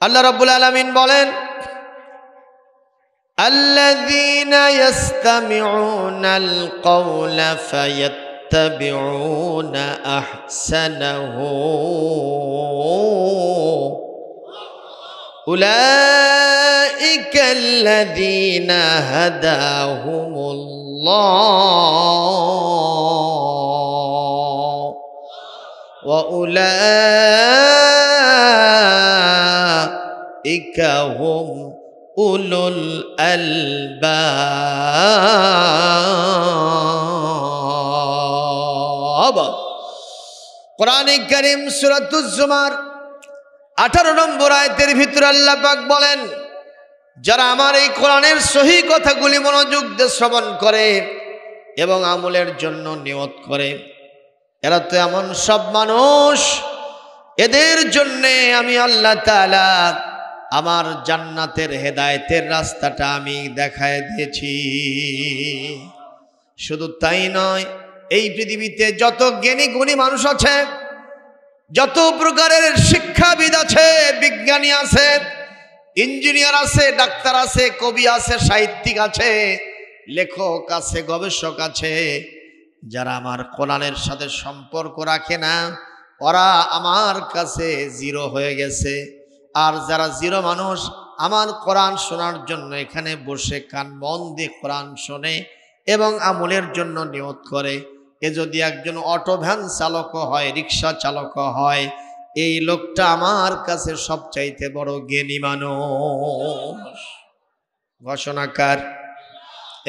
আল্লাহ রাব্বুল আলামিন বলেন, আল্লাযীনা ইয়াসতামিউনাল কওলা ফায়াত্তাবিউনা আহসানাহু উলাইকাল্লাযীনা হাদাহুমুল্লাহ ওয়া উলাইকা হুম উলুল আলবাব। কোরআনে কারীম সূরাতুজ জুমার 18 নম্বর আয়াতের ভিতরে আল্লাহ পাক বলেন, যারা আমার এই কোরআনের সহি কথাগুলি মনোযোগ দিয়ে শ্রবণ করে এবং আমলের জন্য নিয়ত করে, এরা তো এমন সব মানুষ, এদের জন্য আমি আল্লাহ তাআলা আমার জান্নাতের হেদায়েতের রাস্তাটা আমি দেখায় দিয়েছি। শুধু তাই নয়, এই পৃথিবীতে যত জ্ঞানী গুণী মানুষ আছে, যত প্রকারের শিক্ষাবিদ আছে, বিজ্ঞানী আছে, ইঞ্জিনিয়ার আছে, ডাক্তার আছে, কবি আছে, সাহিত্যিক আছে, লেখক আছে, গবেষক আছে, যারা আমার কোরআনের সাথে সম্পর্ক রাখে না, ওরা আমার কাছে জিরো হয়ে গেছে। আর যারা জিরো মানুষ আমার কোরআন শোনার জন্য এখানে বসে কান মন দিয়ে কোরআন শোনে এবং আমলের জন্য নিয়ত করে, এ যদি একজন অটো ভ্যান চালক হয়, রিক্সা চালক হয়, এই লোকটা আমার কাছে সবচাইতে বড় জ্ঞানী মানুষ। ঘোষণাকার,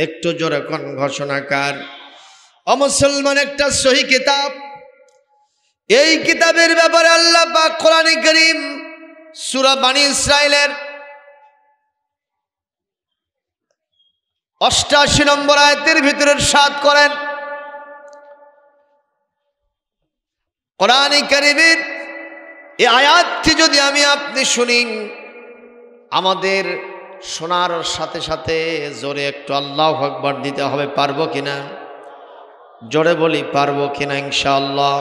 একটু জোরে কোন ঘোষণাকার। মুসলমান, একটা সহি কিতাব, এই কিতাবের ব্যাপারে আল্লাহ পাক কোরআনে কারীম সূরা বনী ইসরাঈলের 88 নম্বর আয়াতের ভিতরে ইরশাদ করেন, কোরআনে কারীমের এই আয়াতটি যদি আমি আপনি শুনি, আমাদের শোনার সাথে সাথে জোরে একটু আল্লাহু আকবার দিতে হবে। পারবো কিনা? জোরে বলি, পারবো কিনা? ইনশাআল্লাহ।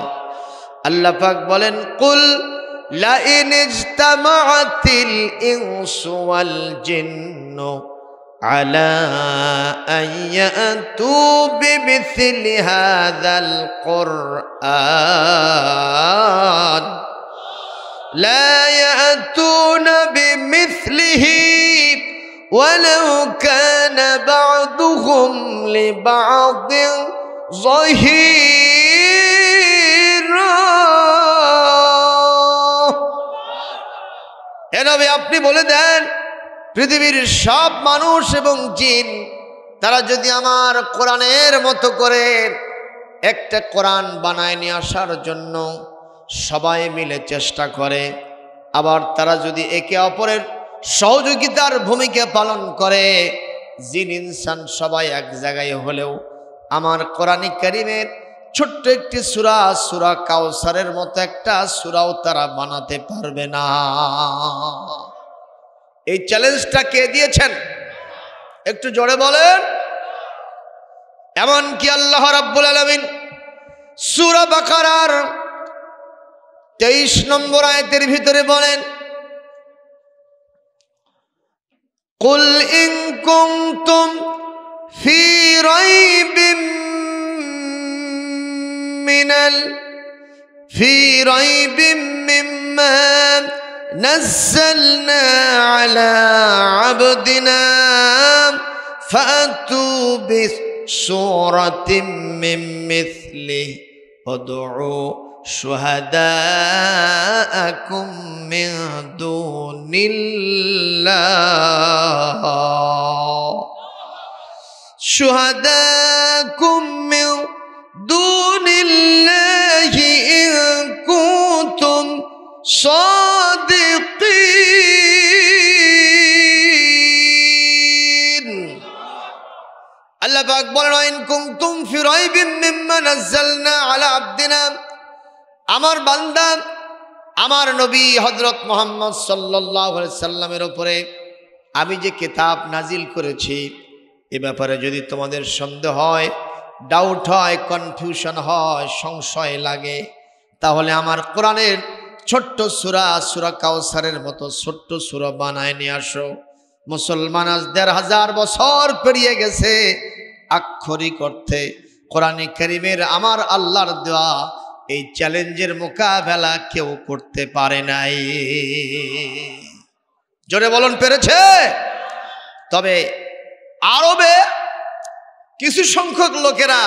আল্লাহ পাক বলেন, কুল লা ইন ইজতামাআতিল ইনসু ওয়াল জিন্নু আলা আন ইয়াতু বিমিথলি হাযাল কুরআন লা ইয়াতুনা বিমিথলিহি ওয়ালাউ কানা বা'দুহুম লিবা'দিন যাহিরা। হে নবী, আপনি বলে দেন, পৃথিবীর সব মানুষ এবং জিন তারা যদি আমার কোরআনের মতো করে একটা কোরআন বানায় নিয়ে আসার জন্য সবাই মিলে চেষ্টা করে, আবার তারা যদি একে অপরের সহযোগিতার ভূমিকা পালন করে, জিন ইনসান সবাই এক জায়গায় হলেও আমার কোরআনে কারীমের ছোট্ট একটি সূরা, সূরা কাউসারের মতো একটা সূরাও তারা বানাতে পারবে না। এই চ্যালেঞ্জটা কে দিয়েছেন? একটু জোরে বলেন। এমন কি আল্লাহ রাব্বুল আলামিন সূরা বাকারার 23 নম্বর আয়াতের ভিতরে বলেন, কুল ইন কুনতুম ফি রাইবিম মিম্মা نزلنا على عبدنا فأتوا بسورة من مثله وادعوا شهداءكم من دون الله شهداءكم من دون الله إن كنتم صادقين। আল্লাহ পাক বলেন, ইন কুনতুম ফি রাইবিম মিম্মা নাযালনা আলা আবদিনা, আমার বান্দা আমার নবী হযরত মুহাম্মদ সাল্লাল্লাহু আলাইহি সাল্লামের উপরে আমি যে কিতাব নাজিল করেছি, এ ব্যাপারে যদি তোমাদের সন্দেহ হয়, ডাউট হয়, কনফিউশন হয়, সংশয় লাগে, তাহলে আমার কোরআনের ছোট্ট সূরা, সূরা কাউসারের মতো ছোট্ট সূরা বানায় নিয়ে আসো। মুসলমান আজ ১৫০০ বছর পেরিয়ে গেছে আক্ষরিক অর্থে কোরআনে কারীমের আমার আল্লাহর দেওয়া এই চ্যালেঞ্জের মোকাবেলা কেউ করতে পারে নাই। জোরে বলুন পেরেছে? তবে আরবে কিছু সংখ্যক লোকেরা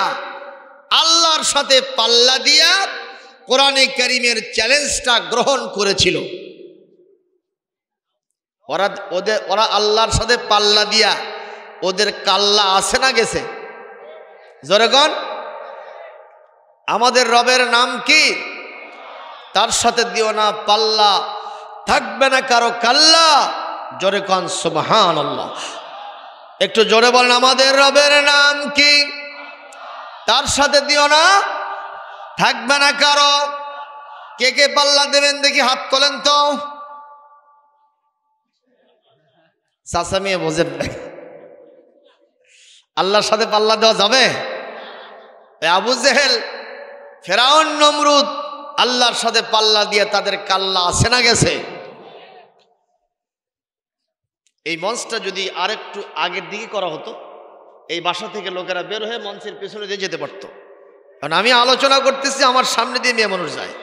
আল্লাহর সাথে পাল্লা দিয়া কোরআনে কারীমের চ্যালেঞ্জটা গ্রহণ করেছিল। ওরা আল্লাহর সাথে পাল্লা দিয়া ওদের কাল্লা আছে না গেছে? জোরে কোন? আমাদের রবের নাম কি? তার সাথে দিও না পাল্লা, থাকবে না কারো কাল্লা। জোরে কোন সুবহানাল্লাহ। একটু জোরে বলেন আমাদের রবের নাম কি? তার সাথে দিও না, থাকবে না কারো। কে কে পাল্লা দেবেন দেখি হাত তোলেন তো। চাচা মেয়ে বোঝেন না, আল্লাহর সাথে পাল্লা দেওয়া যাবে? আবু জেহেল, ফেরাউন, নমরুদ আল্লাহর সাথে পাল্লা দিয়ে তাদের কাল্লা আছে না গেছে? এই মঞ্চটা যদি আরেকটু আগের দিকে করা হতো, এই বাসা থেকে লোকেরা বের হয়ে মঞ্চের পেছনে দিয়ে যেতে পারত। কারণ আমি আলোচনা করতেছি, আমার সামনে দিয়ে মেয়ে মানুষ যায়।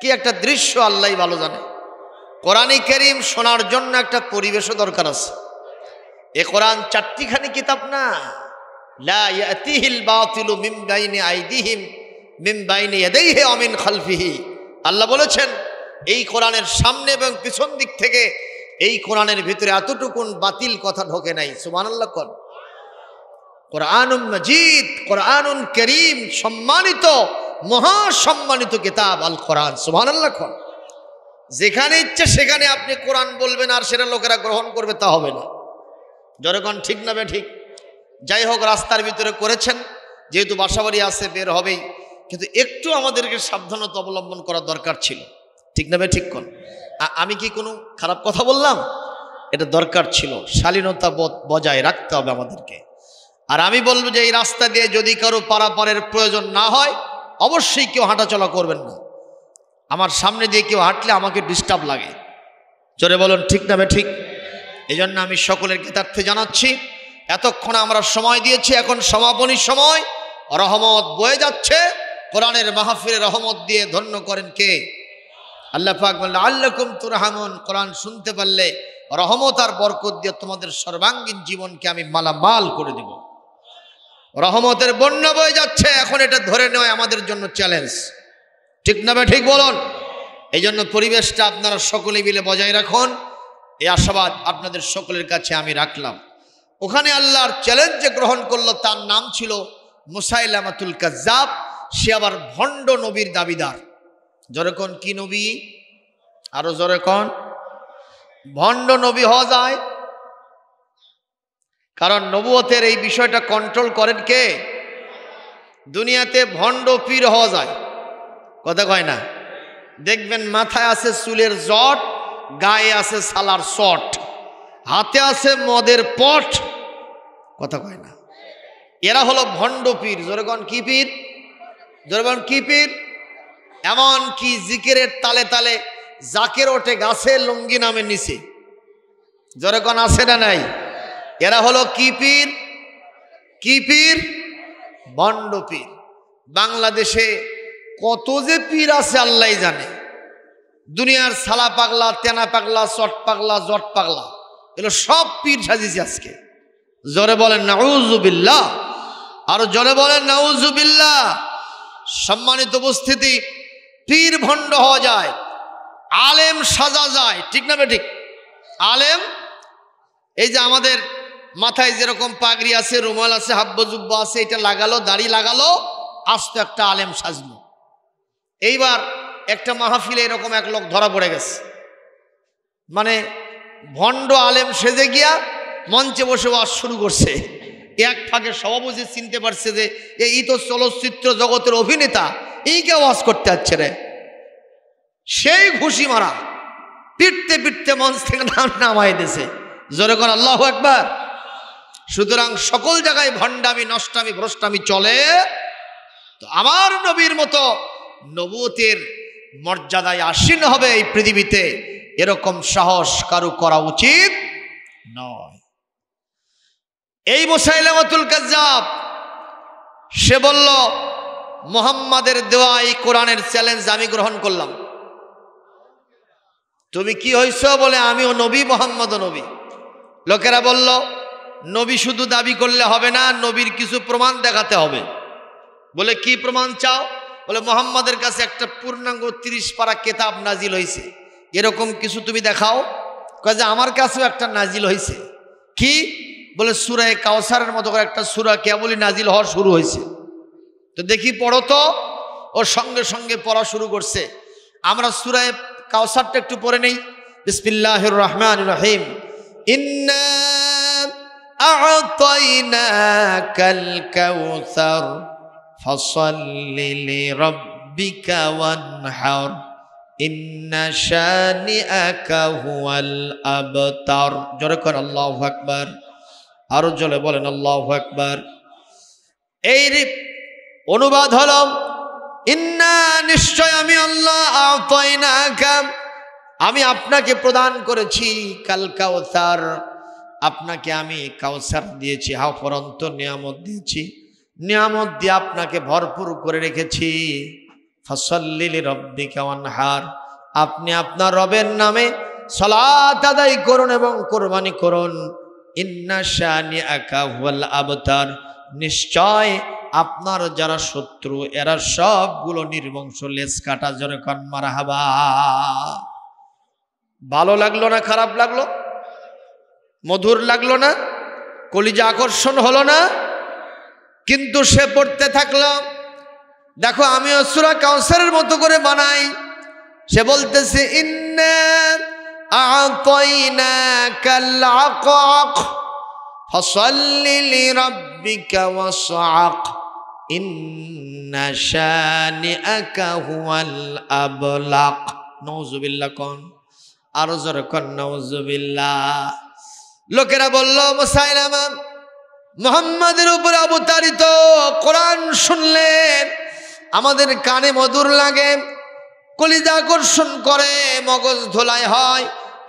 কি একটা দৃশ্য আল্লাহই ভালো জানে। কোরআনে কারীম শোনার জন্য একটা পরিবেশও দরকার আছে। এ কোরআন চারটিখানি কিতাব না। লা ইয়াতিহিল বাতিলু মিন বাইনি আইদিহিম মিন বাইনি ইয়াদাইহি ওয়া মিন খালফিহি। আল্লাহ বলেছেন এই কোরআনের সামনে এবং পিছন দিক থেকে এই কোরআনের ভিতরে এতটুকুন বাতিল কথা ঢোকে নাই। সুবহানাল্লাহ কোন? কোরআনুন মাজিদ, কোরআনুন কারীম, সম্মানিত, মহা সম্মানিত কিতাব আল কোরআন। সুবহানাল্লাহ কোন? যেখানে ইচ্ছে সেখানে আপনি কোরআন বলবেন আর সেটা লোকেরা গ্রহণ করবে, তা হবে না। জনগণ ঠিক না বে ঠিক? যাই হোক, রাস্তার ভিতরে করেছেন, যেহেতু বাসাবাড়ি আছে বের হবেই, কিন্তু একটু আমাদেরকে সাবধানতা অবলম্বন করা দরকার ছিল। ঠিক না বে ঠিক? কোন? আমি কি কোনো খারাপ কথা বললাম? এটা দরকার ছিল। শালীনতা বজায় রাখতে হবে আমাদেরকে। আর আমি বলবো যে এই রাস্তা দিয়ে যদি কারো পারাপারের প্রয়োজন না হয়, অবশ্যই কেউ হাঁটাচলা করবেন না। আমার সামনে দিয়ে কেউ হাঁটলে আমাকে ডিস্টার্ব লাগে। জোরে বলুন ঠিক না বে ঠিক? এই জন্য আমি সকলের জ্ঞাতার্থে জানাচ্ছি, এতক্ষণ আমরা সময় দিয়েছি, এখন সমাপনীর সময়। রহমত বয়ে যাচ্ছে, কোরআনের মাহফিলে রহমত দিয়ে ধন্য করেন কে? আল্লাহ পাক বললেন আল্লাকুম তুরহামুন। কোরআন শুনতে পারলে রহমত আর বরকত দিয়ে তোমাদের সর্বাঙ্গীন জীবনকে আমি মালামাল করে দেব। রহমতের বন্যা বয়ে যাচ্ছে, এখন এটা ধরে নেওয়া আমাদের জন্য চ্যালেঞ্জ। ঠিক না বে ঠিক বলুন? এই জন্য পরিবেশটা আপনারা সকলে মিলে বজায় রাখুন, এই আশাবাদ আপনাদের সকলের কাছে আমি রাখলাম। ওখানে আল্লাহর চ্যালেঞ্জ গ্রহণ করলো, তার নাম ছিল মুসাইলামাতুল কাজ্জাব। সে আবার ভণ্ড নবীর দাবিদার। জোরে কোন? কি নবী? আরো জোরে কোন? ভণ্ড নবী হওয়া যায়, কারণ নবুয়তের এই বিষয়টা কন্ট্রোল করেন কে? দুনিয়াতে ভণ্ড পীর হওয়া যায়, কথা কয় না? দেখবেন মাথায় আছে চুলের জট, গায়ে আছে সালার শট, হাতে আছে মদের পট, কথা কয় না? এরা হলো ভণ্ড পীর। জোরে কোন? কি পীর? জোরে কোন? কি পীর? এমন কি জিকিরের তালে তালে জাকের ওঠে গাছে লুঙ্গি নামে নিচে। জোরে কোন? আছে না নাই? এরা হলো কি পীর? কি পীর? ভণ্ড পীর। বাংলাদেশে কত যে পীর আছে আল্লাহ জানে। দুনিয়ার সালা পাগলা, তেনা পাগলা, চট পাগলা, জট পাগলা, এগুলো সব পীর সাজিয়েছে আজকে। জোরে বলেন নাউজুবিল্লাহ। আর জোরে বলেন নাউজুবিল্লাহ। সম্মানিত উপস্থিতি, পীর ভণ্ড হওয়া যায়, আলেম সাজা যায়। ঠিক না ঠিক? আলেম, এই যে আমাদের মাথায় যেরকম পাগড়ি আছে, রুমাল আছে, হাব্বা জুব্বা আছে, এটা লাগালো, দাড়ি লাগালো, আস্ত একটা আলেম সাজলো। এইবার একটা মাহফিলে এরকম এক লোক ধরা পড়ে গেছে, মানে ভণ্ড আলেম সেজে গিয়া মঞ্চে বসে ওয়াজ শুরু করছে। এক ফাঁকে সভাপতি চিনতে পারছে যে এই তো চলচ্চিত্র জগতের অভিনেতা, এইকে ওয়াজ করতে যাচ্ছে রে। সেই ঘুষি মারা, পিটতে পিটতে মঞ্চ থেকে নামাই দিয়েছে। জোরে কোন আল্লাহু আকবার। সুতরাং সকল জায়গায় ভণ্ডামি, নষ্টামি, ভ্রষ্টামি চলে। তো আমার নবীর মতো নবুয়তের মর্যাদায় আসীন হবে এই পৃথিবীতে, এরকম সাহস কারু করা উচিত নয়। এই মুসাইলামাতুল কাজ্জাব সে বলল, মুহাম্মাদের দেওয়া এই কোরআনের চ্যালেঞ্জ আমি গ্রহণ করলাম। তুমি কি হইছ? বলে আমিও নবী, মুহাম্মদও নবী। লোকেরা বলল, নবী শুধু দাবি করলে হবে না, নবীর কিছু প্রমাণ দেখাতে হবে। বলে কি প্রমাণ চাও? বলে মুহাম্মাদের কাছে একটা পূর্ণাঙ্গ 30 পারা কিতাব নাজিল হয়েছে, এরকম কিছু তুমি দেখাও। কয় যে আমার কাছেও একটা নাজিল হয়েছে। কি? বলে সূরা কাউসারের মতো করে একটা সূরা কেবলই নাজিল হওয়া শুরু হয়েছে, তো দেখি পড়ো তো। ওর সঙ্গে সঙ্গে পড়া শুরু করছে। আমরা সূরা কাউসারটা একটু পড়ে নেই। বিসমিল্লাহির রহমানির রহিম। ইন্না আ'তাইনাকাল কাউসার ফাসাল্লি লিরাব্বিকা ওয়ানহার ইন্না শানিআকা হুয়াল আবতার। জোরে করে আল্লাহু আকবার। আরো জোরে বলেন আল্লাহু আকবার। এই অনুবাদ হলো, ইন্না নিশ্চয় আমি আল্লাহ, আ'তাইনাকা আমি আপনাকে প্রদান করেছি, কাল কাউসার আপনাকে আমি কাউসার দিয়েছি, অফুরন্ত নিয়ামত দিয়েছি, নিয়ামত দিয়ে আপনাকে ভরপুর করে রেখেছি। ফাসাল্লি লিরাব্বিকা ওয়ানহার আপনি আপনার রবের নামে সালাত আদায় করুন এবং কুরবানি করুন। ইন্না শানিআকা হুয়াল আবতার নিশ্চয় আপনার যারা শত্রু এরা সবগুলো নির্বংশ, লেজ কাটা। জোরে কোন মারহাবা। ভালো লাগলো না খারাপ লাগলো? মধুর লাগলো না? কলিজা আকর্ষণ হলো না? কিন্তু সে পড়তে থাকলো। দেখো আমিও সূরা কাউসারের মতো করে বানাই। সে বলতেছে, ইন্না আ'তাইনাকাল আকাক ফাসাল্লি লিরাব্বিকা ওয়াসআক ইন্না শানিআকা হুয়াল আবলাক। নাউযুবিল্লাহ। কোন আরো জোরে কোন নাউযুবিল্লাহ। লোকেরা বলল, মুসাইলামা মুহাম্মাদের উপরে অবতারিত কোরআন শুনলে আমাদের কানে মধুর লাগে, কলিজা আকর্ষণ করে, মগজ ধোলাই হয়,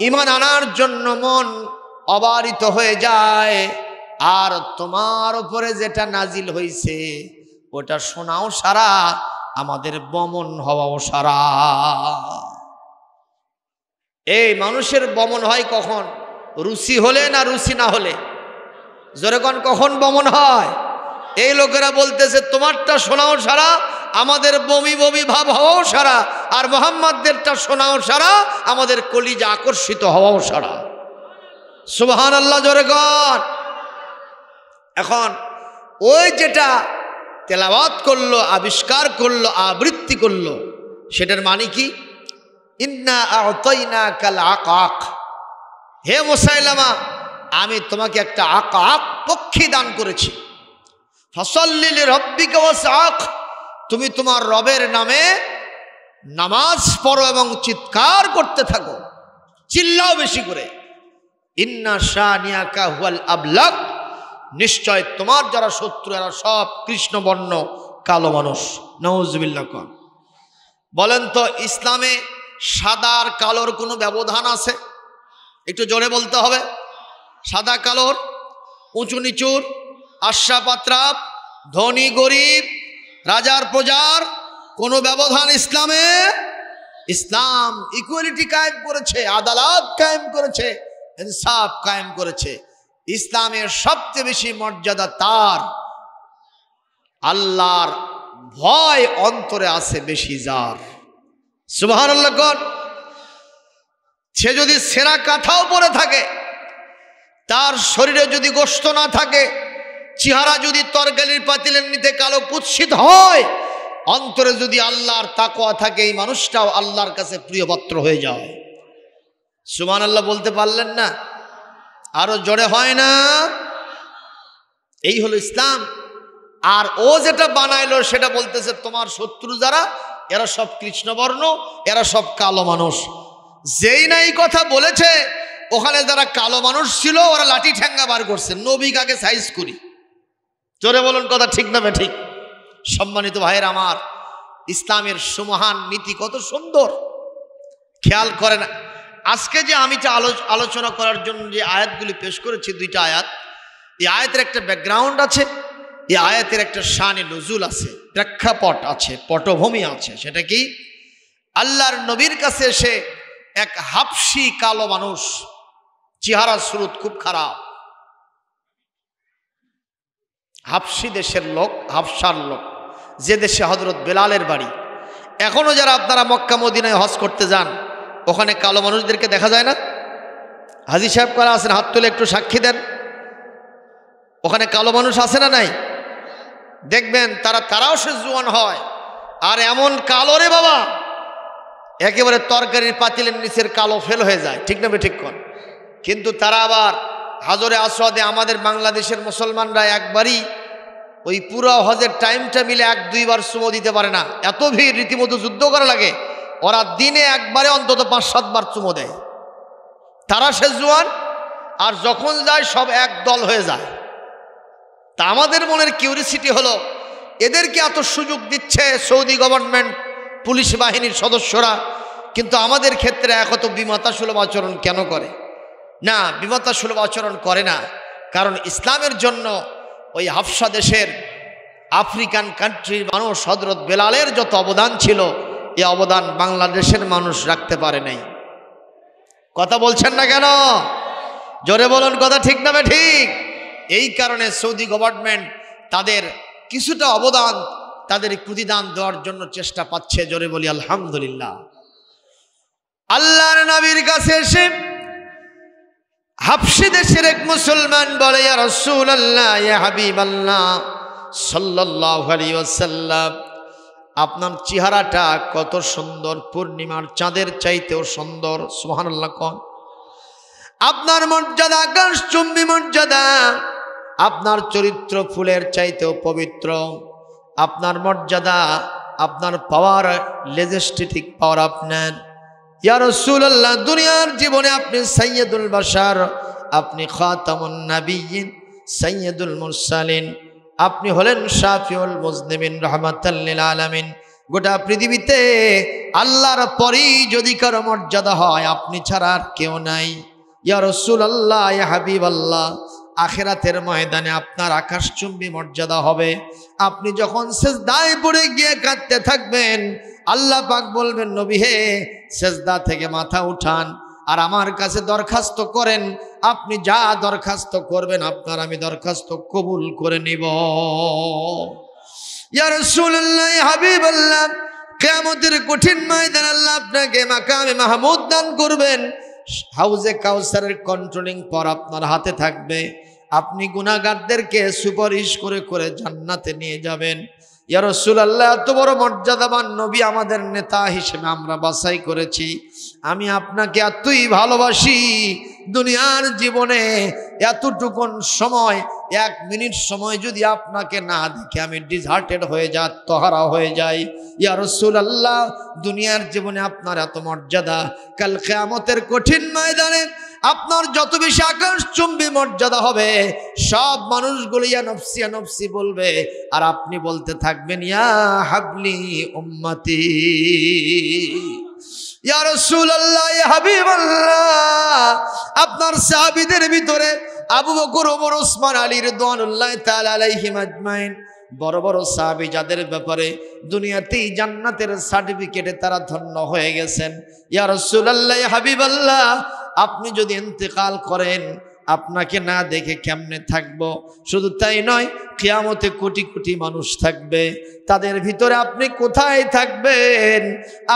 ঈমান আনার জন্য মন অবারিত হয়ে যায়। আর তোমার উপরে যেটা নাজিল হয়েছে ওটা শোনাও সারা, আমাদের বমন হওয়াও সারা। এই মানুষের বমন হয় কখন? রুচি হলে না রুচি না হলে? জোরে কোন কখন বমন হয়? এই লোকেরা বলতেছে তোমারটা শোনাও সারা, আমাদের বমি বমি ভাব হওয়াও সারা, আর মুহাম্মাদেরটা শোনাও সারা, আমাদের কলিজা আকর্ষিত হওয়াও সারা। সুবহানাল্লাহ। জোরে কোন। এখন ওই যেটা তেলাওয়াত করলো, আবিষ্কার করলো, আবৃত্তি করলো, সেটার মানে কি? ইন্না আ'তাইনাকাল আকাক হে মুসাইলামা আমি তোমাকে একটা আকাক পক্ষী দান করেছি। ফাসাল্লি লিরাব্বিকা ওয়াসআক তুমি তোমার রবের নামে নামাজ পড়ো এবং চিৎকার করতে থাকো, চিল্লাও বেশি করে। ইন্না শানিআকা হুয়াল আবলাক নিশ্চয় তোমার যারা শত্রু এরা সব কৃষ্ণবর্ণ কালো মানুষ। নাউযুবিল্লাহ। কোন বলেন তো ইসলামে সাদা আর কালোর কোনো ব্যবধান আছে? একটু জোরে বলতে হবে। সাদা কালোর, উঁচু নিচুর, আশা পাত্রাপ, ধনী গরিব, রাজার প্রজার কোনো ব্যবধান ইসলামে? ইসলাম ইকুয়ালিটি কায়েম করেছে, আদালত কায়েম করেছে, ইনসাফ কায়েম করেছে। ইসলামের সবচেয়ে বেশি মর্যাদা তার আল্লাহর ভয় অন্তরে আছে বেশি যার। সুবহানাল্লাহ। কোন সে যদি সেরা কাঁথাও পরে থাকে, তার শরীরে যদি গোশত না থাকে, চেহারা যদি তরকারির পাতিলের নিতে কালো কুৎসিত হয়, অন্তরে যদি আল্লাহর তাকওয়া থাকে, এই মানুষটাও আল্লাহর কাছে প্রিয়পাত্র হয়ে যায়। সুবহানাল্লাহ বলতে পারলেন না? আরো জোরে হয় না? এই হলো ইসলাম। আর ও যেটা বানাইলো সেটা বলতেছে তোমার শত্রু যারা এরা সব কৃষ্ণবর্ণ, এরা সব কালো মানুষ। যেই না এই কথা বলেছে ওখানে যারা কালো মানুষ ছিল ওরা লাঠি ঠ্যাঙ্গা বার করছে, নবী কাকে সাইজ করি। জোরে বলুন কথা ঠিক না ঠিক? সম্মানিত ভাইয়ের আমার, ইসলামের সুমহান নীতি কত সুন্দর খেয়াল করেন। আজকে যে আমি যে আলোচনা করার জন্য যে আয়াতগুলি পেশ করেছি, দুইটা আয়াত, এই আয়াতের একটা ব্যাকগ্রাউন্ড আছে, এই আয়াতের একটা শানে নুজুল আছে, প্রেক্ষাপট আছে, পটভূমি আছে। সেটা কি? আল্লাহর নবীর কাছে এসে এক হাবশি কালো মানুষ, চেহারা সুরত খুব খারাপ, হাবশি দেশের লোক, হাবশার লোক, যে দেশে হযরত বেলালের বাড়ি। এখনো যারা আপনারা মক্কা মদিনায় হজ করতে যান, ওখানে কালো মানুষদেরকে দেখা যায় না? হাজী সাহেব কারা আছেন? হাত তুলে একটু সাক্ষী দেন। ওখানে কালো মানুষ আছে না নাই? দেখবেন তারাও সে জোয়ান হয়, আর এমন কালো রে বাবা, একেবারে তরকারির পাতিলের নিচের কালো ফেল হয়ে যায়। ঠিক না ঠিক কর? কিন্তু তারা আবার হাজরে আসওয়াদে আমাদের বাংলাদেশের মুসলমানরা একবারই ওই পুরো হজের টাইমটা মিলে 1-2 বার চুমো দিতে পারে না, এত ভিড়, রীতিমতো যুদ্ধ করা লাগে। ওরা দিনে একবারে অন্তত 5-7 বার চুমো দেয়। তারা সে জোয়ান, আর যখন যায় সব এক দল হয়ে যায়। তা আমাদের মনের কিউরিসিটি হলো, এদেরকে এত সুযোগ দিচ্ছে সৌদি গভর্নমেন্ট, পুলিশ বাহিনীর সদস্যরা, কিন্তু আমাদের ক্ষেত্রে এত বিমাতাসুলভ আচরণ কেন করে না? বিমাতাসুলভ আচরণ করে না কারণ ইসলামের জন্য ওই হাবশা দেশের আফ্রিকান কান্ট্রির মানুষ হযরত বেলালের যত অবদান ছিল, এই অবদান বাংলাদেশের মানুষ রাখতে পারে নাই। কথা বলছেন না কেন? জোরে বলুন, কথা ঠিক না ঠিক? এই কারণে সৌদি গভর্নমেন্ট তাদের কিছুটা অবদান, তাদের প্রতিদান দেওয়ার জন্য চেষ্টা পাচ্ছে। জোরে বলি আলহামদুলিল্লাহ। আল্লাহর নবীর কাছে এসে হাবশি দেশের এক মুসলমান বলে, ইয়া রাসূলুল্লাহ, ইয়া হাবিবাল্লাহ সাল্লাল্লাহু আলাইহি ওয়াসাল্লাম, আপনার চেহারাটা কত সুন্দর, পূর্ণিমার চাঁদের চাইতেও সুন্দর। সুবহানাল্লাহ কোন? আপনার মর্যাদা আকাশচুম্বী মর্যাদা, আপনার চরিত্র ফুলের চাইতেও পবিত্র, আপনার মর্যাদা, আপনার পাওয়ার, লেজিস্লেটিভ পাওয়ার আপনার। ইয়া রাসূলুল্লাহ, দুনিয়ার জীবনে আপনি সাইয়্যিদুল বাশার, আপনি খাতামুন নাবিয়্যিন, সাইয়্যিদুল মুরসালিন, আপনি হলেন শাফিউল মুজনিবিন, রাহমাতাল লিল আলামিন। গোটা পৃথিবীতে আল্লাহর পরই যদি কারো মর্যাদা হয়, আপনি ছাড়া আর কেউ নাই। ইয়া রাসূলুল্লাহ, ইয়া হাবিবাল্লাহ, আখিরাতের ময়দানে আপনার আকাশচুম্বী মর্যাদা হবে। আপনি যখন সিজদায় পড়ে গিয়ে কাঁদতে থাকবেন, আল্লাহ পাক বলবেন, নবী হে, সিজদা থেকে মাথা উঠান আর আমার কাছে দরখাস্ত করেন। আপনি যা দরখাস্ত করবেন আপনার আমি দরখাস্ত কবুল করে নিব। ইয়া রাসূলুল্লাহ, ইয়া হাবিবাল্লাহ, কিয়ামতের কঠিন ময়দানে আল্লাহ আপনাকে মাকামে মাহমুদ দান করবেন। হাউজে কাউসারের কন্ট্রোলিং পর আপনার হাতে থাকবে। আপনি গুনাহগারদেরকে সুপারিশ করে করে জান্নাতে নিয়ে যাবেন। ইয়া রাসূলুল্লাহ, এত বড় মর্যাদাবান নবী আমাদের নেতা হিসেবে আমরা বাছাই করেছি। আমি আপনাকে এতই ভালোবাসি, দুনিয়ার জীবনে এতটুকুন সময়, 1 মিনিট সময় যদি আপনাকে না দেখে আমি ডিজার্টেড হয়ে যাই, আত্মহারা হয়ে যাই। ইয়া রাসূলুল্লাহ, দুনিয়ার জীবনে আপনার এত মর্যাদা, কাল কিয়ামতের কঠিন ময়দানে আপনার যত বেশি আকাশচুম্বী মর্যাদা হবে, সব মানুষগুলো ইয়া নফসি ইয়া নফসি বলবে, আর আপনি বলতে থাকবেন, ইয়া হাবলি উম্মতি। ইয়া রাসূলুল্লাহ, ইয়া হাবিবাল্লাহ, আপনার সাহাবীদের ভিতরে আবু বকর, ওমর, ওসমান, আলী রাদিয়াল্লাহু তাআলা আলাইহিম আজমাইন, বড় বড় সাহাবী যাদের ব্যাপারে দুনিয়াতেই জান্নাতের সার্টিফিকেটে তারা ধন্য হয়ে গেছেন। ইয়া রাসূলুল্লাহ, ইয়া হাবিবাল্লাহ, আপনি যদি ইন্তেকাল করেন, আপনাকে না দেখে কেমনে থাকবো? শুধু তাই নয়, কিয়ামতে কোটি কোটি মানুষ থাকবে, তাদের ভিতরে আপনি কোথায় থাকবেন?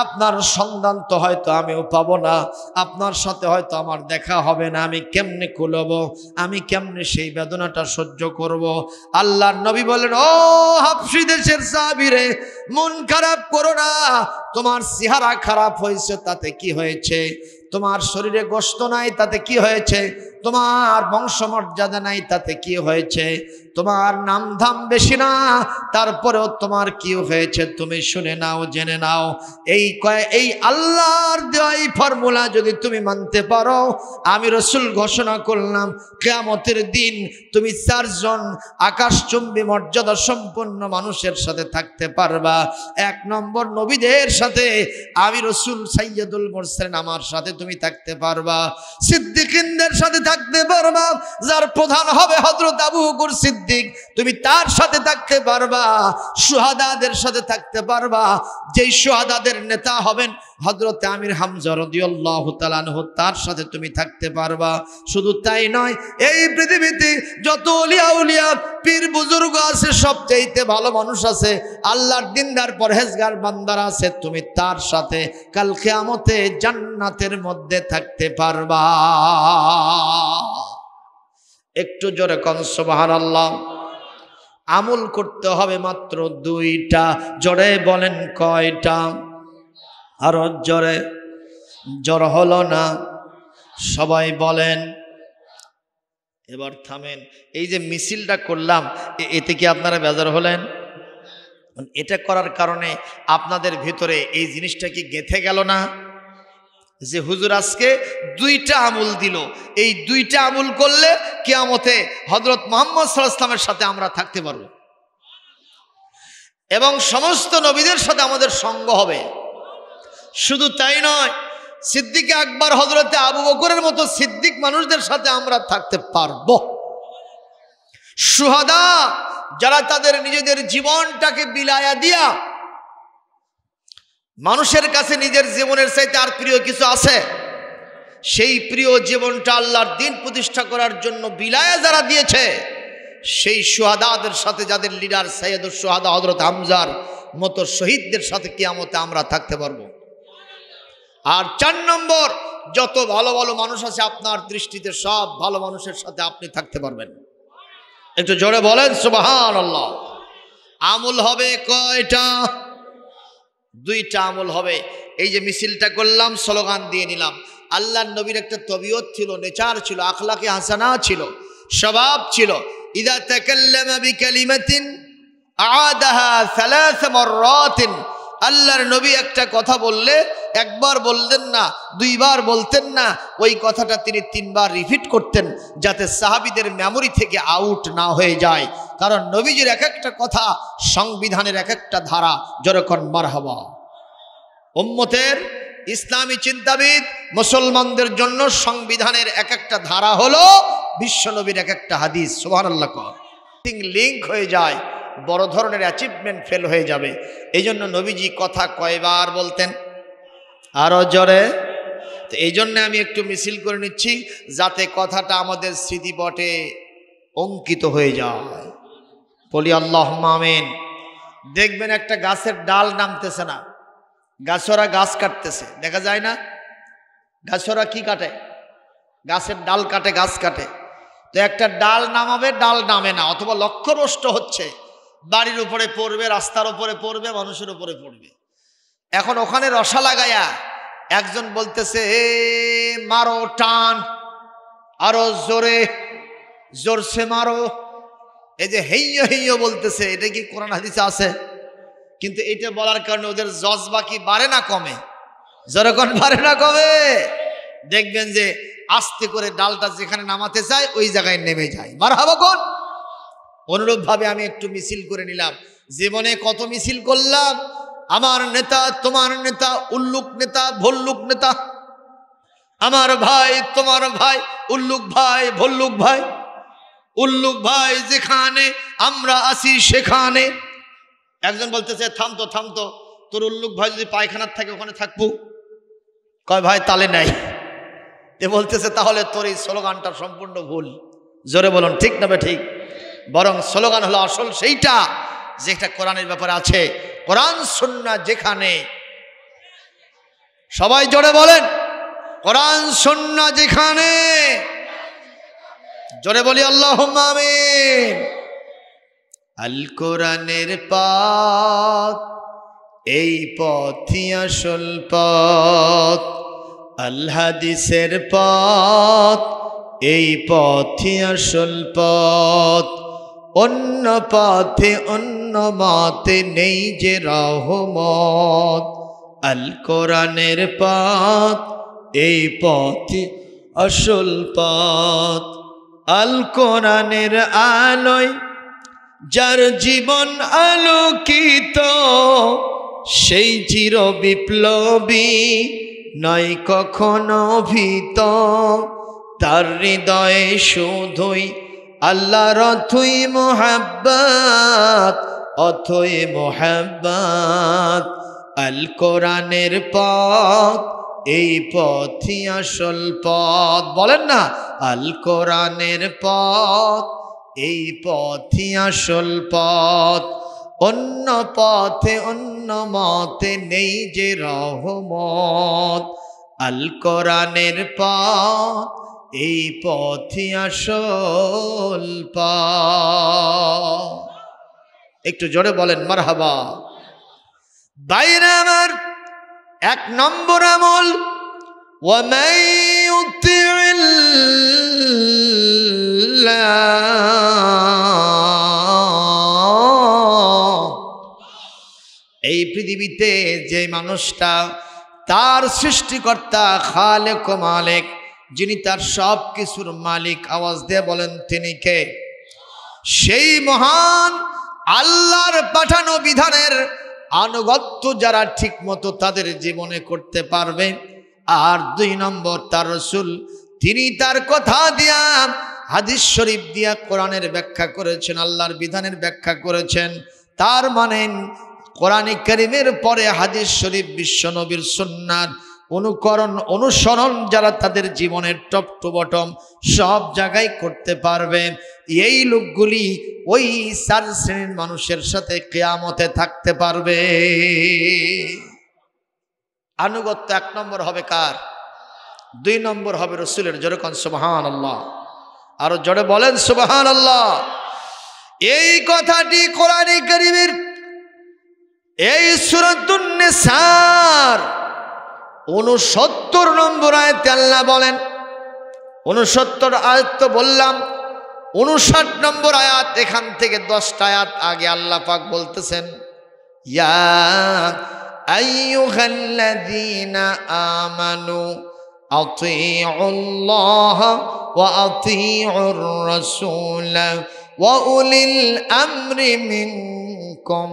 আপনার সন্ধান তো হয়তো আমিও পাবো না, আপনার সাথে হয়তো আমার দেখা হবে না। আমি কেমনে কুলবো? আমি কেমনে সেই বেদনাটা সহ্য করব? আল্লাহর নবী বলেন, ও হাবশী দেশের সাহাবীরে, মন খারাপ করো না। তোমার চেহারা খারাপ হয়েছে তাতে কি হয়েছে? তোমার শরীরে গোশত নাই তাতে কি হয়েছে, তোমার বংশমর্যাদা নাই তাতে কি হয়েছে, তোমার নামধাম বেশি না তারপরেও তোমার কি হয়েছে, তুমি শুনে নাও, জেনে নাও। এই আল্লাহর দেওয়া এই ফর্মুলা যদি তুমি মানতে পারো, আমি রাসূল ঘোষণা করলাম কিয়ামতের দিন তুমি 4 জন আকাশচুম্বী মর্যাদা সম্পন্ন মানুষের সাথে থাকতে পারবা। 1 নম্বর নবীদের সাথে আমি রাসূল সাইয়্যিদুল মুরসালিন আমার সাথে তুমি থাকতে পারবা, সিদ্দিকিনদের সাথে থাকতে পারবা, যার প্রধান হবে হযরত আবু বকর সিদ্দিক তুমি তার সাথে থাকতে পারবা, শুহাদাদের সাথে থাকতে পারবা, যেই শুহাদাদের নেতা হবেন হযরত আমির হামজা রাদিয়াল্লাহু তাআলা আনহু তার সাথে তুমি থাকতে পারবা। শুধু তাই নয়, এই পৃথিবীতে যত আউলিয়া পীর বুজুর্গ আছে সবচাইতে ভালো মানুষ আছে, আল্লাহর দিনদার পরহেজগার বান্দারা আছে, তুমি তার সাথে কাল কিয়ামতে জান্নাতের মধ্যে থাকতে পারবা। একটু জোরে কোন সুবহানাল্লাহ। আমল করতে হবে মাত্র 2টা, জোরে বলেন কয়টা? আরো জোরে, জোর হলো না, সবাই বলেন। এবার থামেন। এই যে মিছিলটা করলাম এতে কি আপনারা বেজার হলেন? এটা করার কারণে আপনাদের ভিতরে এই জিনিসটা কি গেঁথে গেল না যে হুজুর আজকে 2টা আমল দিল, এই 2টা আমল করলে কিয়ামতে হযরত মুহাম্মদ সাল্লাল্লাহু আলাইহি ওয়াসাল্লামের সাথে আমরা থাকতে পারবো এবং সমস্ত নবীদের সাথে আমাদের সঙ্গ হবে। শুধু তাই নয়, সিদ্দিক আকবর হযরতে আবু বকরের মতো সিদ্দিক মানুষদের সাথে আমরা থাকতে পারবো। শুহাদা যারা তাদের নিজেদের জীবনটাকে বিলায়া দিয়া, মানুষের কাছে নিজের জীবনের চাইতে আর প্রিয় কিছু আছে, সেই প্রিয় জীবনটা আল্লাহর দ্বীন প্রতিষ্ঠা করার জন্য বিলায়া যারা দিয়েছে, সেই শুহাদাদের সাথে যাদের লিডার সাইয়্যিদুশ শুহাদা হযরত হামজার মতো শহীদদের সাথে কিয়ামতে আমরা থাকতে পারবো। আর 4 নম্বর, যত ভালো ভালো মানুষ আছে আপনার দৃষ্টিতে সব ভালো মানুষের সাথে আপনি থাকতে পারবেন। একটু জোরে বলেন সুবহানাল্লাহ। আমল হবে কয়টা? 2টা আমল হবে। এই যে মিছিলটা করলাম, স্লোগান দিয়ে নিলাম, আল্লাহর নবীর একটা তবিয়ত ছিল, নেচার ছিল, আখলাকে হাসানা ছিল, স্বভাব ছিল। ইযা তাকাল্লামা বিকালিমাতিন আ'আদাহা 3 মাররাতিন। আল্লাহর নবী একটা কথা বললে একবার বলতেন না, 2 বার বলতেন না, ওই কথাটা তিনি 3 বার রিপিট করতেন, যাতে সাহাবীদের মেমোরি থেকে আউট না হয়ে যায়। কারণ নবীজির এক একটা কথা সংবিধানের এক একটা ধারা। যেরকম মারহাবা। উম্মতের ইসলামী চিন্তাবিদ মুসলমানদের জন্য সংবিধানের এক একটা ধারা হলো বিশ্বনবীর এক একটা হাদিস। সুবহানাল্লাহ। লিঙ্ক হয়ে যায়, বড় ধরনের অ্যাচিভমেন্ট ফেল হয়ে যাবে। এই জন্য নবীজি কথা কয়বার বলতেন? আরো জোরে। তো এই জন্য আমি একটু মিছিল করে নিচ্ছি, যাতে কথাটা আমাদের স্মৃতিপটে অঙ্কিত হয়ে যায়। বলি আল্লাহুম্মা আমিন। দেখবেন একটা গাছের ডাল নামতেছে না, গাছরা গাছ কাটতেছে, দেখা যায় না? গাছরা কি কাটে? গাছের ডাল কাটে, গাছ কাটে। তো একটা ডাল নামাবে, ডাল নামে না, অথবা লক্ষ্যভ্রষ্ট হচ্ছে, বাড়ির উপরে পড়বে, রাস্তার উপরে পড়বে, মানুষের উপরে পড়বে। এখন ওখানে রসা লাগায়া একজন বলতেছে, এ মারো, টান, আরো জোরে, জোরসে মারো। এই যে হেইয় হেইয় বলতেছে, এটা কি কোরআন হাদিসে আছে? কিন্তু এটা বলার কারণে ওদের জজবা কি বাড়ে না কমে? যখন বাড়ে না কমে, দেখবেন যে আস্তে করে ডালটা যেখানে নামাতে চায় ওই জায়গায় নেমে যায়। মারহাবা কোন। অনুরূপ ভাবে আমি একটু মিছিল করে নিলাম। জীবনে কত মিছিল করলাম, আমার নেতা, তোমার নেতা, উল্লুক নেতা, ভল্লুক নেতা, আমার ভাই, তোমার ভাই, উল্লুক ভাই, ভল্লুক ভাই। উল্লুক ভাই যেখানে, আমরা আসি সেখানে। একজন বলতেছে, থামতো থামতো, তোর উল্লুক ভাই যদি পায়খানার থাকে ওখানে থাকবো। কয় ভাই তালে নাই। এ বলতেছে, তাহলে তোর এই স্লোগানটা সম্পূর্ণ ভুল। জোরে বলুন ঠিক না বে ঠিক? বরং স্লোগান হলো আসল সেইটা যেটা কোরআনের ব্যাপারে আছে। কোরআন সুন্নাহ যেখানে, সবাই জোরে বলেন, কোরআন সুন্নাহ যেখানে। জোরে বলি আল্লাহুম্মা আমিন। আল কোরআনের পথ, এই পথই আসল পথ। আল হাদিসের পথ, এই পথই আসল পথ। অন্য পথে অন্য মতে নেই যে রহমত। আল কোরআনের পথ, এই পথই আসল পথ। আল কোরআনের আলোয় যার জীবন আলোকিত, সেই চির বিপ্লবী নয় কখনো ভীত। তার হৃদয়ে শুধুই আল্লাহর অথই মোহাব্বত, অথই মোহাব্বত। আল কোরআনের পথ, এই পথই আসল পথ। বলেন না, আল কোরআনের পথ, এই পথই আসল পথ। অন্য পথে অন্য মতে নেই যে রহমত। আল কোরআনের পথ, এই পথই আসল পথ। একটু জোরে বলেন মারহাবা। বাইরে আমার 1 নম্বর আমল, ওয়ামান ইউতিইল্লাহ। এই পৃথিবীতে যে মানুষটা তার সৃষ্টিকর্তা খালেক ও মালিক, যিনি তার সব কিছুর মালিক, আওয়াজ দিয়ে বলেন তিনি কে? সেই মহান আল্লাহর পাঠানো বিধানের আনুগত্য যারা ঠিক মতো তাদের জীবনে করতে পারবে। আর 2 নম্বর, তার রাসূল তিনি তার কথা দিয়া, হাদিস শরীফ দিয়া কোরআনের ব্যাখ্যা করেছেন, আল্লাহর বিধানের ব্যাখ্যা করেছেন। তার মানে কোরআন কারীমের পরে হাদিস শরীফ, বিশ্বনবীর সুন্নাত অনুসরণ যারা তাদের জীবনের টপ টু বটম সব জায়গায় করতে পারবে, এই লোকগুলি ওই 4 শ্রেণীর মানুষের সাথে কিয়ামতে থাকতে পারবে। আনুগত্য 1 নম্বর হবে কার? 2 নম্বর হবে রাসূলের। জোরে কোন সুবহানাল্লাহ। আরো জোরে বলেন সুবহানাল্লাহ। এই কথাটি কোরআন কারীমের এই সূরাতুন নিসার 69 নম্বর আয়াতে আল্লাহ বলেন, 69 আয়াত তো বললাম, 59 নম্বর আয়াত, এখান থেকে 10টা আয়াত আগে আল্লাহ পাক বলতেছেন, ইয়া আইয়ুহাল্লাযীনা আমানু আতিউল্লাহ ওয়া আতিউর রাসূল ওয়া উলিল আমরি মিনকুম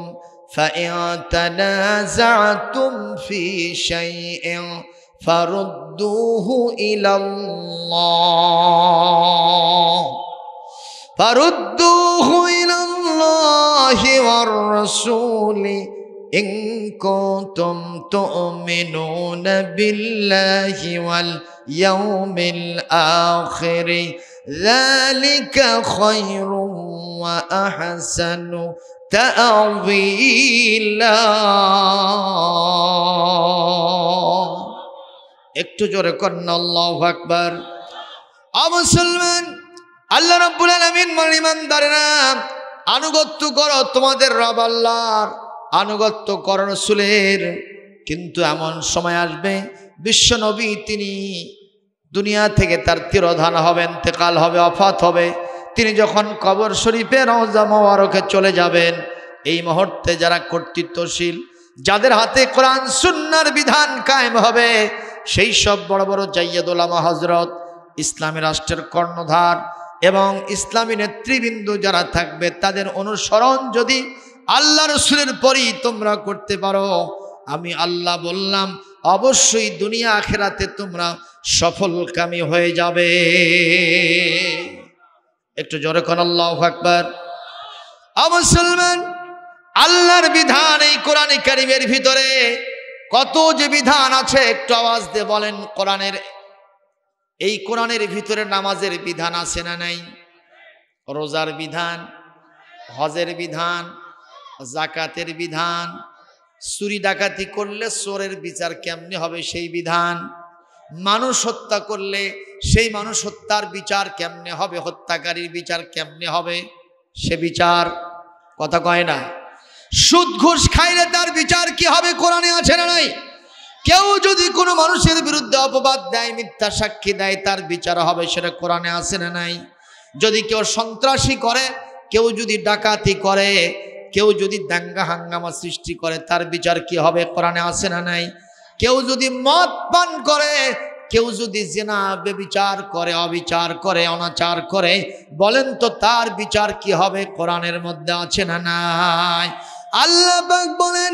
فإن تنازعتم في شيء فردوه إلى الله والرسول إن كنتم تؤمنون بالله واليوم الآخر ذلك خير وأحسن তাআওয়িলা। একটু জোরে করেন আল্লাহু আকবার। মুসলমান, আল্লাহ রাব্বুল আলামিন ইমানদারেরা আনুগত্য করো তোমাদের রব আল্লাহর, আনুগত্য করো রাসূলের। কিন্তু এমন সময় আসবে বিশ্ব নবী তিনি দুনিয়া থেকে তার তিরোধান হবে, ইন্তেকাল হবে, ওফাত হবে। তিনি যখন কবর শরীফে রওজা মোবারকে চলে যাবেন, এই মুহূর্তে যারা কর্তৃত্বশীল, যাদের হাতে কোরআন সুন্নাহর বিধান কায়েম হবে, সেই সব বড় বড় জাইয়্যিদ উলামা হযরত, ইসলামী রাষ্ট্রের কর্ণধার এবং ইসলামী নেতৃবৃন্দ যারা থাকবে, তাদের অনুসরণ যদি আল্লাহ রাসূলের পরই তোমরা করতে পারো, আমি আল্লাহ বললাম অবশ্যই দুনিয়া আখিরাতে তোমরা সফলকামী হয়ে যাবে। একটু জোরে কোন আল্লাহু আকবার। মুসলমান, আল্লাহর বিধান এই কোরআন কারীমের ভিতরে কত যে বিধান আছে, একটু আওয়াজ দিয়ে বলেন। কোরআনের ভিতরে নামাজের বিধান আছে না নাই? রোজার বিধান, হজের বিধান, যাকাতের বিধান, চুরি ডাকাতি করলে চোরের বিচার কেমনে হবে সেই বিধান, মানুষ হত্যা করলে সেই মানুষ হত্যার বিচার কেমনে হবে, হত্যাকারীর বিচার কেমনে হবে সে বিচার, কথা কয় না। সুদ ঘুষ খাইলে তার বিচার কি হবে কোরআনে আছে না নাই? কেউ যদি কোনো মানুষের বিরুদ্ধে অপবাদ দেয়, মিথ্যা সাক্ষী দেয়, তার বিচার হবে, সেটা কোরআনে আছে না নাই? যদি কেউ সন্ত্রাসী করে, কেউ যদি ডাকাতি করে, কেউ যদি দাঙ্গা হাঙ্গামা সৃষ্টি করে, তার বিচার কি হবে? কোরআনে আছে না নাই? কেউ যদি মদ পান করে, কেউ যদি জিনা বেবিচার করে, অবিচার করে, অনাচার করে, বলেন তো তার বিচার কি হবে? কোরআনের মধ্যে আছে না নাই? আল্লাহ পাক বলেন,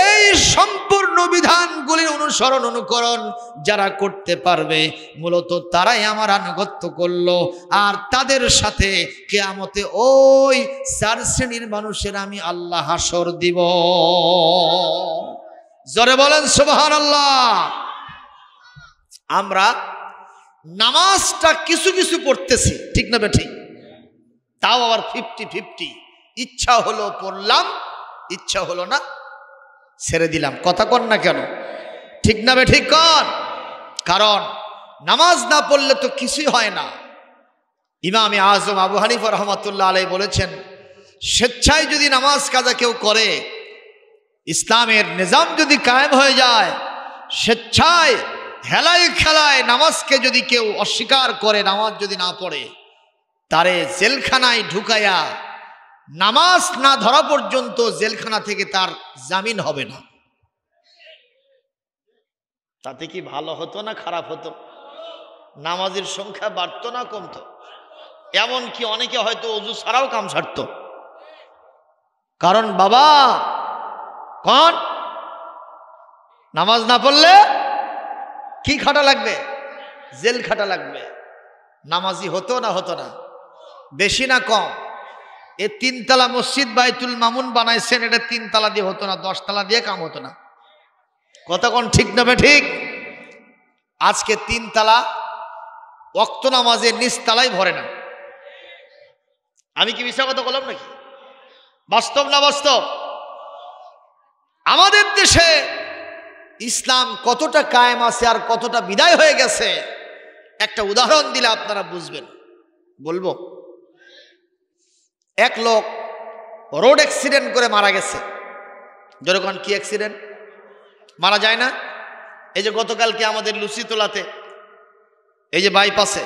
এই সম্পূর্ণ বিধানগুলির অনুসরণ অনুকরণ যারা করতে পারবে, মূলত তারাই আমার আনুগত্য করলো। আর তাদের সাথে কিয়ামতে ওই 4 শ্রেণীর মানুষের আমি আল্লাহ হাসর দিব। জোরে বলেন সুবহানাল্লাহ। আমরা নামাজটা কিছু কিছু পড়তেছি, ঠিক না বেঠিক? তাও আবার 50-50। ইচ্ছা হলো পড়লাম, ইচ্ছা হলো না ছেড়ে দিলাম। কথা কন না কেন? ঠিক না বেঠিক কন? কারণ নামাজ না পড়লে তো কিছুই হয় না। ইমামে আজম আবু হানিফা রহমাতুল্লাহ আলাইহি বলেছেন, স্বেচ্ছায় যদি নামাজ কাজা কেউ করে, ইসলামের নিজাম যদি কায়েম হয়ে যায়, স্বেচ্ছায় হেলায় খেলায় নামাজকে যদি কেউ অস্বীকার করে, নামাজ যদি না পড়ে, তারে জেলখানায় ঢুকায়া নামাজ না ধরা পর্যন্ত জেলখানা থেকে তার জামিন হবে না। তাতে কি ভালো হতো না খারাপ হতো? নামাজের সংখ্যা বাড়তো না কমতো? এমন কি অনেকে হয়তো ওযু ছাড়াও কাম ছাড়তো। কারণ বাবা কোন নামাজ না পড়লে কি খাটা লাগবে? জেল খাটা লাগবে। নামাজি হতো না হতো না? বেশি না কম? এ 3 তলা মসজিদ বাইতুল মামুন বানাইছেন, এটা 3 তলা দিয়ে হতো না, 10 তলা দিয়ে কাম হতো না। কথা কোন ঠিক না ঠিক? আজকে 3 তলা ওয়াক্ত নামাজের নিচ তলাই ভরে না। আমি কি মিথ্যা কথা বললাম নাকি? বাস্তব না বাস্তব? আমাদের দেশে ইসলাম কতটা কায়েম আছে আর কতটা বিদায় হয়ে গেছে, একটা উদাহরণ দিলে আপনারা বুঝবেন। বলবো, এক লোক রোড অ্যাক্সিডেন্ট করে মারা গেছে। যেরকম কি অ্যাক্সিডেন্ট? মারা যায় না? এই যে গতকালকে আমাদের লুচিতলাতে, এই যে বাইপাসে,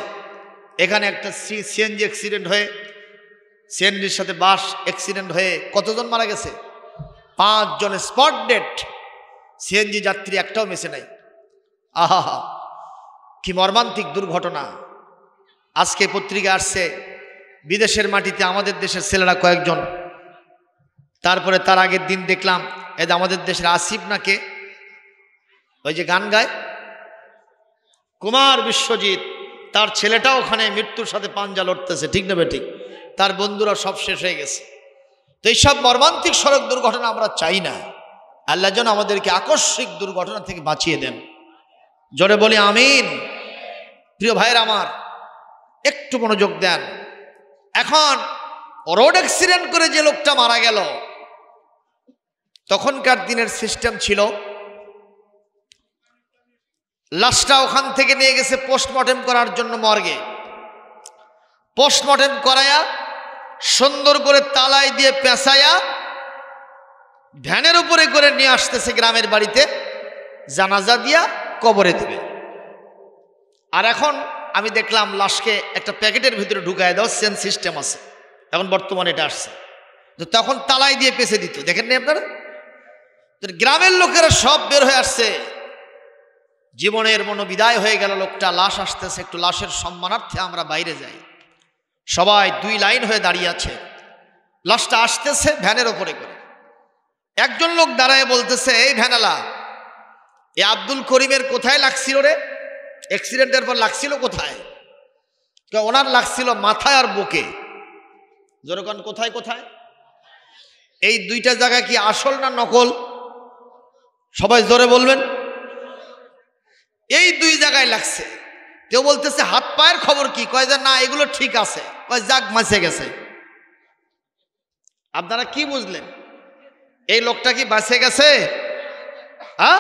এখানে একটা সিএনজি অ্যাক্সিডেন্ট হয়ে, সিএনজির সাথে বাস অ্যাক্সিডেন্ট হয়ে কতজন মারা গেছে? 5 জন স্পট ডেড। সিএনজি যাত্রী একটাও মেসে নাই। আহা, কি মর্মান্তিক দুর্ঘটনা। আজকে পত্রিকা আসছে, বিদেশের মাটিতে আমাদের দেশের ছেলেরা কয়েকজন। তারপরে তার আগের দিন দেখলাম, এই যে আমাদের দেশের আসিফ নাকে, ওই যে গান গায় কুমার বিশ্বজিৎ, তার ছেলেটাও ওখানে মৃত্যুর সাথে পাঞ্জা লড়তেছে, ঠিক না বেঠিক? তার বন্ধুরা সব শেষ হয়ে গেছে। তো এইসব মর্মান্তিক সড়ক দুর্ঘটনা আমরা চাই না। আল্লাহ যেন আমাদেরকে আকস্মিক দুর্ঘটনা থেকে বাঁচিয়ে দেন। জোরে বলি আমিন। প্রিয় ভাইয়ের আমার, একটু মনোযোগ দেন। এখন রোড অ্যাক্সিডেন্ট করে যে লোকটা মারা গেল, তখনকার দিনের সিস্টেম ছিল, লাশটা ওখান থেকে নিয়ে গেছে পোস্টমর্টেম করার জন্য মর্গে। পোস্টমর্টেম করায়া সুন্দর করে তালাই দিয়ে পেঁচায়া ভ্যানের উপরে করে নিয়ে আসতেছে গ্রামের বাড়িতে, জানাজা দিয়া কবরে দেবে। আর এখন আমি দেখলাম লাশকে একটা প্যাকেটের ভিতরে ঢুকায় দেওয়া চেন সিস্টেম আছে, এখন বর্তমানে এটা আসছে। তো তখন তালাই দিয়ে পেঁচে দিত, দেখেন নি আপনারা? গ্রামের লোকেরা সব বের হয়ে আসছে, জীবনের মনোবিদায় হয়ে গেল লোকটা, লাশ আসতেছে, একটু লাশের সম্মানার্থে আমরা বাইরে যাই। সবাই 2 লাইন হয়ে দাঁড়িয়ে আছে, লাশটা আসতেছে ভ্যানের ওপরে করে। একজন লোক দাঁড়ায় বলতেছে, এই ভ্যানালা, এ আব্দুল করিমের কোথায় লাগছিল রে? অ্যাক্সিডেন্টের পর লাগছিল কোথায়? ওনার লাগছিল মাথায় আর বুকে। যেরকম কোথায় কোথায়? এই 2টা জায়গা কি আসল না নকল? সবাই জোরে বলবেন। এই 2 জায়গায় লাগছে। কেউ বলতেছে হাত পায়ের খবর কি? কয় যে না, এগুলো ঠিক আছে। কয় যাক, মাসে গেছে। আপনারা কি বুঝলেন? এই লোকটা কি বাঁচে গেছে? হ্যাঁ,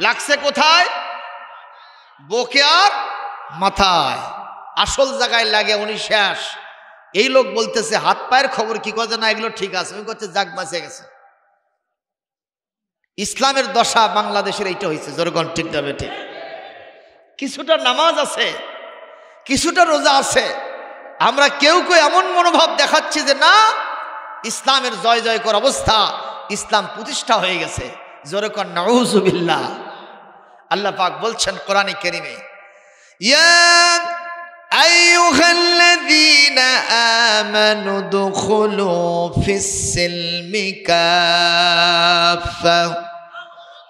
লাগছে কোথায়? বুকে আর মাথায়। আসল জায়গায় লাগে, উনি শেষ। এই লোক বলতেছে হাত পায়ের খবর কি? কয় যে না, এগুলো ঠিক আছে। উনি করছে যাক, বাঁচে গেছে। ইসলামের দশা বাংলাদেশের এইটা হয়েছে, জোরগণ ঠিক যাবে ঠিক। কিছুটা নামাজ আছে, কিছুটা রোজা আছে, আমরা কেউ কেউ এমন মনোভাব দেখাচ্ছি যে না ইসলামের জয় জয়কর অবস্থা, ইসলাম প্রতিষ্ঠা হয়ে গেছে। জোরগণ নাউযুবিল্লাহ। আল্লাহ পাক বলছেন কোরআনে কারীমে, ইয়া আইয়ুহাল্লাযীনা আমানু দুখুলু ফিস-সিলমি কাফা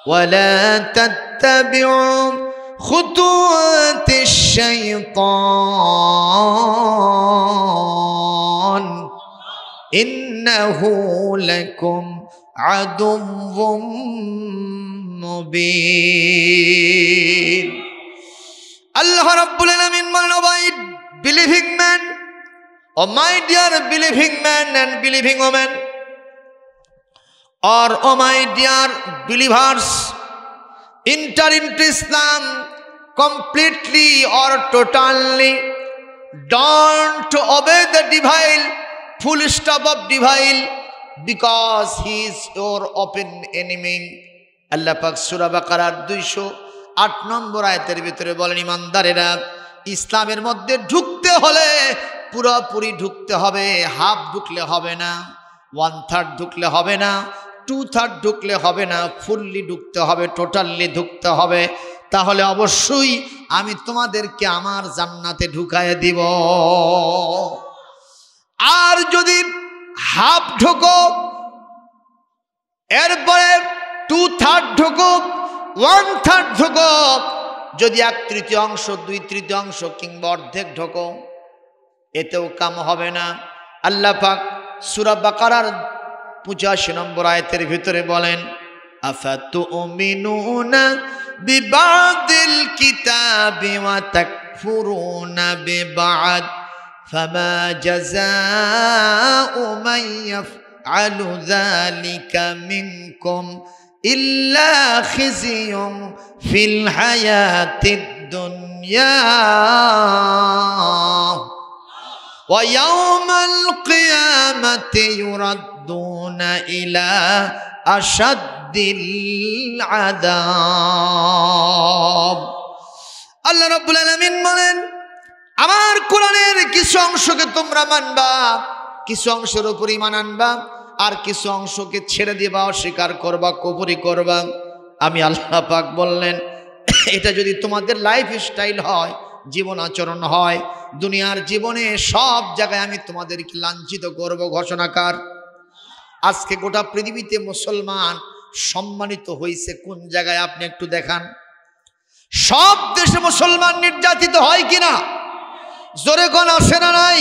ওয়া লা তাত্তাবিউ খুতুওয়াতিশ শাইতান ইন্নাহু লাকুম আদুউম Mubin. Allah Rabbul Alamin, my believing man, oh my dear believing man and believing woman, or oh my dear believers, enter into Islam completely or totally. Don't obey the devil, full stop of devil, because he is your open enemy. Allah Pak Surah Baqarah 208 নম্বর আয়াতের ভিতরে বলেন, ইমানদারেরা ইসলামের মধ্যে ঢুকতে হলে পুরোপুরি ঢুকতে হবে, হাফ ঢুকলে হবে না, 1/3 ঢুকলে হবে না, 2/3 ঢুকলে হবে না, ফুললি ঢুকতে হবে, টোটালি ঢুকতে হবে। তাহলে অবশ্যই আমি তোমাদেরকে আমার জান্নাতে ঢুকায় দিব। আর যদি হাফ ঢুকো, এরপরে 2/3 ঢুকো, 1/3 ঢুকো, যদি 1/3 অংশ, 2/3 অংশ কিংবা অর্ধেক ঢোকো, এতেও কাম হবে না। আল্লাহ পাক সূরা বাকারার 85 নম্বর আয়াতের ভিতরে বলেন, আফাতুমিনুনা বিবাদিল কিতাবি ওয়া তাকফুরুনা বিবাদ ফামা জাযাউ মান ইয়াফআলু যালিকা মিনকুম ইল্লা খিজিয়ুম ফিল হায়াতিদ দুনিয়া ওয়া ইয়াউমাল কিয়ামাতি ইউরাদ্দুনা ইলা আশাদ্দিল আযাব। আল্লাহ রাব্বুল আলামিন বলেন, আমার কোরআনের কিছু অংশকে তোমরা মানবা, কিছু অংশের উপর ঈমান আনবা, আর কিছু অংশকে ছেড়ে দিবা, অস্বীকার করবা, কুফরি করবা। আমি আল্লাহ পাক বললেন, এটা যদি তোমাদের লাইফ স্টাইল হয়, জীবন আচরণ হয়, দুনিয়ার জীবনে সব জায়গায় আমি তোমাদেরকে লাঞ্ছিত করব। ঘোষণাকার আজকে গোটা পৃথিবীতে মুসলমান সম্মানিত হয়েছে কোন জায়গায় আপনি একটু দেখান। সব দেশে মুসলমান নির্যাতিত হয় কিনা? জোরে কোন আসে না নাই?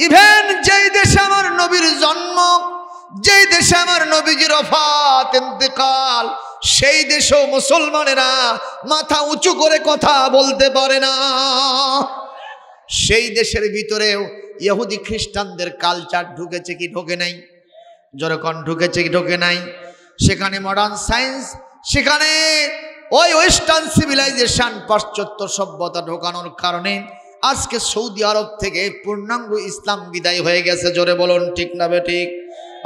ইভেন যেই দেশে আমার নবীর জন্ম, যেই দেশে আমার নবীজির ওফাত ইন্তেকাল, সেই দেশেও মুসলমানেরা মাথা উঁচু করে কথা বলতে পারে না। সেই দেশের ভিতরেও ইহুদি খ্রিস্টানদের কালচার ঢুকেছে কি ঢোকে নাই? যেরকম ঢুকেছে কি ঢোকে নাই? সেখানে মডার্ন সায়েন্স, সেখানে ওই ওয়েস্টার্ন সিভিলাইজেশন, পাশ্চাত্য সভ্যতা ঢোকানোর কারণে আজকে সৌদি আরব থেকে পূর্ণাঙ্গ ইসলাম বিদায় হয়ে গেছে। জোরে বলুন ঠিক না বেঠিক?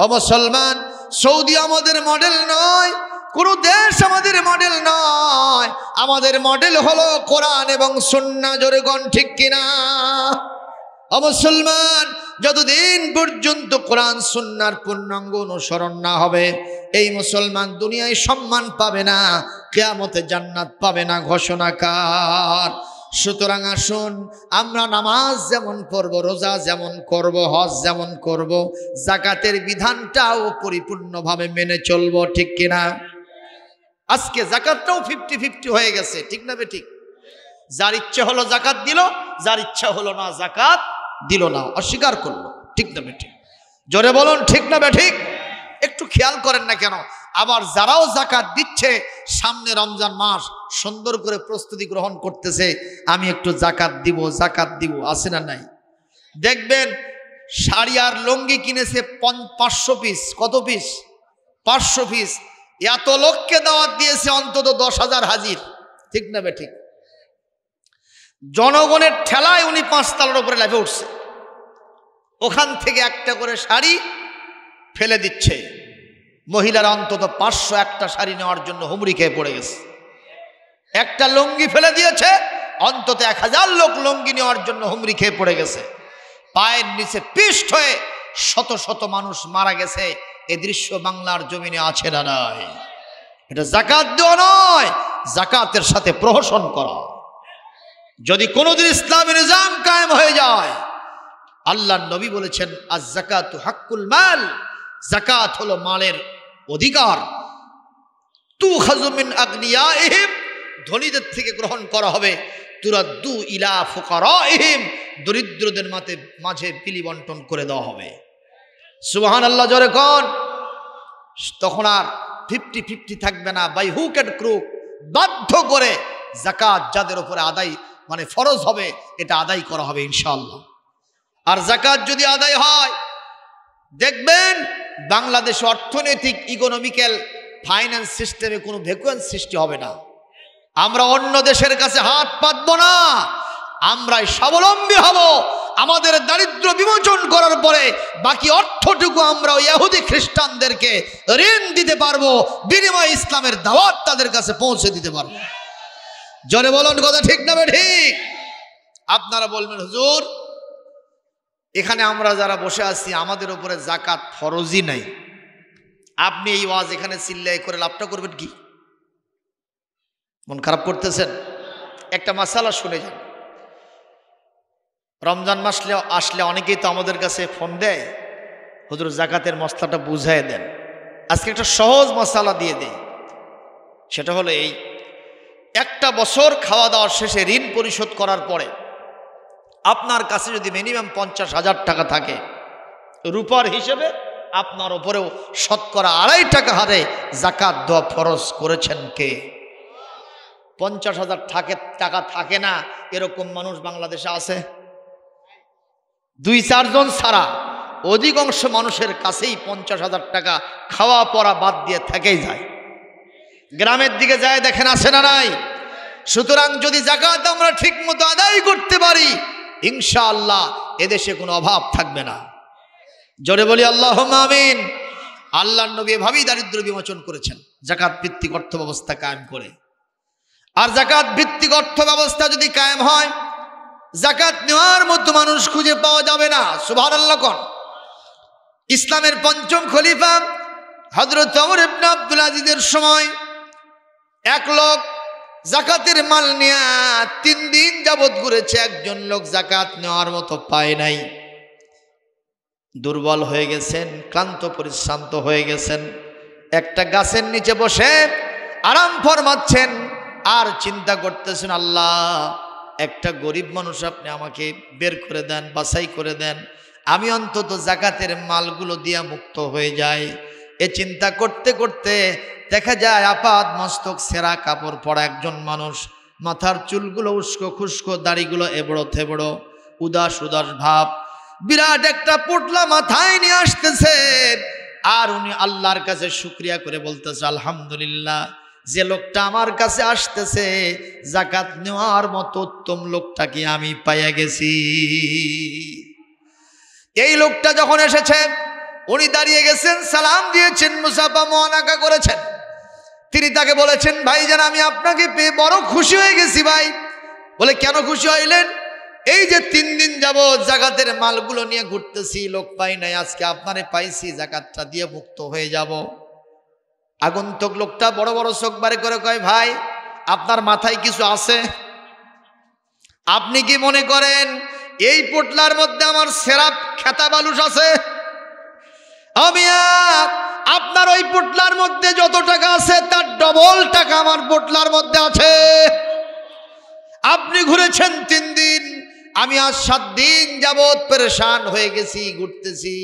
ও মুসলমান, সৌদি আমাদের মডেল নয়, কোনো দেশ আমাদের মডেল নয়, আমাদের মডেল হলো কোরআন এবং সুন্নাহ। জোরে কোন ঠিক কিনা? ও মুসলমান, যতদিন পর্যন্ত কোরআন সুন্নাহর পূর্ণাঙ্গ অনুসরণ না হবে, এই মুসলমান দুনিয়ায় সম্মান পাবে না, কিয়ামতে জান্নাত পাবে না। ঘোষণাকার। সুতরাং আসুন আমরা নামাজ যেমন পড়ব, রোজা যেমন করব, হজ যেমন করব, যাকাতের বিধানটাও পরিপূর্ণভাবে মেনে চলব। ঠিক কিনা? আজকে যাকাতটাও 50-50 হয়ে গেছে। ঠিক না বেঠিক? যার ইচ্ছা হলো যাকাত দিল, যার ইচ্ছা হলো না যাকাত দিল না, অস্বীকার করলো। ঠিক না বেঠিক? জোরে বলুন ঠিক না বেঠিক? একটু খেয়াল করেন না কেন? আবার যারাও যাকাত দিচ্ছে, সামনে রমজান মাস, সুন্দর করে প্রস্তুতি গ্রহণ করতেছে, আমি একটু যাকাত দিব, যাকাত দিব, আছে না নাই? দেখবেন শাড়ি আর লুঙ্গি কিনেছে 500 পিস। কত পিস? 500 পিস। এত লোককে দাওয়াত দিয়েছে, অন্তত 10,000 হাজির। ঠিক না বেঠিক? জনগণের ঠেলায় উনি 5 তলার উপরে লাফে উঠছে, ওখান থেকে একটা করে শাড়ি ফেলে দিচ্ছে। মহিলারা অন্তত 501টা শাড়ি নেওয়ার জন্য হুমড়ি খেয়ে পড়ে গেছে। একটা লুঙ্গি ফেলে দিয়েছে, অন্তত 1000 লোক লুঙ্গি নেওয়ার জন্য হুমড়ি খেয়ে পড়ে গেছে। পায়ের নিচে পিষ্ট হয়ে শত শত মানুষ মারা গেছে। এ দৃশ্য বাংলার জমিনে আছে না নাই? এটা যাকাত দেওয়া নয়, যাকাতের সাথে প্রহসন করা। যদি কোনোদিন ইসলামী নিজাম কায়েম হয়ে যায়, আল্লাহর নবী বলেছেন আজ যাকাতু হাক্কুল মাল, যাকাত হলো মালের অধিকার। তুখাযু মিন আগনিয়াইহিম, ধনীদের থেকে গ্রহণ করা হবে। তুরাদ্দু ইলা ফুকারাইহিম, দরিদ্রদের মাঝে বিলি বন্টন করে দেওয়া হবে। সুবহানাল্লাহ জোরে কোন। তখন আর 50-50 থাকবে না। বাই হুক এন্ড ক্রুক বাধ্য করে যাকাত যাদের উপরে আদায় মানে ফরজ হবে, এটা আদায় করা হবে ইনশাআল্লাহ। আর যাকাত যদি আদায় হয়, দেখবেন বাংলাদেশ অর্থনৈতিক ইকোনমিক্যাল ফাইন্যান্স সিস্টেমে কোনো ভ্যাকুয়াম সৃষ্টি হবে না। আমরা অন্য দেশের কাছে হাত পাতবো না, আমরাই স্বাবলম্বী হব। আমাদের দারিদ্র বিমোচন করার পরে বাকি অর্থটুকু আমরা ইহুদি খ্রিস্টানদেরকে ঋণ দিতে পারবো, বিনিময়ে ইসলামের দাওয়াত তাদের কাছে পৌঁছে দিতে পারবো। জোরে বলুন কথা ঠিক না ঠিক? আপনারা বলবেন হুজুর, এখানে আমরা যারা বসে আছি আমাদের উপরে যাকাত ফরজই নাই, আপনি এই ওয়াজ এখানে চিল্লাই করে লাভটা করবেন কি? মন খারাপ করতেছেন? একটা মাসালা শুনে যান। রমজান মাস আসলে অনেকেই তো আমাদের কাছে ফোন দেয়, হুজুর যাকাতের মশলাটা বুঝাই দেন। আজকে একটা সহজ মশালা দিয়ে দেই। সেটা হলো এই, একটা বছর খাওয়া দাওয়ার শেষে ঋণ পরিশোধ করার পরে আপনার কাছে যদি মিনিমাম 50,000 টাকা থাকে, রূপার হিসেবে আপনার ওপরেও শতকরা 2.5 টাকা হারে যাকাত দেওয়া ফরজ করেছেন কে? 50,000 টাকা থাকে না এরকম মানুষ বাংলাদেশে আছে? 2-4 জন ছাড়া অধিকাংশ মানুষের কাছেই 50,000 টাকা খাওয়া পড়া বাদ দিয়ে থেকেই যায়। গ্রামের দিকে যায় দেখেন আছে না নাই? সুতরাং যদি যাকাত আমরা ঠিক মতো আদায় করতে পারি, ইনশাআল্লাহ এদেশে কোনো অভাব থাকবে না। জোরে বলি আল্লাহুম্মা আমিন। আল্লাহর নবী এভাবেই দারিদ্র্য বিমোচন করেছেন, যাকাত ভিত্তিক অর্থ ব্যবস্থা কায়েম করে। আর যাকাত ভিত্তিক অর্থ ব্যবস্থা যদি কায়েম হয়, যাকাত নেওয়ার মতো মানুষ খুঁজে পাওয়া যাবে না। সুবহানাল্লাহ কোন। ইসলামের 5ম খলিফা হযরত ওমর ইবনে আব্দুল আজিজের সময় এক লোক যাকাতের মাল নিয়ে 3 দিন যাবত ঘুরেছে। একজন লোক যাকাত নেওয়ার মতো পায় নাই। দুর্বল হয়ে গেছেন, ক্লান্ত পরিশ্রান্ত হয়ে গেছেন। একটা গাছের নিচে বসে আরাম ফরমাচ্ছেন আর চিন্তা করতেছেন, আল্লাহ একটা গরিব মানুষ আপনি আমাকে বের করে দেন, বাছাই করে দেন, আমি অন্তত যাকাতের মালগুলো দিয়া মুক্ত হয়ে যাই। এ চিন্তা করতে করতে দেখা যায় আপাদ মস্তক ছেঁড়া কাপড় পরা একজন মানুষ, মাথার চুলগুলো উস্কো খুস্কো, দাড়িগুলো এবড়ো থেবড়ো, উদাস উদাস ভাব, বিরাট একটা পোটলা মাথায় নিয়ে আসতেছে। আর উনি আল্লাহর কাছে শুকরিয়া করে বলতেছে, আলহামদুলিল্লাহ, যে লোকটা আমার কাছে আসতেছে যাকাত নেওয়ার মতো উত্তম লোকটাকে আমি পাইয়া গেছি। এই লোকটা যখন এসেছে, উনি দাঁড়িয়ে গেছেন, সালাম দিয়েছেন, মুসাফা মুআনাকা করেছেন। তিনি তাকে বলেছেন, ভাইজান আমি আপনাকে পেয়ে বড় খুশি হয়ে গেছি ভাই। বলে কেন খুশি হইলেন? এই যে 3 দিন যাবত যাকাতের মালগুলো নিয়ে ঘুরতেছি, লোক পাই নাই, আজকে আপনারে পাইছি, যাকাতটা দিয়ে মুক্ত হয়ে যাব। আগন্তুক লোকটা বড় বড় চোখ বাড়ি করে কয়, ভাই আপনার মাথায় কিছু আছে? আপনি কি মনে করেন এই পোটলার মধ্যে আমার সেরাপ খেতা বালুস আছে? আমি আপনার ওই পোটলার মধ্যে যত টাকা আছে তার ডবল টাকা আমার পোটলার মধ্যে আছে। আপনি ঘুরেছেন 3 দিন, আমি আজ 7 দিন যাবত পেরেশান হয়ে গেছি, ঘুরতেছি,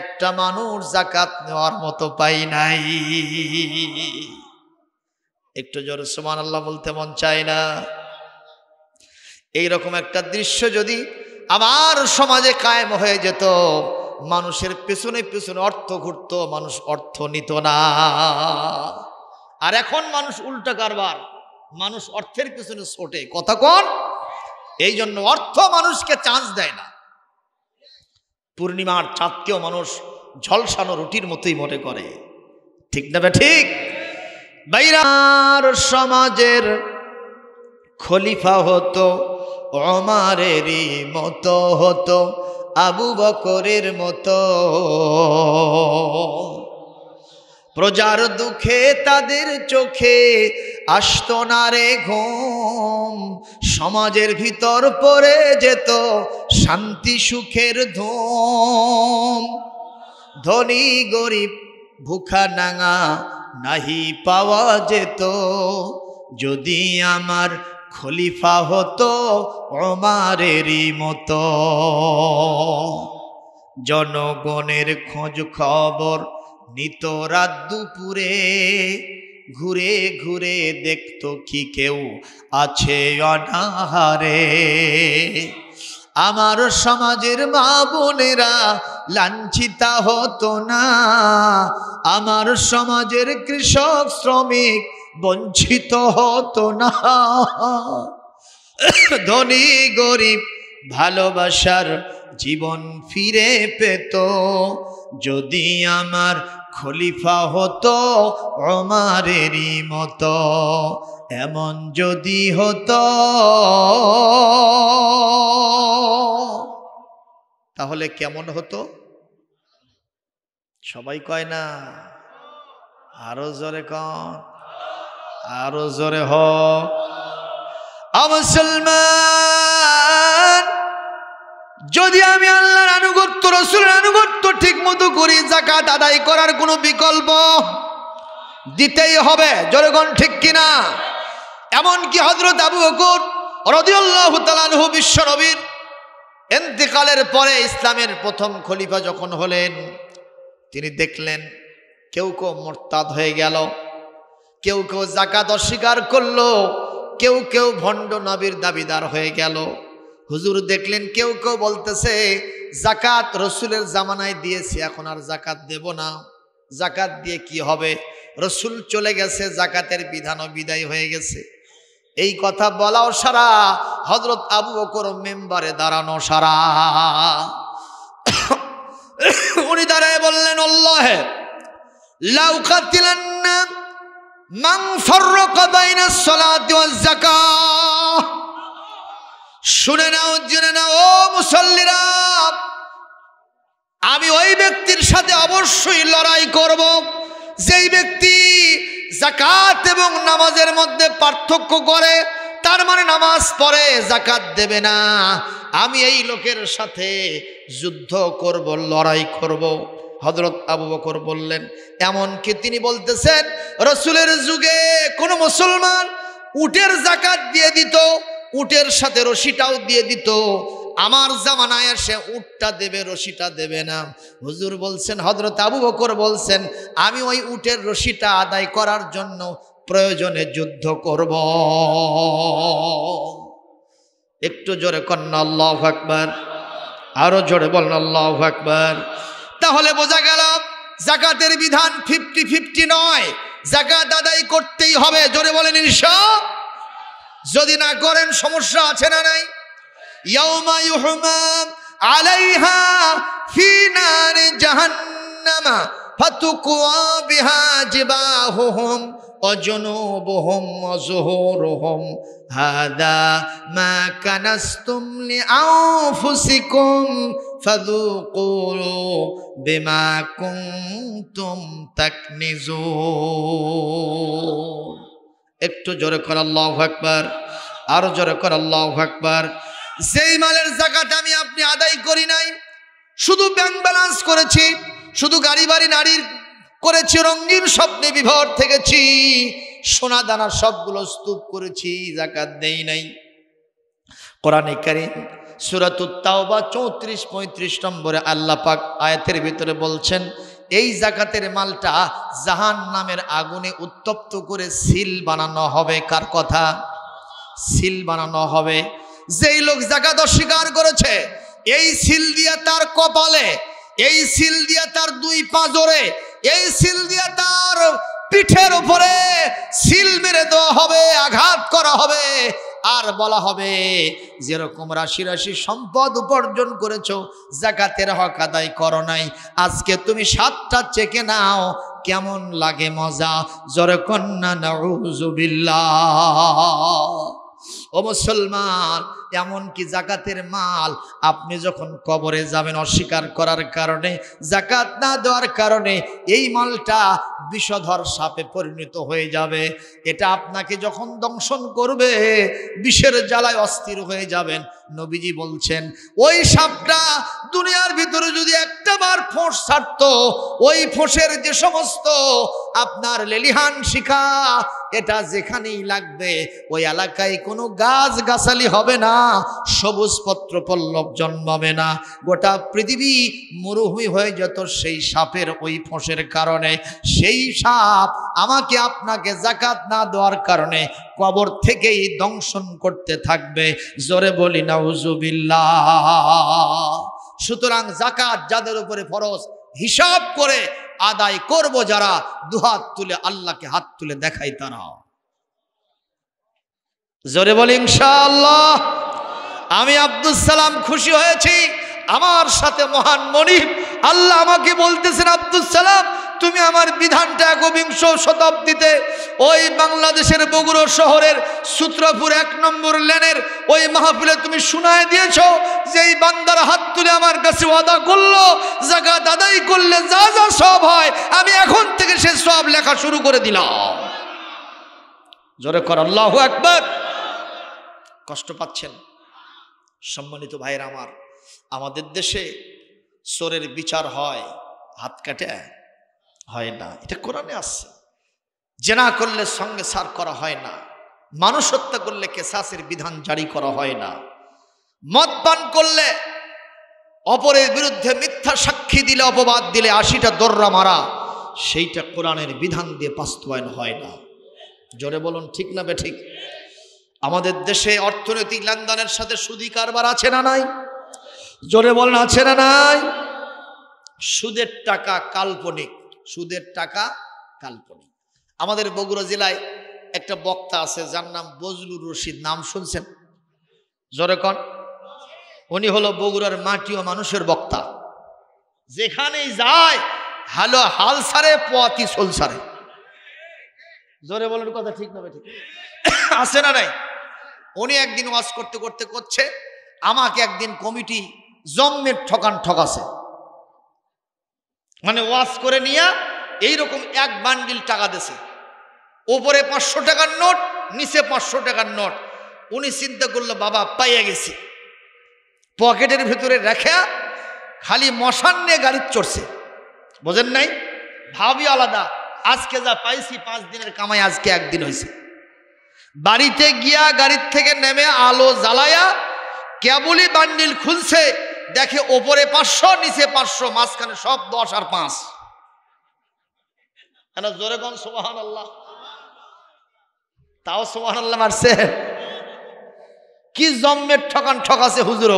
একটা মানুষ যাকাত নেওয়ার মতো পাই নাই। একটু জোরে সুবহানাল্লাহ বলতে মন চায় না? এইরকম একটা দৃশ্য যদি আমার সমাজে কায়েম হয়ে যেত, মানুষের পেছনে পেছনে অর্থ ঘুরতো, মানুষ অর্থ নিত না। আর এখন মানুষ উল্টা কারবার, মানুষ অর্থের পেছনে ছোটে। কথা কোন? এই জন্য অর্থ মানুষকে চান্স দেয় না। পূর্ণিমার চাঁদকেও মানুষ ঝলসানো রুটির মতোই মনে করে। ঠিক না ঠিক? বাইরার সমাজের খলিফা হতো ওমরেরই মতো, হতো আবু বকরের মতো। প্রজার দুঃখে তাদের চোখে আসতো না রে ঘুম, সমাজের ভিতর পড়ে যেত শান্তি সুখের ধুম। ধনী গরিব ভুখা নাঙা নাহি পাওয়া যেত, যদি আমার খলিফা হতো ওমরেরই মতো। জনগণের খোঁজ খবর নিত রাত দুপুরে, ঘুরে ঘুরে দেখতো কি কেউ আছে অনাহারে। আমার সমাজের মা বোনেরা লাঞ্ছিতা হতো না, আমার সমাজের কৃষক শ্রমিক বঞ্চিত হতো না। ধনী গরিব ভালোবাসার জীবন ফিরে পেত, যদি আমার খলিফা হতো ওমরেরই মতো। এমন যদি হতো তাহলে কেমন হতো? সবাই কয় না, আরো জোরে কন, আরো জোরে হ। মুসলমান, যদি আমি আল্লাহর আনুগত্য, রাসূলের আনুগত্য ঠিক মতো করি, যাকাত আদায় করার কোনো বিকল্প দিতেই হবে। জোরে কোন ঠিক কিনা? এমনকি হযরত আবু বকর রাদিয়াল্লাহু তাআলা আনহু বিশ্ব নবীর ইন্তেকালের পরে ইসলামের প্রথম খলিফা যখন হলেন, তিনি দেখলেন কেউ কেউ মুরতাদ হয়ে গেল, কেউ কেউ যাকাত অস্বীকার করলো, কেউ কেউ ভণ্ড নবীর দাবিদার হয়ে গেল। হুজুর দেখলেন কেউ কেউ বলতেছে যাকাত রসুলের জামানায় দিয়েছি, এখন আর যাকাত দেব না, যাকাত দিয়ে কি হবে, রসুল চলে গেছে, যাকাতের বিধানও বিদায় হয়ে গেছে। এই কথা বলাও সারা, হযরত আবু বকর মেম্বারে দাঁড়ানো সারা। উনি দাঁড়ায় বললেন, আল্লাহে লা উকাতিলান্না মান ফাররাকা বাইনাস সালাতি ওয়াজ যাকাত। শুনে নাও, জেনে নাও ও মুসল্লিরা, আমি ওই ব্যক্তির সাথে অবশ্যই লড়াই করব যেই ব্যক্তি যাকাত এবং নামাজের মধ্যে পার্থক্য করে, তার মানে নামাজ পড়ে যাকাত দেবে না। আমি এই লোকের সাথে যুদ্ধ করব, লড়াই করব। হযরত আবু বকর বললেন, এমনকি তিনি বলতেছেন রাসূলের যুগে কোন মুসলমান উটের যাকাত দিয়ে দিত, উটের সাথে রশিটাও দিয়ে দিত, আমার জামানায় এসে উটটা দেবে, রশিটা দেবে না। হুজুর বলছেন, হযরত আবু বকর বলছেন, আমি ওই উটের রশিটা আদায় করার জন্য প্রয়োজনে যুদ্ধ করব। একটু জোরে কন্না আল্লাহু আকবার, আরো জোরে বলেন আল্লাহু আকবার। তাহলে বোঝা গেল যাকাতের বিধান 50-50 নয়, যাকাত আদায় করতেই হবে। জোরে বলেন ইনশাআল্লাহ। যদি না করেন সমস্যা আছে না নাই? ইয়াউমা ইউহমা আলাইহা ফি নারি জাহান্নামা ফাতুকওয়া বিহা জিবাহুহুম ওয়া জুনুবুহুম ওয়া যুহুরুহুম হাদা মা কানাসতুম লিআনফুসিকুম ফাযুকু বিমা কুনতুম তাকনিজুন। একটু জোরে কর আল্লাহু আকবার, আরো জোরে কর আল্লাহু আকবার। যেই মালের যাকাত আমি আপনি আদায় করি নাই, শুধু ব্যাংক ব্যালেন্স করেছি, শুধু গাড়ি বাড়ি নারীর করেছি, রঙিন স্বপ্নে বিভোর থেকেছি, সোনা দানা সবগুলো স্তূপ করেছি, যাকাত দেই নাই। কোরআনে কারীম সূরাতুত তাওবা 34-35 নম্বরে আল্লাহ পাক আয়াতের ভিতরে বলছেন, এই যাকাতের মালটা জাহান্নামের আগুনে উত্তপ্ত করে সিল বানানো হবে। কার কথা? সিল বানানো হবে। যেই লোক যাকাত অস্বীকার করেছে, এই সিল দিয়া তার কপালে, এই সিল দিয়া তার 2 পাঁজরে, এই সিল দিয়া তার পিঠের উপরে সিল মেরে দেওয়া হবে, আঘাত করা হবে। আর বলা হবে যেরকম রাশি রাশি সম্পদ উপার্জন করেছো, যাকাতের হক আদায় করো নাই, আজকে তুমি 7টা চেকে নাও, কেমন লাগে মজা। জোরে কন্না নাউযুবিল্লাহ। ও মুসলমান, এমনকি যাকাতের মাল আপনি যখন কবরে যাবেন অস্বীকার করার কারণে, যাকাত না দেওয়ার কারণে এই মালটা বিষধর সাপে পরিণত হয়ে যাবে। এটা আপনাকে যখন দংশন করবে বিষের জ্বালায় অস্থির হয়ে যাবেন। নবীজি বলছেন ওই সাপটা দুনিয়ার ভিতরে যদি একটা বার ফোঁস ছাড়তো, ওই ফোঁসের যে সমস্ত আপনার লেলিহান শিখা, এটা যেখানেই লাগবে ওই এলাকায় কোনো গাছ গাছালি হবে না, সবুজ পত্র পল্লব জন্মাবে না, গোটা পৃথিবী মরুভূমি হয়ে যেত সেই সাপের ওই ফোঁসের কারণে। সেই সাপ আমাকে আপনাকে যাকাত না দেওয়ার কারণে কবর থেকেই দংশন করতে থাকবে। জোরে বলি নাউযুবিল্লাহ। সুতরাং যাকাত যাদের উপরে ফরজ, হিসাব করে আদায় করব যারা, দুহাত তুলে আল্লাহকে হাত তুলে দেখাই তারা। জোরে বলি ইনশাআল্লাহ। আমি আব্দুল সালাম খুশি হয়েছি, আমার সাথে মহান মনিব আল্লাহ আমাকে বলতেছেন, আব্দুল সালাম তুমি আমার বিধানটা 21শ শতাব্দীতে ওই বাংলাদেশের বগুড়া শহরের সূত্রপুর 1 নম্বর লেনের ওই মাহফিলে তুমি শোনায় দিয়েছো যে এই বান্দারা হাত তুলে আমার কাছে ওয়াদা করলো যাকাত আদায় করলে যা যা সব হয়, আমি এখন থেকে সে সব লেখা শুরু করে দিলাম। জোরে কর আল্লাহু আকবার। কষ্ট পাচ্ছেন সম্মানিত ভাইয়েরা আমার, আমাদের দেশে চোরের বিচার হয় হাত কাটে হয় না, এটা কোরআনে আছে। জেনা করলে সঙ্গে সার করা হয় না, মানুষ হত্যা করলে কেসাসের বিধান জারি করা হয় না, মদ পান করলে অপরের বিরুদ্ধে মিথ্যা সাক্ষী দিলে অপবাদ দিলে 80টা দর্রা মারা, সেইটা কোরআনের বিধান দিয়ে বাস্তবায়ন হয় না। জোরে বলুন ঠিক না বেঠিক? আমাদের দেশে অর্থনৈতিক লেনদেনের সাথে সুদি কারবার আছে না নাই? জোরে বলুন আছে না নাই? সুদের টাকা কাল্পনিক, সুদের টাকা কাল্পনিক। আমাদের বগুড়া জেলায় একটা বক্তা আছে যার নাম বজলুর রশিদ, নাম শুনছেন? জোরে কন। উনি হলো বগুড়ার মাটি ও মানুষের বক্তা, যেখানেই যায় হালো হাল সারে পথই সোল সারে। জোরে বলুন কথা ঠিক না ঠিক আছে না নাই? উনি একদিন ওয়াজ করতে করতে করছে, আমাকে একদিন কমিটি জম্মের ঠকান ঠকাছে, মানে ওয়াজ করে নিয়ে এইরকম 1 বান্ডিল টাকা দিয়েছে, উপরে 500 টাকার নোট, নিচে 500 টাকার নোট। উনি চিন্তা করলো বাবা পাইয়া গেছি, পকেটের ভিতরে রেখে খালি মশান নিয়ে গাড়ি চড়ছে। বোঝেন নাই? ভাবি আলাদা, আজকে যা পাইছি 5 দিনের কামাই আজকে 1 দিন হয়েছে। বাড়িতে গিয়া গাড়ির থেকে নেমে আলো জ্বালায়া কেবলই বান্ডিল খুলছে, দেখে ওপরে 500 নিচে 500, মাঝখানে সব 10 আর 5। জোরে কোন সুবহানাল্লাহ। তাও সুবহানাল্লাহ মারছে। কি জম্মের ঠকান ঠকাছে হুজুর।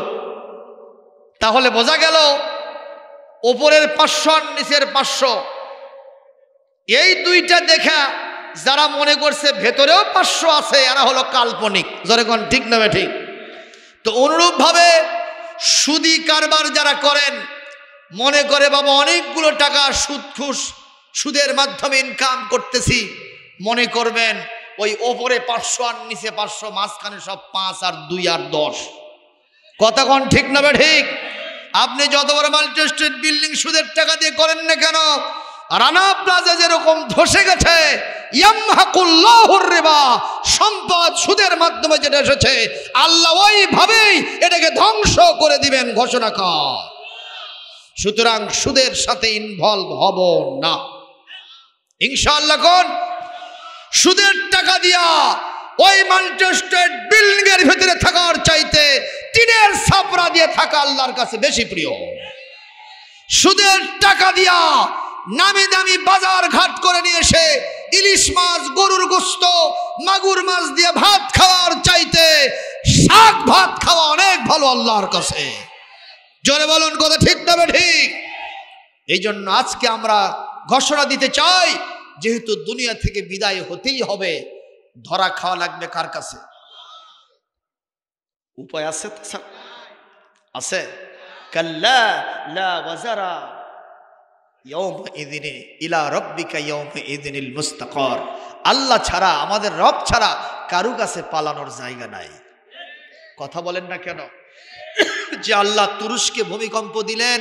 তাহলে বোঝা গেল ওপরের 500 আর নিচের 500, এই দুইটা দেখা যারা মনে করছে ভেতরেও 500 আছে, এরা হলো কাল্পনিক। জোরে কোন ঠিক না ঠিক? তো অনুরূপ ভাবে সুদি কারবার যারা করেন, মনে করে বাবা অনেকগুলো টাকা সুদের মাধ্যমে ইনকাম করতেছি, মনে করবেন ওই ওপরে 500 আর নিচে 500, মাঝখানে সব 5 আর 2 আর 10। কথা কোন ঠিক না ঠিক? আপনি যত বড় মাল্টি স্ট্রিট বিল্ডিং সুদের টাকা দিয়ে করেন না কেন, রানা প্লাজা যেরকম ধসে গেছে, ইয়ামহাকুল্লাহুর রিবা, সম্পদ সুদের মাধ্যমে যেটা এসেছে আল্লাহ ওইভাবেই এটাকে ধ্বংস করে দিবেন ঘোষণা কর। সুতরাং সুদের সাথে ইনভলভ হব না ইনশাআল্লাহ। কোন সুদের টাকা দিয়া ওই মাল্টি স্টেট বিল্ডিং এর ভিতরে থাকার চাইতে টিনের ছাপরা দিয়ে থাকা আল্লাহর কাছে বেশি প্রিয়। সুদের টাকা দিয়া নামি দামি বাজার ঘাট করে নিয়ে এসে ইলিশ মাছ, গরুর গোস্ত, মাগুর মাছ দিয়ে ভাত খাওয়ার চাইতে শাক ভাত খাওয়া অনেক ভালো আল্লাহর কাছে। জোরে বলুন কথা ঠিক না ঠিক? এই জন্য আজকে আমরা ঘোষণা দিতে চাই, যেহেতু দুনিয়া থেকে বিদায় হতেই হবে, ধরা খাওয়া লাগবে কার কাছে? উপায় আছে? আছে? কাল্লা লা ওয়াজারা ইয়াউমাইযিন ইলা রাব্বিকা ইয়াউমাইযিনিল মুস্তাকার। আল্লাহ ছাড়া, আমাদের রব ছাড়া কারু কাছে পালানোর জায়গা নাই। কথা বলেন না কেন? যে আল্লাহ তুরস্কে ভূমিকম্প দিলেন,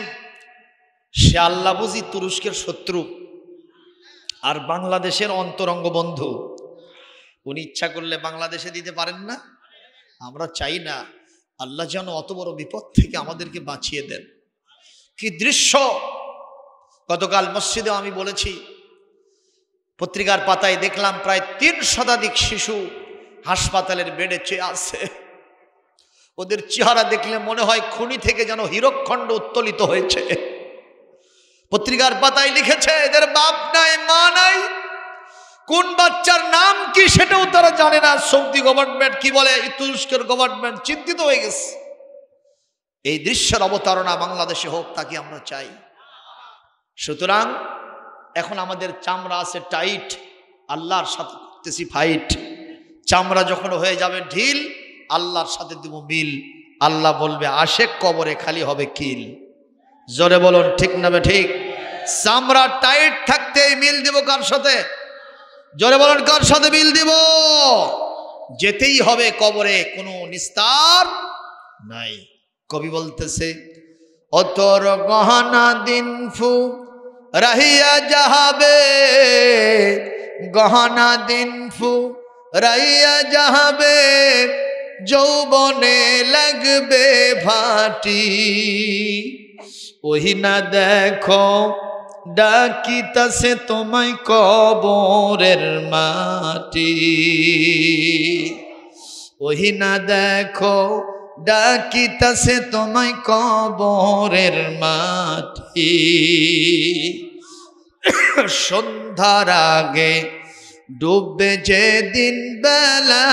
সে আল্লাহ বুঝি তুরস্কের শত্রু আর বাংলাদেশের অন্তরঙ্গ বন্ধু? উনি ইচ্ছা করলে বাংলাদেশে দিতে পারেন না? আমরা চাই না আল্লাহ যেন অত বড় বিপদ থেকে আমাদেরকে বাঁচিয়ে দেন। কি দৃশ্য! গতকাল মসজিদে আমি বলেছি, পত্রিকার পাতায় দেখলাম প্রায় ৩ শতাধিক শিশু হাসপাতালের বেডে চেয়ে আছে। ওদের চেহারা দেখলে মনে হয় খনি থেকে যেন হীরকখণ্ড উত্তোলিত হয়েছে। পত্রিকার পাতায় লিখেছে এদের বাপ নাই, মা নাই, কোন বাচ্চার নাম কি সেটাও তারা জানে না। সৌদি গভর্নমেন্ট কি বলে, তুরস্কের গভর্নমেন্ট চিন্তিত হয়ে গেছে। এই দৃশ্যের অবতারণা বাংলাদেশে হোক, তাকে আমরা চাই। সুতরাং এখন আমাদের চামড়া আছে টাইট, আল্লাহর সাথে করতেছি ফাইট। চামড়া যখন হয়ে যাবে ঢিল, আল্লাহর সাথে দিব মিল। আল্লাহ বলবে আশেক কবরে খালি হবে কিল। জোরে বলুন ঠিক না ঠিক? চামড়া টাইট থাকতে মিল দিব কার সাথে? জোরে বলুন কার সাথে মিল দিব? যেতেই হবে কবরে, কোনো নিস্তার নাই। কবি বলতেছে অতর গহনা দিন ফু রাহিয়া যাহাবে, গহনা দিন ফু রাহিয়া যাহাবে, যৌবনে লাগবে ভাটি। ওহি না দেখো ডাকিতাছে তোমায় কবরের মাটি। ওহি না দেখো ডাকিতাছে তোমায় কবরের মাটি। সন্ধ্যার আগে ডুববে যেদিন বেলা,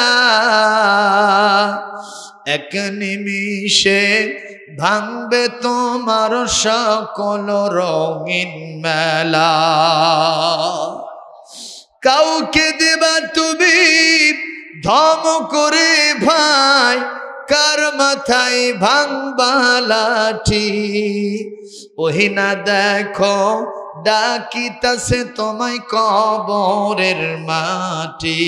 এক নিমিষে ভাঙবে তোমার সকল রঙিন মেলা। কাউকে দেবা তুমি ধম করে ভাই, কার মাথায় ভাঙবা লাঠি। ওহি না দেখো ডাকিতাছে তোমায় কবরের মাটি।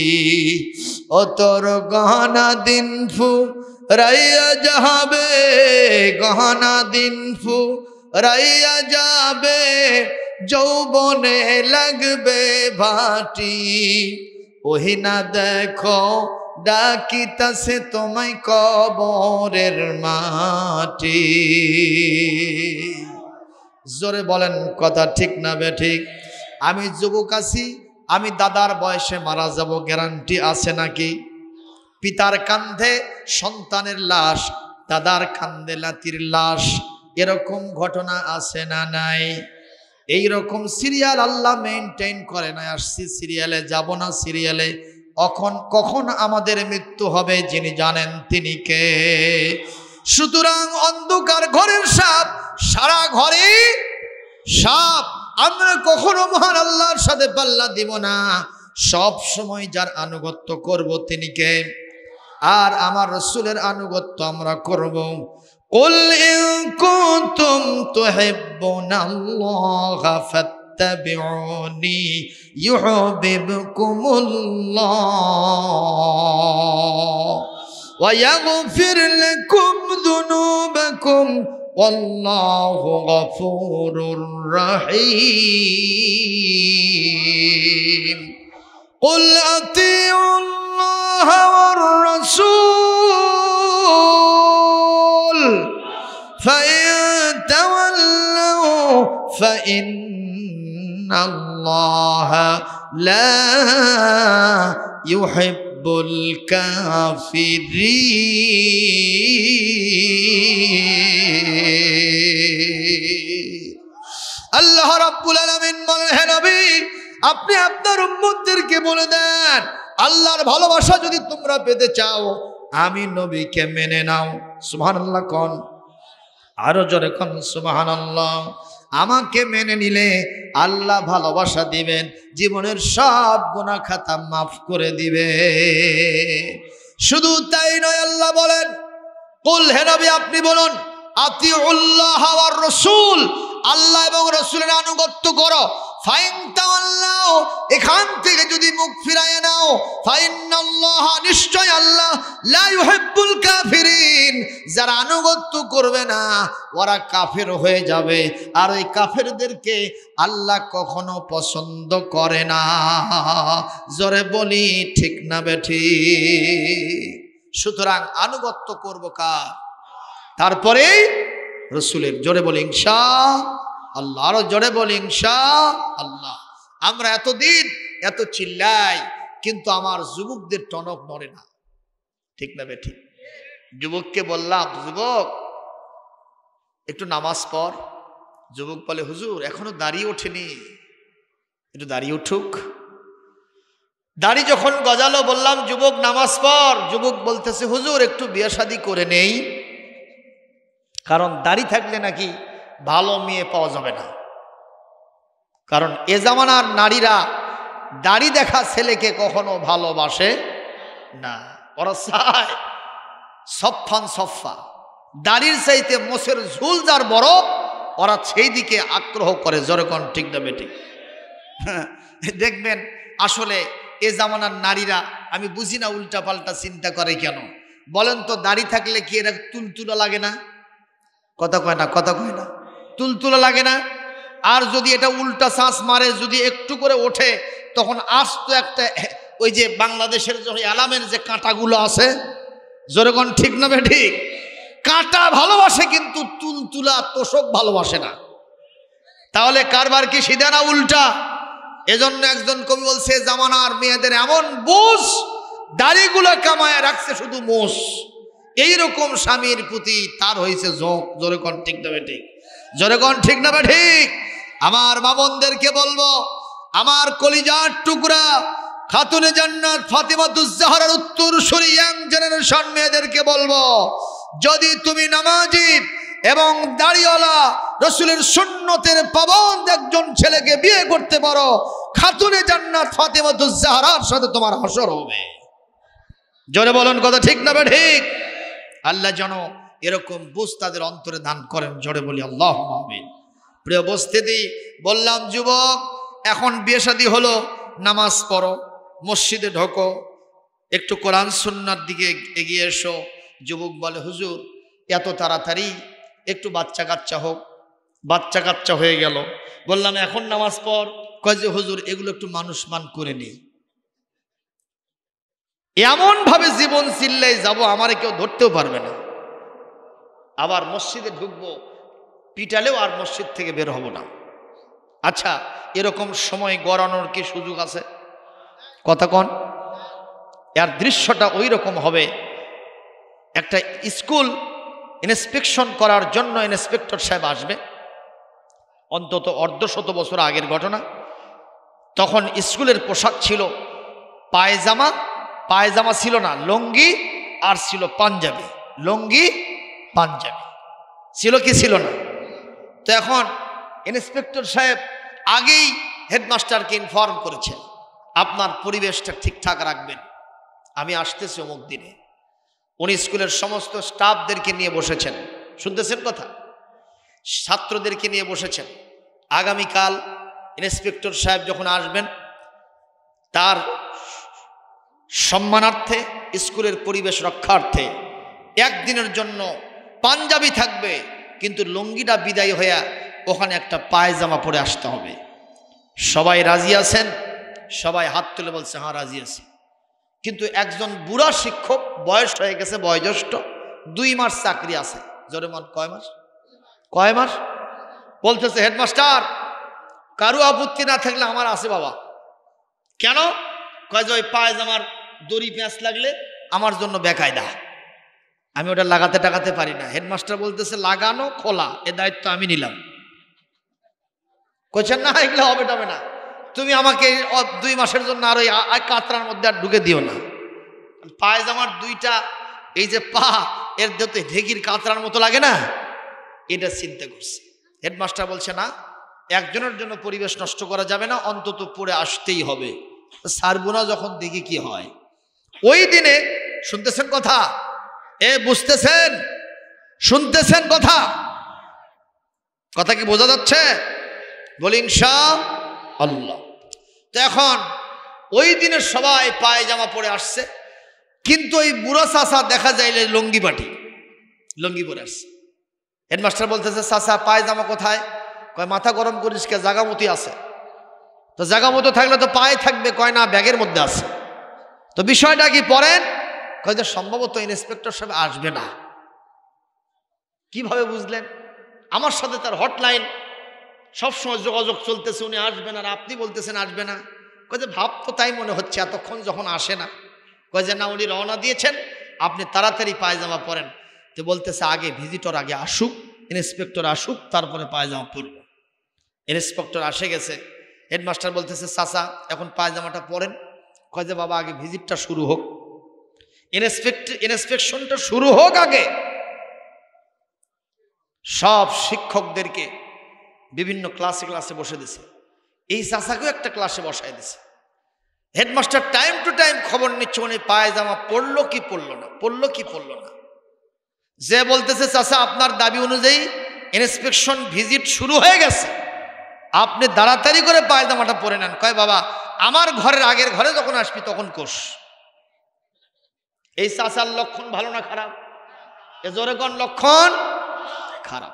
ও তোর গহনা দিন ফু রাইয়া যাবে, গহনা দিন ফু রাইয়া যাবে, যৌবনে লাগবে ভাটি। ওহি না দেখো ডাকিতাছে তোমায় কবরের মাটি। জোরে বলেন কথা ঠিক না বেঠিক? আমি যুবক আছি, আমি দাদার বয়সে মারা যাব, গ্যারান্টি আছে নাকি? পিতার কান্ধে সন্তানের লাশ, দাদার কান্ধে নাতির লাশ, এরকম ঘটনা আছে না নাই? এইরকম সিরিয়াল আল্লাহ মেইনটেইন করে না। আসছি সিরিয়ালে, যাব না সিরিয়ালে। কখন আমাদের মৃত্যু হবে যিনি জানেন তিনি কে? সুতরাং অন্ধকার ঘরের সাপ, সারা ঘরে সাপ। আমরা কখনো মহান আল্লাহর সাথে পাল্লা দিব না। সব সময় যার আনুগত্য করব তিনি কে? আর আমার রাসূলের আনুগত্য আমরা করব। কুল ইন কুনতুম তুহিব্বুনাল্লাহা ফাত্তাবিউনি ইউহিব্বুকুমুল্লাহ ওয়া ইয়াগফির লাকুম যুনুবাকুম ওয়াল্লাহু গফুরুর রহিম। কুল আতিউল্লাহা ওয়ার রাসূল ফাইন তাওয়াল্লাউ ফাইন্নাল্লাহা লা ইউহিব্বুল কাফিরিন। আল্লাহ রাব্বুল আলামিন বলেন, হে নবী আপনি আপনার উম্মতদেরকে বলে দেন, আল্লাহর ভালোবাসা যদি তোমরা পেতে চাও আমি নবীকে মেনে নাও। সুবহানাল্লাহ কোন, আরো জোরে কোন সুবহানাল্লাহ। আমাকে মেনে নিলে আল্লাহ ভালোবাসা দিবেন, জীবনের সব গুনাহ খাতা মাফ করে দিবে। শুধু তাই নয়, আল্লাহ বলেন কুল হে নবী আপনি বলুন আতিউল্লাহ ওয়ার রাসূল, আল্লাহ এবং রাসূলের আনুগত্য করো। ফাইন তাওয়াল্লাউ, এখান থেকে যদি মুখ ফিরায় নাও, ফাইন্নাল্লাহ, নিশ্চয় আল্লাহ, লা ইউহিব্বুল কাফিরিন, যারা আনুগত্য করবে না ওরা কাফের হয়ে যাবে, আর ওই কাফেরদেরকে আল্লাহ কখনো পছন্দ করে না। জোরে বলি ঠিক না বেঠিক? সুতরাং আনুগত্য করব কার? তারপরে রাসূলের। জোরে বলি ইনশাআল্লাহ, আরো জোরে বলি ইনশাআল্লাহ। আমরা এতদিন এত চিল্লাই, কিন্তু আমার যুবকদের টনক নড়ে না, ঠিক না বেঠিক? যুবককে বললাম, যুবক একটু নামাজ পড়। যুবক বলে, হুজুর এখনো দাড়ি ওঠেনি, একটু দাড়ি উঠুক। দাড়ি যখন গজালো, বললাম যুবক নামাজ পড়। যুবক বলতেছে, হুজুর একটু বিয়ে শাদী করে নেই, কারণ দাড়ি থাকলে নাকি ভালো মেয়ে পাওয়া যাবে না। কারণ এ জামানার নারীরা দাড়ি দেখা ছেলেকে কখনো ভালোবাসে না, ওরা চায় সফান সফা, দাড়ির চাইতে মোষের ঝুল যার বড়, ওরা সেই দিকে আগ্রহ করে। জরকন ঠিক না বেঠিক? দেখবেন আসলে এ জামানার নারীরা, আমি বুঝি না উল্টা পাল্টা চিন্তা করে কেন। বলেন তো, দাড়ি থাকলে কি এরা তুলতুলা লাগে না? কথা কয় না, কথা কয় না, তুলতুলা লাগে না? আর যদি এটা উল্টা শ্বাস মারে, যদি একটু করে ওঠে, তখন আস্ত একটা ওই যে বাংলাদেশের যে আলামের যে কাঁটাগুলো আছে, যেরকম ঠিক না ঠিক, কাঁটা ভালোবাসে কিন্তু তুলতুলা তোষক ভালোবাসে না। তাহলে কারবার কি সিধা না উল্টা? এজন্য একজন কবি বলছে, জামানার মেয়েদের এমন বোঝ, দাড়িগুলো কামায় রাখছে শুধু মোষ। এইরকম স্বামীর প্রতি তার হয়েছে ঝোঁক। জোরে কোন ঠিক না ঠিক? জোরে কোন ঠিক না ঠিক? আমার মামনদেরকে বলবো, আমার কলিজার টুকরা খাতুনে জান্নাত ফাতিমাতুজ জাহরার উত্তরসূরি ইয়াং জেনারেশন মেয়েদেরকে বলবো, যদি তুমি নামাজি এবং দাড়িওয়ালা রাসূলের সুন্নতের পাবন্দ একজন ছেলেকে বিয়ে করতে পারো, খাতুনে জান্নাত ফাতিমাতুজ জাহরার সাথে তোমার হাসর হবে। জোরে বলুন কথা ঠিক না ঠিক? আল্লাহ যেন এরকম বুঝ তাদের অন্তরে দান করেন। জোরে বলি আল্লাহুম্মা আমিন। প্রিয় উপস্থিতি, বললাম যুবক এখন বিয়ে শাদী হলো, নামাজ পড়ো, মসজিদে ঢোকো, একটু কোরআন সুন্নাহর দিকে এগিয়ে এসো। যুবক বলে, হুজুর এত তাড়াতাড়ি, একটু বাচ্চা কাচ্চা হোক। বাচ্চা কাচ্চা হয়ে গেল, বললাম এখন নামাজ পড়। কয় যে হুজুর এগুলো একটু মানুষ মান করে নি, এমন ভাবে জীবন চিল্লাই যাব আমারে কেউ ধরতেও পারবে না। আবার মসজিদে ঢুকবো, পিটালেও আর মসজিদ থেকে বের হব না। আচ্ছা, এরকম সময় গড়ানোর কি সুযোগ আছে? কথা কন। এর দৃশ্যটা ওই রকম হবে, একটা স্কুল ইন্সপেকশন করার জন্য ইন্সপেক্টর সাহেব আসবে, অন্তত ১৫০ বছর আগের ঘটনা। তখন স্কুলের পোশাক ছিল পায়জামা, পায়জামা ছিল না, লুঙ্গি, আর ছিল পাঞ্জাবি। লুঙ্গি পাঞ্জাবি ছিল কি ছিল না? তো এখন ইন্সপেক্টর সাহেব আগেই হেডমাস্টারকে ইনফর্ম করেছেন, আপনার পরিবেশটা ঠিকঠাক রাখবেন, আমি আসতেছি অমুক দিনে। উনি স্কুলের সমস্ত স্টাফদেরকে নিয়ে বসেছেন, শুনতেছেন কথা, ছাত্রদেরকে নিয়ে বসেছেন। আগামীকাল ইন্সপেক্টর সাহেব যখন আসবেন, তার সম্মানার্থে, স্কুলের পরিবেশ রক্ষার্থে একদিনের জন্য পাঞ্জাবি থাকবে, কিন্তু লুঙ্গিটা বিদায় হইয়া ওখানে একটা পায়জামা পরে আসতে হবে। সবাই রাজি আছেন? সবাই হাত তুলে বলছে হ্যাঁ রাজি আছি। কিন্তু একজন বুড়া শিক্ষক, বয়স হয়ে গেছে, বয়োজ্যেষ্ঠ, 2 মাস চাকরি আছে। জোরে মান, কয় মাস? কয় মাস? বলতেছে হেডমাস্টার কারো আপত্তি না থাকলে আমার আছে বাবা। কেন? কয় যে ওই পায়জামার দড়ি পেঁচ লাগলে আমার জন্য বেকায়দা, আমি ওটা লাগাতে টাকাতে পারি না। হেডমাস্টার বলতেছে লাগানো খোলা এ দায়িত্ব আমি নিলাম। কইছেন না এগুলো হবে টবে না, তুমি আমাকে 2 মাসের জন্য আর ওই কাতরার মধ্যে আর ঢুকে দিও না। পায়জামার 2টা এই যে পা, এর দিতে ঢেকির কাতরার মতো লাগে না, এটা চিন্তা করছে। হেডমাস্টার বলছে না, একজনের জন্য পরিবেশ নষ্ট করা যাবে না, অন্তত পড়ে আসতেই হবে। সারবো না যখন দেখি কি হয়। ওই দিনে শুনতেছেন কথা, এ বুঝতেছেন, শুনতেছেন কথা? কথা কি বোঝা যাচ্ছে? বলি ইনশাআল্লাহ। তো এখন ওই দিনের সবাই পায়জামা পরে আসছে, কিন্তু ওই বুড়া চাচা দেখা যায় লঙ্গি পাটি, লঙ্গি পরে আসছে। হেডমাস্টার বলতেছে, চাচা পায়জামা কোথায়? কয় মাথা গরম করিস কে, জাগা মতো আছে। তো জাগা মতো থাকলে তো পায়ে থাকবে। কয় না, ব্যাগের মধ্যে আছে। তো বিষয়টা কি পড়েন? কয় যে সম্ভবত ইন্সপেক্টর সাহেব আসবে না। কিভাবে বুঝলেন? আমার সাথে তার হটলাইন সবসময় যোগাযোগ চলতেছে, উনি আসবেন আর আপনি বলতেছেন আসবে না। কয় যে ভাব তো তাই মনে হচ্ছে এতক্ষণ যখন আসে না। কয় যে না, উনি রওনা দিয়েছেন, আপনি তাড়াতাড়ি পায়জামা পরেন। তো বলতেছে আগে ভিজিটর আগে আসুক, ইন্সপেক্টর আসুক, তারপরে পায়জামা পরব। ইন্সপেক্টর আসে গেছে। হেডমাস্টার বলতেছে চাচা এখন পায়জামাটা পরেন। কয় যে বাবা আগে ভিজিটটা শুরু হোক, ইন্সপেকশনটা শুরু হোক আগে। সব শিক্ষকদেরকে বিভিন্ন ক্লাসে ক্লাসে বসে দিছে, এই চাচাকেও একটা ক্লাসে বসায় দিছে। হেডমাস্টার টাইম টু টাইম খবর নিচ্ছে উনি পায়জামা পড়লো কি পড়লো না, পড়লো কি পড়লো না। যে বলতেছে চাচা আপনার দাবি অনুযায়ী ইন্সপেকশন ভিজিট শুরু হয়ে গেছে, আপনি তাড়াতাড়ি করে পায়জামাটা পরে নেন। কয় বাবা আমার ঘরের আগের ঘরে যখন আসবি তখন কোষ। এই চাচার লক্ষণ ভালো না খারাপ? এ জোরে কোন লক্ষণ খারাপ।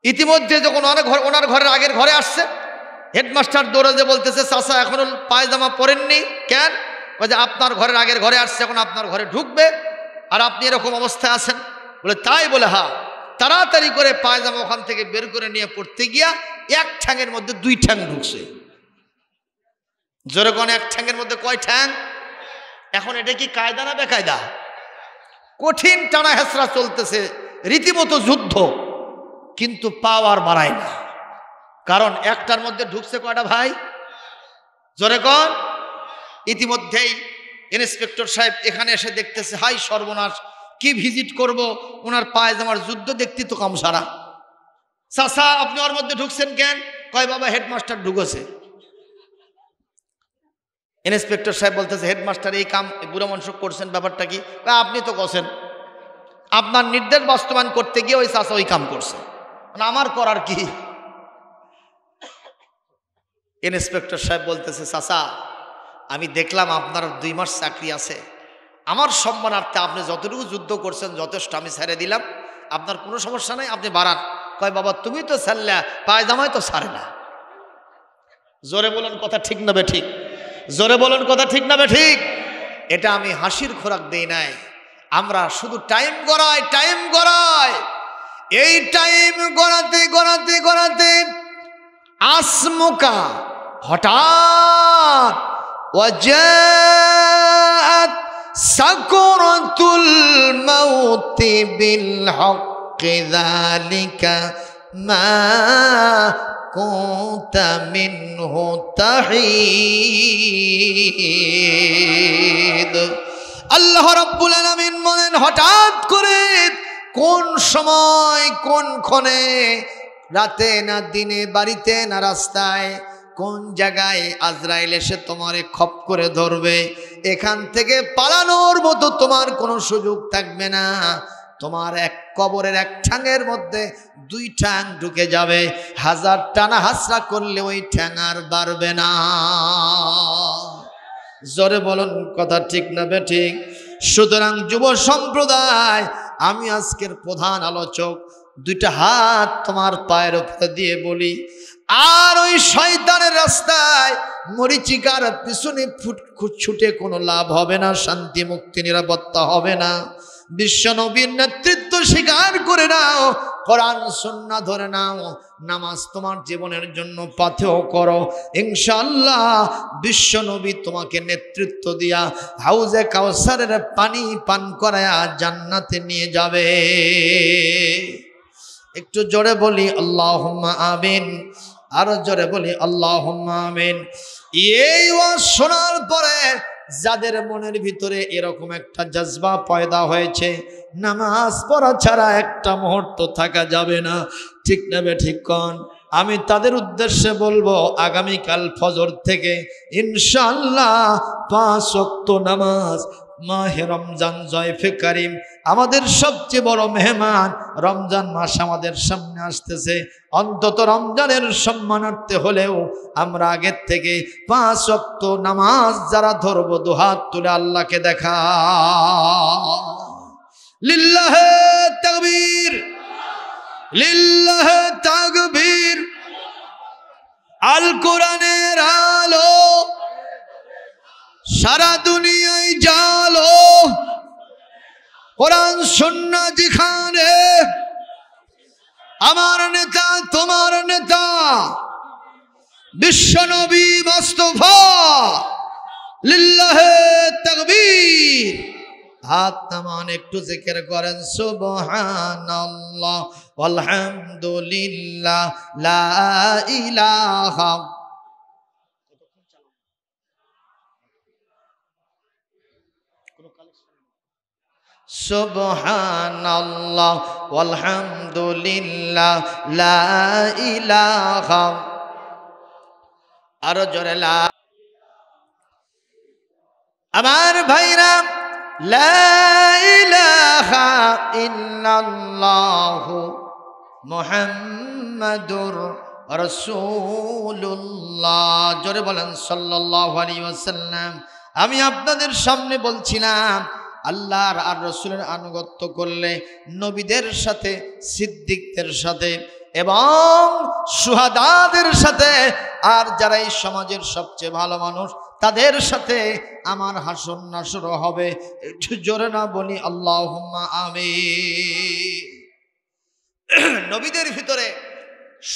ইতিমধ্যে যখন ওনার ঘরের আগের ঘরে আসছে, হেডমাস্টার দৌড়ে যে বলতেছে চাচা এখনো পায়জামা পরেননি কেন? যে আপনার ঘরের আগের ঘরে আসছে, এখন আপনার ঘরে ঢুকবে আর আপনি এরকম অবস্থায় আছেন। বলে তাই? বলে হ্যাঁ। তাড়াতাড়ি করে পায়জামা ওখান থেকে বের করে নিয়ে পড়তে গিয়া এক ঠ্যাঙের মধ্যে দুই ঠ্যাং ঢুকছে। জোরে কোন এক ঠ্যাঙের মধ্যে কয় ঠ্যাং? এখন এটা কি কায়দা না বেকায়দা? কঠিন টানা হেসরা চলতেছে, রীতিমতো যুদ্ধ, কিন্তু পাওয়ার বাড়ায় না। কারণ একটার মধ্যে ঢুকছে কয়টা ভাই? জোরে কোন। ইতিমধ্যেই ইন্সপেক্টর সাহেব এখানে এসে দেখতেছে হাই সর্বনাশ, কি ভিজিট করব, ওনার পায়জামার যুদ্ধ দেখতে তো কম সারা। চাচা আপনি ওর মধ্যে ঢুকছেন কেন? কয় বাবা হেডমাস্টার ঢুকেছে। ইন্সপেক্টর সাহেব বলতেছে হেডমাস্টার এই কাম বুড়ো মানুষ করছেন, ব্যাপারটা কি? আপনি তো করছেন, আপনার নির্দেশ বাস্তবায়ন করতে গিয়ে ওই চাচা ওই কাম করছে, আমার করার কি? ইন্সপেক্টর সাহেব বলতেছে চাচা আমি দেখলাম আপনার 2 মাস চাকরি আছে, আমার সম্মানার্থে আপনি যতটুকু যুদ্ধ করছেন যথেষ্ট, আমি ছেড়ে দিলাম, আপনার কোনো সমস্যা নাই, আপনি বাড়ান। কয় বাবা তুমি তো ছাড়লা, পায়জামায় তো ছাড়ে না। জোরে বলেন কথা ঠিক না বেঠিক? জোরে বলেন কথা ঠিক না বেঠিক? এটা আমি হাসির খোরাক দেই নাই, আমরা শুধু টাইম গড়াই, টাইম গড়াই। এই টাইম গড়াতে গড়াতে গড়াতে আসমুকা হঠাৎ ওয়াজাত সাকরাতুল মাউতি বিল হক্কি যালিকা মা কুনতা মিনহু তাহিদ। আল্লাহ রাব্বুল আলামিন বলেন হঠাৎ করে কোন সময় কোন ক্ষণে, রাতে না দিনে, বাড়িতে না রাস্তায়, কোন জায়গায় আজরাইল এসে তোমারে খপ করে ধরবে, এখান থেকে পালানোর মতো তোমার কোনো সুযোগ থাকবে না। তোমার এক কবরের এক ঠ্যাঙের মধ্যে 2 ঠ্যাং ঢুকে যাবে, 1000 টানা হাসরা করলে ওই ঠ্যাং আর বাড়বে না। জোরে বলুন কথা ঠিক না বেঠিক? সুতরাং যুব সম্প্রদায়, আমি আজকের প্রধান আলোচক, 2টা হাত তোমার পায়ের উপরে দিয়ে বলি, আর ওই শয়তানের রাস্তায় মরিচিকার পিছনে ছুটে কোনো লাভ হবে না, শান্তি মুক্তি নিরাপত্তা হবে না। বিশ্ব নবীর নেতৃত্ব স্বীকার করে নাও, কোরআন সুন্নাহ ধরে নাও, নামাজ তোমার জীবনের জন্য পাথেয় করো, ইনশাআল্লাহ বিশ্ব নবী তোমাকে নেতৃত্ব দিয়া হাউজে কাউসারের পানি পান করায়া জান্নাতে নিয়ে যাবে। একটু জোরে বলি আল্লাহুম্মা আমিন, আরো জোরে বলি আল্লাহুম্মা আমিন। এই ওয়াজ শোনার পরে যাদের মনের ভিতরে এরকম একটা জজবা পয়দা হয়েছে, নামাজ পড়া ছাড়া একটা মুহূর্ত থাকা যাবে না, ঠিক না বেঠিক কোন? আমি তাদের উদ্দেশ্যে বলবো আগামীকাল ফজর থেকে ইনশাআল্লাহ 5 ওয়াক্ত নামাজ মাহে রমজান জয়ফে কারিম, আমাদের সবচেয়ে বড় মেহমান। রমজান মাস আমাদের সামনে আসতেছে। অন্তত রমজানের সম্মানার্থে হলেও আমরা আগের থেকে 5 ওয়াক্ত নামাজ যারা ধরবো, দুহাত তুলে আল্লাহকে দেখা। লিল্লাহে তাকবীর, লিল্লাহে তাকবীর। আল কোরআনের আলো সারা দুনিয়ায় জালো, কোরআন সুন্নাহ যেখানে, আমার নেতা তোমার নেতা বিশ্বনবী মুস্তাফা। লিল্লাহে তাকবীর। হাত নামান, একটু জিকির করেন সুবহানাল্লাহ আলহামদুলিল্লাহ লা ইলাহা। সুবহানাল্লাহ আলহামদুলিল্লাহ লা ইলাহা। আরো জোরে লা। আমার ভাইরা, লা ইলাহা ইল্লাল্লাহু মুহাম্মাদুর রাসূলুল্লাহ। জোরে বলেন সাল্লাল্লাহু আলাইহি ওয়াসাল্লাম। আমি আপনাদের সামনে বলছিলাম, আল্লাহর আর রসুলের আনুগত্য করলে নবীদের সাথে, সিদ্দিকদের সাথে এবং শুহাদাদের সাথে, আর যারা এই সমাজের সবচেয়ে ভালো মানুষ তাদের সাথে আমার হাসর নাসর হবে। একটু জোরে না বলি আল্লাহুম্মা আমিন। নবীদের ভিতরে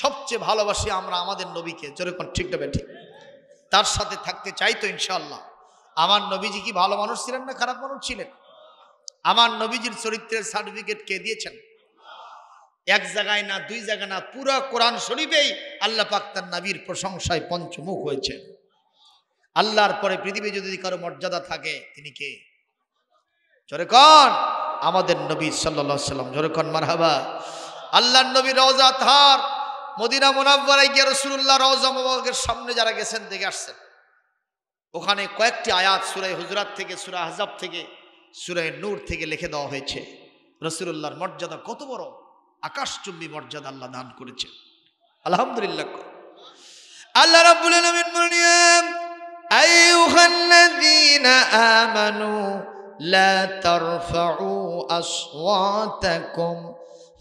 সবচেয়ে ভালোবাসি আমরা আমাদের নবীকে। জোরে কোন ঠিক না ঠিক? তার সাথে থাকতে চাই তো ইনশাআল্লাহ। আমার নবীজি কি ভালো মানুষ ছিলেন না খারাপ মানুষ ছিলেন? আমার নবীজির চরিত্রের সার্টিফিকেট কে দিয়েছেন? এক জায়গায় না, 2 জায়গায় না, পুরো কোরআন শরীফেই আল্লাহ পাক তার নবীর প্রশংসায় পঞ্চমুখ হয়েছেন। আল্লাহর পরে পৃথিবী যদি কারো মর্যাদা থাকে তিনি কে? জোরে কোন? আমাদের নবী সাল্লাল্লাহু আলাইহি ওয়াসাল্লাম। জোরে কোন মারহাবা। আল্লাহর নবী রওজা তাহার মদিনা মুনাওয়ারায় গিয়ে রাসূলুল্লাহ রওজা মুবারকের সামনে যারা গেছেন দেখে আসছেন, ওখানে কয়েকটি আয়াত সূরা হুজুরাত থেকে, সূরা আহজাব থেকে, সূরা নূর থেকে লিখে দেওয়া হয়েছে। রাসূলুল্লাহর মর্যাদা কত বড়, আকাশচুম্বী মর্যাদা আল্লাহ দান করেছেন। আলহামদুলিল্লাহ। আল্লাহ রাব্বুল আলামিন বলেন, আইয়ুহাল্লাযীনা আমানু লা তারফাউ আসওয়াতাকুম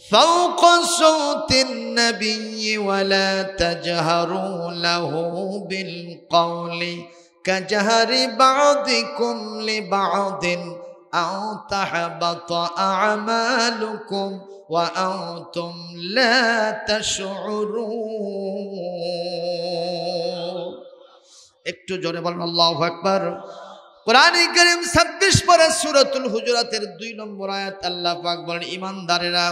ফাওকা সাওতিন নাবিয়্যি ওয়া লা তাজহারু লাহু বিল কওলি কাজহারি বা'দিকুম লিবা'দিন আও তাহবাতা আ'মালুকুম ওয়া আনতুম লা তাশউরুন। একটু জোরে বলেন আল্লাহু আকবার। কোরআনে কারীম 26 পারা সূরাতুল হুজুরাতের 2 নম্বর আয়াত আল্লাহ পাক বলেন, ঈমানদারেরা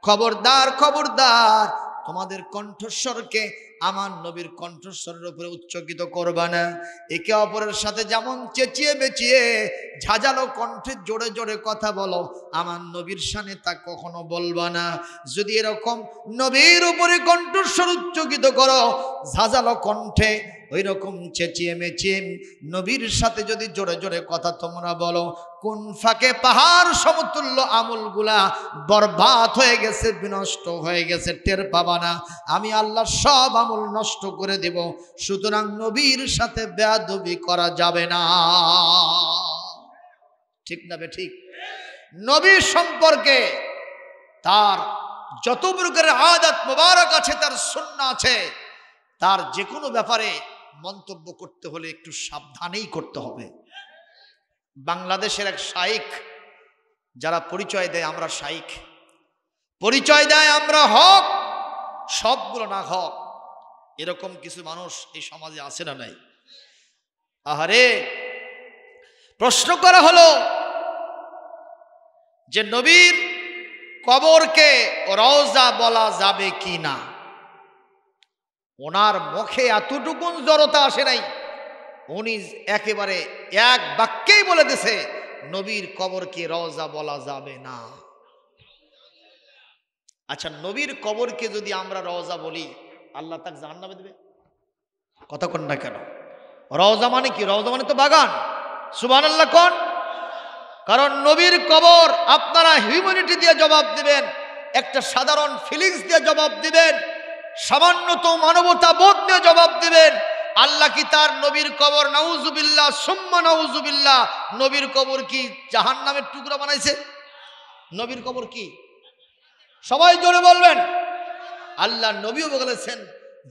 খবরদার খবরদার, তোমাদের কণ্ঠস্বরকে আমার নবীর কণ্ঠস্বরের উপরে উচ্চকিত করবা না। একে অপরের সাথে যেমন চেঁচিয়ে বেচিয়ে ঝাঁঝালো কণ্ঠে জোরে জোরে কথা বলো, আমার নবীর শানে তা কখনো বলবা না। যদি এরকম নবীর উপরে কণ্ঠস্বর উচ্চকিত করো ঝাঁঝালো কণ্ঠে, ওই রকম চেঁচিয়ে মেচিয়ে নবীর সাথে যদি জোরে জোরে কথা তোমরা বলো, কোন ফাঁকে পাহাড় সমতুল্য আমলগুলা বরবাদ হয়ে গেছে, বিনষ্ট হয়ে গেছে, টের পাবা না। আমি আল্লাহ সব আমল নষ্ট করে দেব। সুতরাং নবীর সাথে বেয়াদবি করা যাবে না। ঠিক না বে ঠিক? নবীর সম্পর্কে তার যত প্রকারের আয়াত মোবারক আছে, তার সুন্নাহ আছে, তার যে কোনো ব্যাপারে মন্তব্য করতে হলে একটু সাবধানেই করতে হবে। বাংলাদেশের এক শাইখ যারা পরিচয় দেয় আমরা শাইখ, পরিচয় দেয় আমরা হক, সবগুলো না হক, এরকম কিছু মানুষ এই সমাজে আছে না নাই? আহারে, প্রশ্ন করা হলো যে নবীর কবরকে রওজা বলা যাবে কি না। ওনার মুখে এতটুকুন জড়তা আসে নাই, উনি একেবারে এক বাক্যেই বলে দিয়েছে নবীর কবরকে রওজা বলা যাবে না। আচ্ছা, নবীর কবরকে যদি আমরা রওজা বলি, আল্লাহ তাকে জাহান্নামে দেবে? কথা কোন না কেন? রওজা মানে কি? রওজা মানে তো বাগান। সুবহানাল্লাহ কোন? কারণ নবীর কবর আপনারা হিউম্যানিটি দিয়ে জবাব দিবেন, একটা সাধারণ ফিলিংস দিয়ে জবাব দিবেন, সামান্যতম মানবতা বোধ দিয়ে জবাব দিবেন। আল্লাহ কি তার নবীর কবর নাউজুবিল্লাহ সুম্মা নাউজুবিল্লাহ নবীর কবর কি জাহান্নামের টুকরা বানাইছে? নবীর কবর কি? সবাই জোরে বলবেন। আল্লাহ নবীও বলেছেন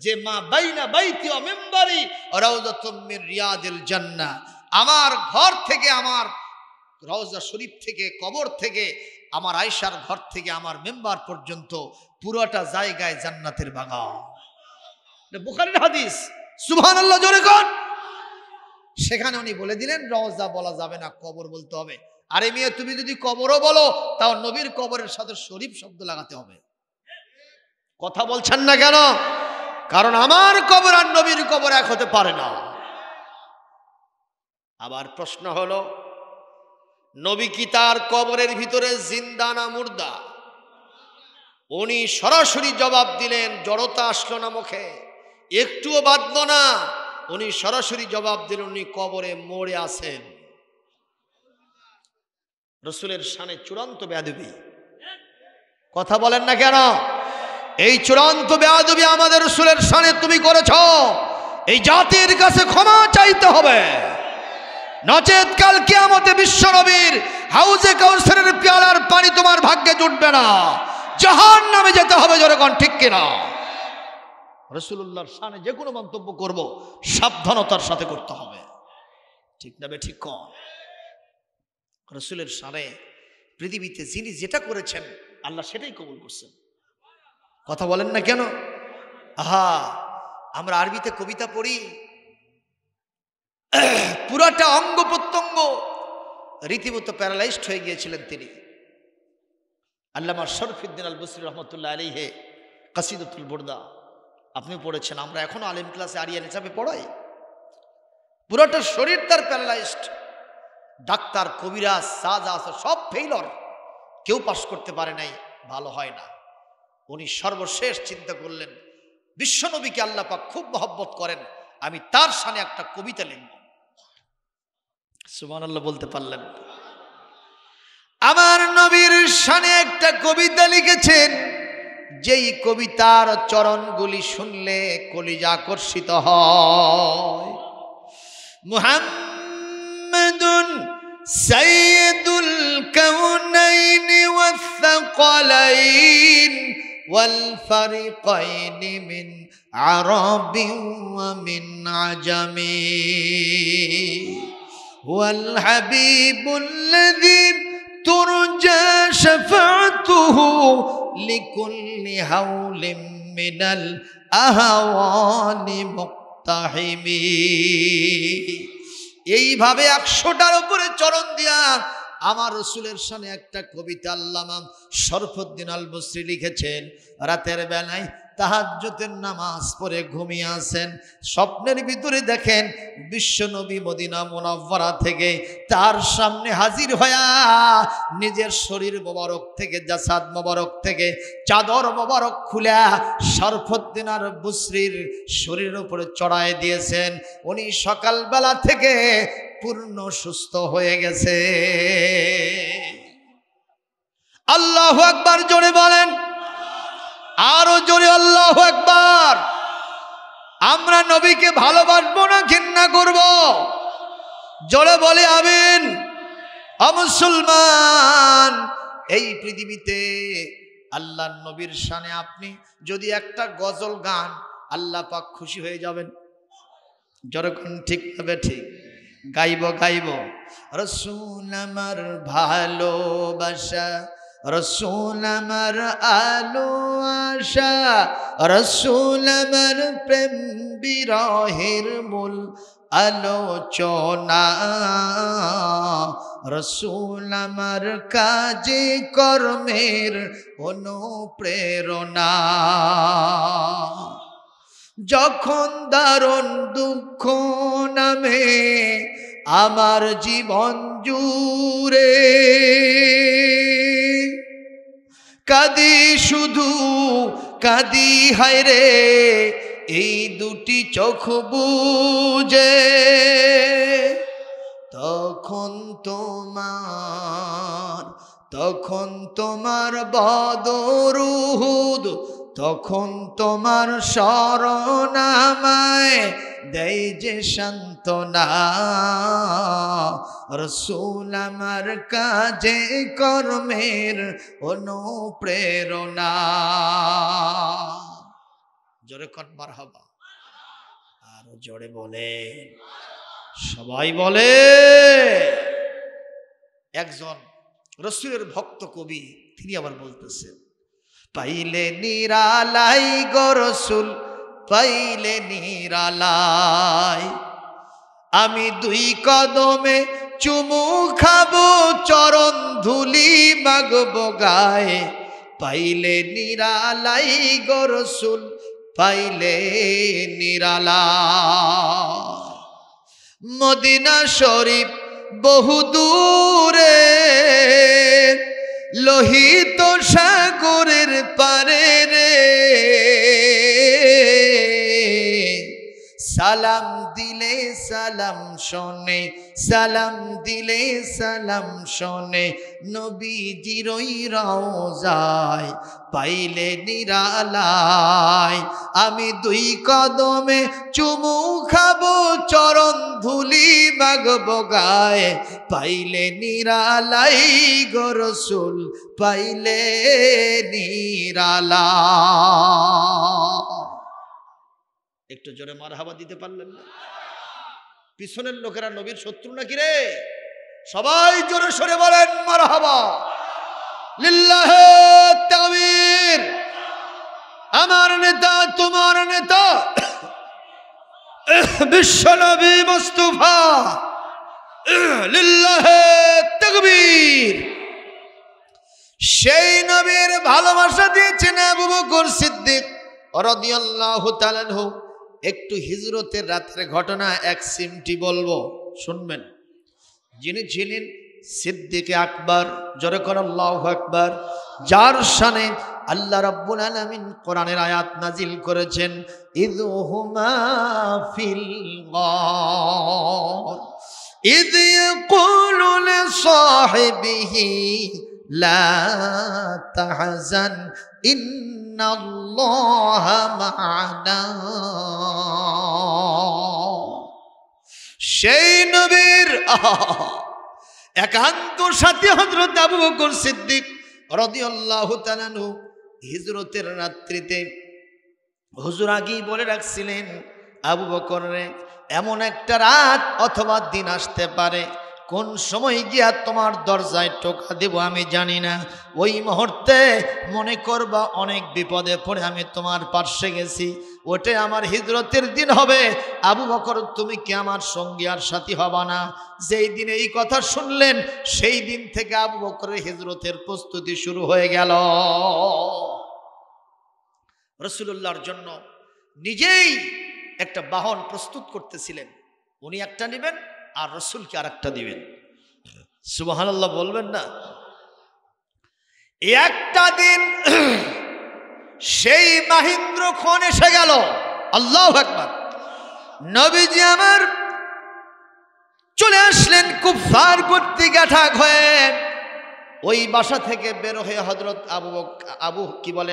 যে মা বাইনা বাইতি ওয়া মিম্বারি রাউযাতুম মিন রিয়াদিল জান্নাহ, আমার ঘর থেকে, আমার রওজা শরীফ থেকে, কবর থেকে, আমার আয়েশার ঘর থেকে আমার মেম্বার পর্যন্ত পুরোটা জায়গায় জান্নাতের বাগান। এটা বুখারীর হাদিস। সুবহানাল্লাহ জোরে কোন। সেখানে উনি বলে দিলেন রওজা বলা যাবে না, কবর বলতে হবে। আরে মিয়া, তুমি যদি কবরও বলো তাও নবীর কবরের সাথে শরীফ শব্দ লাগাতে হবে। কথা বলছেন না কেন? কারণ আমার কবর আর নবীর কবর এক হতে পারে না। আবার প্রশ্ন হলো, নবী কি তার কবরের ভিতরে জিন্দা না মুর্দা? উনি সরাসরি জবাব দিলেন, জড়তা আসলো না মুখে, একটুও বাঁধল না। উনি সরাসরি জবাব দিলেন উনি কবরে মরে আছেন। রসুলের শানে চূড়ান্ত বেয়াদবি। কথা বলেন না কেন? এই চূড়ান্ত বেয়াদবি আমাদের রসুলের শানে তুমি করেছ, এই জাতির কাছে ক্ষমা চাইতে হবে, নচেত কাল কিয়ামতে বিশ্ব নবীর হাউজে কাউসারের পেয়ালার পানি তোমার ভাগ্যে জুটবে না, জাহান্নামে যেতে হবে। জোরে কোন ঠিক কিনা? রাসূলুল্লাহর শানে যে কোনো মন্তব্য করব সাবধানতার সাথে করতে হবে, ঠিক না বে ঠিক কোন? রাসূলের শানে পৃথিবীতে যিনি যেটা করেছেন আল্লাহ সেটাই কবুল করছেন। কথা বলেন না কেন? আহা, আমরা আরবিতে কবিতা পড়ি, পুরাটা অঙ্গ প্রত্যঙ্গ রীতিমতো প্যারালাইজড হয়ে গিয়েছিলেন তিনি। আল্লামা শরফুদ্দিন আল বসরি রহমতুল্লাহ আলাইহি কাসিদাতুল বুরদা আপনি পড়েছেন, আমরা এখনো আলিম ক্লাসে আরিয়ান হিসাবে পড়াই। পুরোটা শরীর তার প্যারালাইজড। ডাক্তার, কবিরাজ, সাজাস সব ফেইলর, কেউ পাস করতে পারে নাই, ভালো হয় না। উনি সর্বশেষ চিন্তা করলেন বিশ্বনবীকে আল্লাহ পাক খুব মহব্বত করেন, আমি তার শানে একটা কবিতা লিখব। সুবহানাল্লাহ বলতে পারলেন? আমার নবীর শানে একটা কবিতা লিখেছেন, যেই কবিতার চরণগুলি শুনলে কলিজা আকর্ষিত হয়। মুহাম্মাদুন সাইয়্যিদুল কাউনাইন ওয়াস সাকালাইন ওয়াল ফারিকাইন মিন আরাবিন ওয়া মিন আজামি ওয়াল হাবিবুল্লাযী তুরজা শাফাআতুহু লিকুল্লি হাওলিন মিনাল আহওয়ানি মুক্তাহিমি। এইভাবে 100টার উপরে চরণ দিয়া আমার রসুলের শানে একটা কবিতা আল্লামা শরফুদ্দিন আল বসরি লিখেছেন। রাতের বেলায় তাহাজ্জুদের নামাজ পড়ে ঘুমিয়ে আছেন, স্বপ্নের ভিতরে দেখেন বিশ্বনবী মদিনা মুনাওয়ারা থেকে তার সামনে হাজির হয়া নিজের শরীর মোবারক থেকে, জাসাদ মোবারক থেকে চাদর মোবারক খুলে শরফুদ্দিন আর বসরির শরীরের উপরে চড়ায় দিয়েছেন। উনি সকালবেলা থেকে পূর্ণ সুস্থ হয়ে গেছে। আল্লাহু আকবার জোরে বলেন, আরো জোরে আল্লাহু আকবার। আমরা নবীকে ভালোবাসবো না ঘৃণা করব? জোরে বলে আমিন। মুসলমান, এই পৃথিবীতে আল্লাহর নবীর শানে আপনি যদি একটা গজল গান, আল্লাহ পাক খুশি হয়ে যাবেন। যখন ঠিক হবে ঠিক গাইব গাইব, রসুল আমার ভালোবাসা, রসুল আমার আলো আশা, রসুল আমার প্রেম বিরহের মূল আলোচনা, রসুল আমার কাজে কর্মের অনুপ্রেরণা। যখন দারুণ দুঃখ নামে আমার জীবন জুড়ে, কাঁদি শুধু কাঁদি হায় রে এই দুটি চোখ বুজে, তখন তখন তোমার বদর উহুদ, তখন তোমার শরণ আমায় দেয় যে সান্ত্বনা। রাসূল আমার কাজে কর্মের অনুপ্রেরণা। জোরে কর মারহাবা, আরো জোরে বলে, সবাই বলে। একজন রাসূলের ভক্ত কবি তিনি আবার বলতেছেন, পাইলে নিরালাই গো রাসূল, পাইলে নিরালাই, আমি দুই কদমে চুমু খাবো, চরণ ধুলি মাগবো গায়ে। পাইলে নিরালাই গো রাসূল, পাইলে নিরালাই। মদিনা শরীফ বহু দূরে, লোহিত সাগরের পারে রে, সালাম দিলে সালাম শোনে, সালাম দিলে সালাম শোনে, নবীজির ওই রওজায় পাইলে নিরালায়। আমি দুই কদমে চুমু খাবো, চরণ ধুলি মাগবো গায়ে। পাইলে নিরালাই গো রাসূল, পাইলে নিরালাই। একটু জোরে মারহাবা দিতে পারলেন না? পিছনের লোকেরা নবীর শত্রু নাকি রে? সবাই জোরে সরে বলেন মারহাবা। লিল্লাহে তাকবীর। আমার নেতা, তোমার নেতা বিশ্বনবী মুস্তাফা, লিল্লাহে তাকবীর। সেই নবীর ভালোবাসা দিয়েছেন আবু বকর সিদ্দিক রাদিয়াল্লাহু তাআলা আনহু। একটু হিজরতের রাতের ঘটনা এক সিমটি বলবো, শুনবেন। যিনি ছিলেন সিদ্দিক আকবর, জোরে করে আল্লাহু আকবার, যার শানে আল্লাহ রাব্বুল আলামিন কোরআনের আয়াত নাজিল করেছেন, ইযহুমা ফিল গার ইয ইয়াকুলু লিসাহিবিহি লা তাহজান ইন্নাল্লাহা মা'ানা। সেই নবীর একান্ত সাথী হযরত আবু বকর সিদ্দিক রাদিয়াল্লাহু তাআলা আনহু হিজরতের রাত্রিতে হুজুর আগেই বলে রাখছিলেন, আবু বকর রে, এমন একটা রাত অথবা দিন আসতে পারে, কোন সময় গিয়া তোমার দরজায় টোকা দেব আমি জানি না। ওই মুহূর্তে মনে করবা অনেক বিপদে পড়ে আমি তোমার পাশে গেছি, ওটা আমার হিজরতের দিন হবে। আবু বকর, তুমি কি আমার সঙ্গী আর সাথী হবা না? যেই দিন এই কথা শুনলেন, সেই দিন থেকে আবু বকরের হিজরতের প্রস্তুতি শুরু হয়ে গেল। রাসূলুল্লাহর জন্য নিজেই একটা বাহন প্রস্তুত করতেছিলেন। উনি একটা নেবেন আর রাসূলকে আরেকটা দিবেন। সুবহানাল্লাহ বলবেন না? একটা দিন সেই মাহিন্দ্র খন এসে গেল। আল্লাহু আকবার। নবীজি আমার চলে আসলেন কুফার কর্তৃক আঠাক হয়ে। ওই বাসা থেকে বের হয়ে হযরত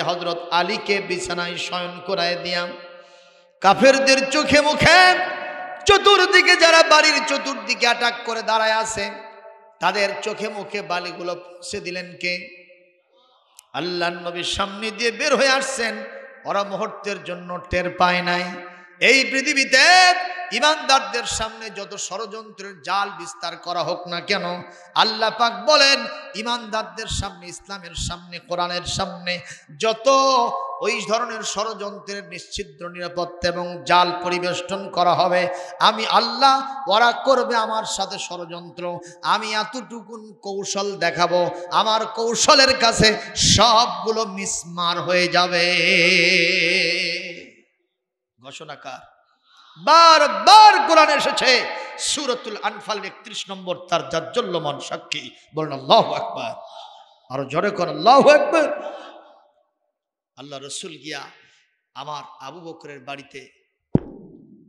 হযরত আলীকে বিছানায় শয়ন করায় দিয়াম। কাফেরদের চোখে মুখে চতুর্দিকে যারা বাড়ির চতুর্দিকে অ্যাটাক করে দাঁড়ায় আছে, তাদের চোখে মুখে বালিগুলো পৌঁছে দিলেন কে? আল্লাহর নবীর সামনে দিয়ে বের হয়ে আসছেন, ওরা মুহূর্তের জন্য টের পায় নাই। এই পৃথিবীতে ঈমানদারদের সামনে যত ষড়যন্ত্রের জাল বিস্তার করা হোক না কেন, আল্লাহ পাক বলেন ঈমানদারদের সামনে, ইসলামের সামনে, কোরআনের সামনে যত ওই ধরনের ষড়যন্ত্রের নিশ্চিদ্র নিরাপত্তা এবং জাল পরিবেষ্টন করা হবে, আমি আল্লাহ, ওরা করবে আমার সাথে ষড়যন্ত্র, আমি এতটুকুন কৌশল দেখাবো, আমার কৌশলের কাছে সবগুলো মিসমার হয়ে যাবে। ঘোষণাকার বারবার কোরআন এসেছে। সূরাতুল আনফালের 31 নম্বর তার জাজ্জল্যমান সাক্ষী। বলেন আল্লাহু আকবার। আরো জোরে কর আল্লাহু আকবার। আল্লাহ রসুল গিয়া আমার আবু বকরের বাড়িতে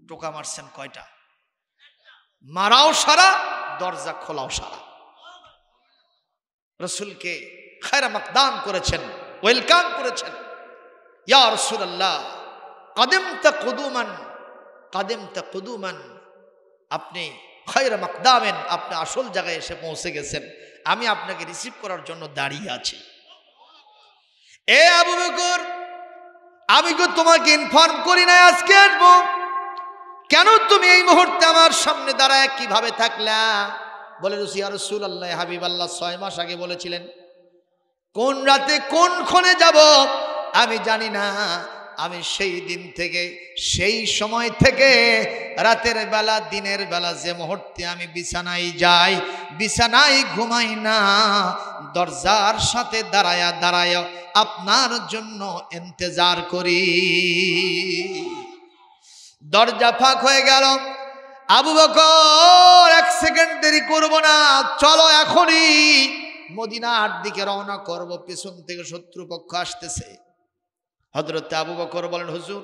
টোকা মারছেন কয়টা? মারাও সারা, দরজা খোলাও সারা। রাসূলকে খায়রা মাকদাম করেছেন, ওয়েলকাম করেছেন। ইয়া রাসূলুল্লাহ কাদিমতা কুদুমান, কাদিমতা কুদুমান, আপনি খায়রা মাকদামেন, আপনি আসল জায়গায় এসে পৌঁছে গেছেন, আমি আপনাকে রিসিভ করার জন্য দাঁড়িয়ে আছি। এ আবু বকর, আমি তো তোমাকে ইনফর্ম করি না আজকে আসবো, কেন তুমি এই মুহূর্তে আমার সামনে দাঁড়ায় কিভাবে থাকলা? বলে ইয়া রাসূলুল্লাহ হাবিবাল্লাহ 6 মাস আগে বলেছিলেন কোন রাতে কোন ক্ষণে যাব আমি জানি না। আমি সেই দিন থেকে, সেই সময় থেকে রাতের বেলা দিনের বেলা যে মুহূর্তে আমি বিছানায় যাই, বিছানায় ঘুমাই না, দরজার সাথে দাঁড়ায়া দাঁড়ায়া আপনার জন্য ইন্তজার করি। দরজা ফাঁক হয়ে গেল। আবু বকর 1 সেকেন্ড দেরি করব না, চলো এখনই মদিনার দিকে রওনা করব, পেছন থেকে শত্রুপক্ষ আসতেছে। হযরত আবু বকর বলেন হুজুর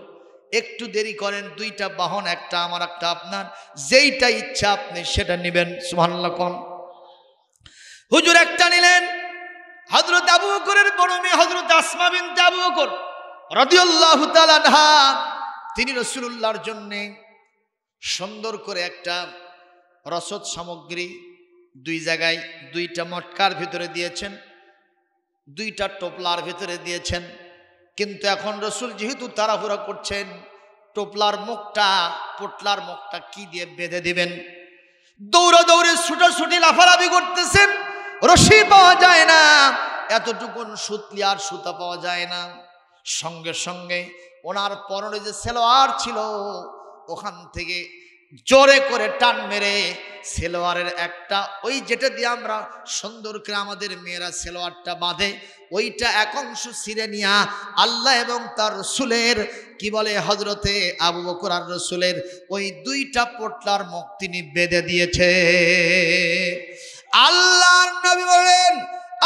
একটু দেরি করেন, 2টা বাহন, একটা আমার একটা আপনার, যেইটা ইচ্ছা আপনি সেটা নেবেন। সুবহানাল্লাহ কোন। হুজুর একটা নিলেন। হযরত আবু বকরের বড় মেয়ে হযরত আসমা বিনতে আবু বকর রাদিয়াল্লাহু তাআলা আনহা, তিনি রাসূলুল্লাহর জন্য সুন্দর করে একটা রসদ সামগ্রী 2 জায়গায়, 2টা মটকার ভিতরে দিয়েছেন, 2টা টোপলার ভিতরে দিয়েছেন। কিন্তু এখন রাসূল যেহেতু তাড়াহুড়া করছেন, টোপলার মুখটা, পোটলার মুখটা কি দিয়ে বেঁধে দিবেন? দৌড়া দৌড়ে ছুটাছুটি লাফালাফি করতেছেন, রশি পাওয়া যায় না, এতটুকুন সুতলি আর সুতা পাওয়া যায় না। সঙ্গে সঙ্গে ওনার পরনে যে সেলোয়ার ছিল ওখান থেকে জোরে করে টান মেরে সেলোয়ারের একটা, ওই যেটা দিয়ে আমরা সুন্দর করে আমাদের মেয়েরা সেলোয়ারটা বাঁধে, ওইটা এক অংশ ছিঁড়ে নিয়া আল্লাহ এবং তার রসুলের কি বলে হযরতে আবু বকর আর রসুলের ওই 2টা পোটলার মুখ তিনি বেঁধে দিয়েছে। আল্লাহর নবী বলেন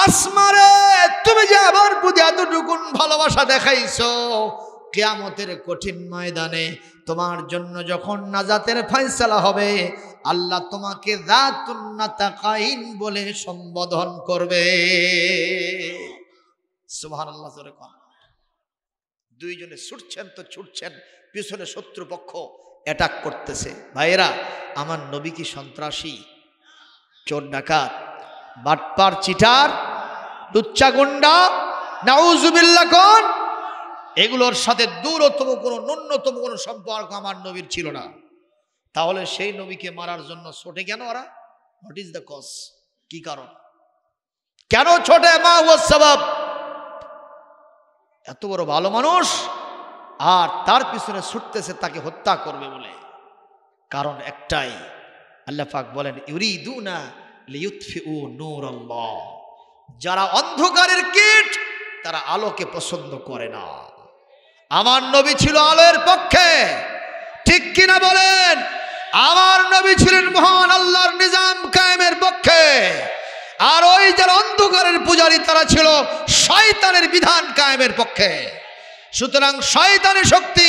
আসমা রে, তুমি যে আমার প্রতি এতটুকুন ভালোবাসা দেখাইছো, কিয়ামতের কঠিন ময়দানে তোমার জন্য যখন নাজাতের ফয়সালা হবে, আল্লাহ তোমাকে যাতুন নাতাকাইন বলে সম্বোধন করবে। সুবহানাল্লাহ। জোরে কোন। 2 জনে ছুটছেন তো ছুটছেন, পিছনে শত্রুপক্ষ অ্যাটাক করতেছে। ভাইয়েরা, আমার নবী কি সন্ত্রাসী, চোর ডাকাত, বাটপার, চিটার, লুচ্চা গুন্ডা, নাউজুবিল্লাহ কোন? এগুলোর সাথে দূরতম কোনো, ন্যূনতম কোনো সম্পর্ক আমার নবীর ছিল না। তাহলে সেই নবীকে মারার জন্য ছোটে কেন ওরা? What is the cause? কি কারণ, কেন ছোটে? মা ওয়াস সাবাব। এত বড় ভালো মানুষ আর তার পিছনে ছুটতেছে তাকে হত্যা করবে বলে। কারণ একটাই, আল্লাহ পাক বলেন ইউরিদুনা লিইউতফিউ নূরাল্লাহ, যারা অন্ধকারের কীট তারা আলোকে পছন্দ করে না। আমার নবী ছিল আলোর পক্ষে, ঠিক কিনা বলেন? আমার নবী ছিলেন মহান আল্লাহর নিজাম কায়েমের পক্ষে, আর ওই যারা অন্ধকারের পূজারী তারা ছিল শয়তানের বিধান কায়েমের পক্ষে। সুতরাং শয়তানের শক্তি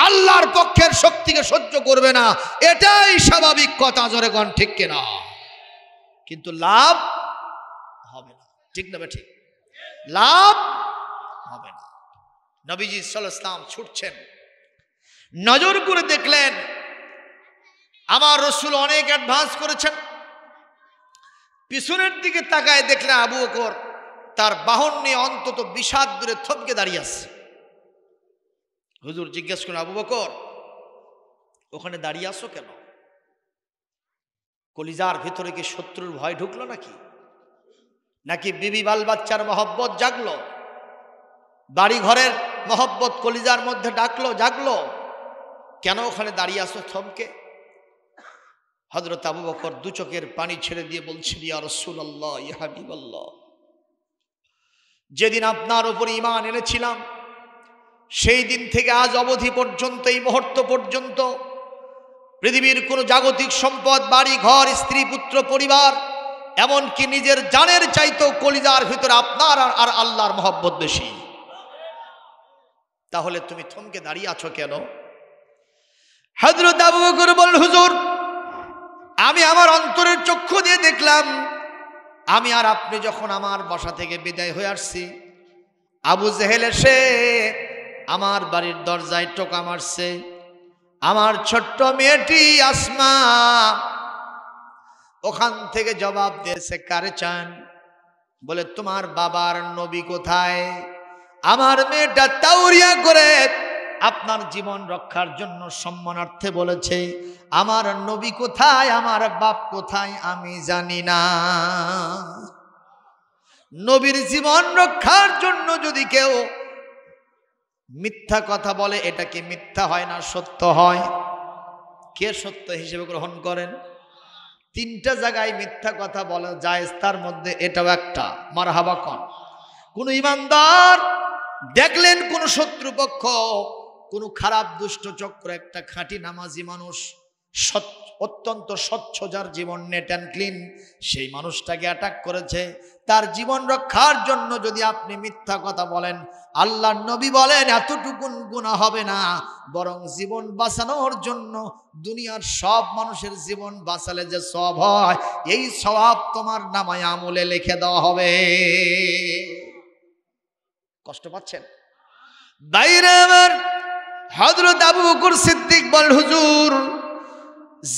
আল্লাহর পক্ষের শক্তিকে সহ্য করবে না, এটাই স্বাভাবিক কথা। জোরে কোন ঠিক কিনা? কিন্তু লাভ হবে না, ঠিক না? ঠিক, লাভ হবে না। নবীজি সাল্লাল্লাহু আলাইহি ওয়াসাল্লাম ছুটছেন, নজর করে দেখলেন আমার রসুল অনেক অ্যাডভান্স করেছেন। পিছনের দিকে তাকায় দেখলেন আবু বকর তার বাহন নিয়ে অন্তত 20 হাত দূরে থমকে দাঁড়িয়ে আছে। হুজুর জিজ্ঞেস করেন, আবু বকর ওখানে দাঁড়িয়ে আসো কেন? কলিজার ভিতরে কি শত্রুর ভয় ঢুকলো নাকি? নাকি বিবি বাল বাচ্চার মহব্বত জাগলো? বাড়ি ঘরের মহব্বত কলিজার মধ্যে ডাকলো, জাগলো? কেন ওখানে দাঁড়িয়ে আসো থমকে? হযরত আবু বকর 2 চোখের পানি ছেড়ে দিয়ে বলছেন, ইয়া রাসূলুল্লাহ, ইয়া হাবিবাল্লাহ, যেদিন আপনার উপর ঈমান এনেছিলাম সেই দিন থেকে আজ অবধি পর্যন্ত, এই মুহূর্ত পর্যন্ত পৃথিবীর কোনো জাগতিক সম্পদ, বাড়ি ঘর, স্ত্রী পুত্র পরিবার, এমনকি নিজের জানের চাইতেও কলিজার ভিতরে আপনার আর আল্লাহর মহব্বত বেশি। তাহলে তুমি থমকে দাঁড়িয়ে আছো কেন? হযরত আবু বকর বলেন, হুজুর আমি আমার অন্তরের চক্ষু দিয়ে দেখলাম, আমি আর আপনি যখন আমার বাসা থেকে বিদায় হয়ে আসছি, আবু জেহেল এসে আমার বাড়ির দরজায় টোকা মারছে। আমার ছোট্ট মেয়েটি আসমা ওখান থেকে জবাব দিয়েছে, কারে চান? বলে, তোমার বাবার নবী কোথায়? আমার মেয়েটা তাওরিয়া করে আপনার জীবন রক্ষার জন্য সম্মানার্থে বলেছে, আমার নবী কোথায়, আমার বাপ কোথায় আমি জানি না। নবীর জীবন রক্ষার জন্য যদি কেউ মিথ্যা কথা বলে, এটা কি মিথ্যা হয় না সত্য হয়? কে সত্য হিসেবে গ্রহণ করেন? তিনটা জায়গায় মিথ্যা কথা বলা যায়, তার মধ্যে এটাও একটা। মারহাবা কোন? কোন ইমানদার দেখলেন কোন শত্রুপক্ষ, কোন খারাপ দুষ্ট চক্র, একটা খাঁটি নামাজি মানুষ, অত্যন্ত স্বচ্ছ, যার জীবন নেট অ্যান্ড ক্লিন, সেই মানুষটাকে অ্যাটাক করেছে। তার জীবন রক্ষার জন্য যদি আপনি মিথ্যা কথা বলেন, আল্লাহর নবী বলেন এতটুকুন গুনাহ হবে না, বরং জীবন বাঁচানোর জন্য দুনিয়ার সব মানুষের জীবন বাঁচালে যে সওয়াব হয়, এই সওয়াব তোমার নামায়ে আমলে লিখে দেওয়া হবে। কষ্ট পাচ্ছেন? বাইরে আমার হযরত আবু বকর সিদ্দিক বল, হুজুর,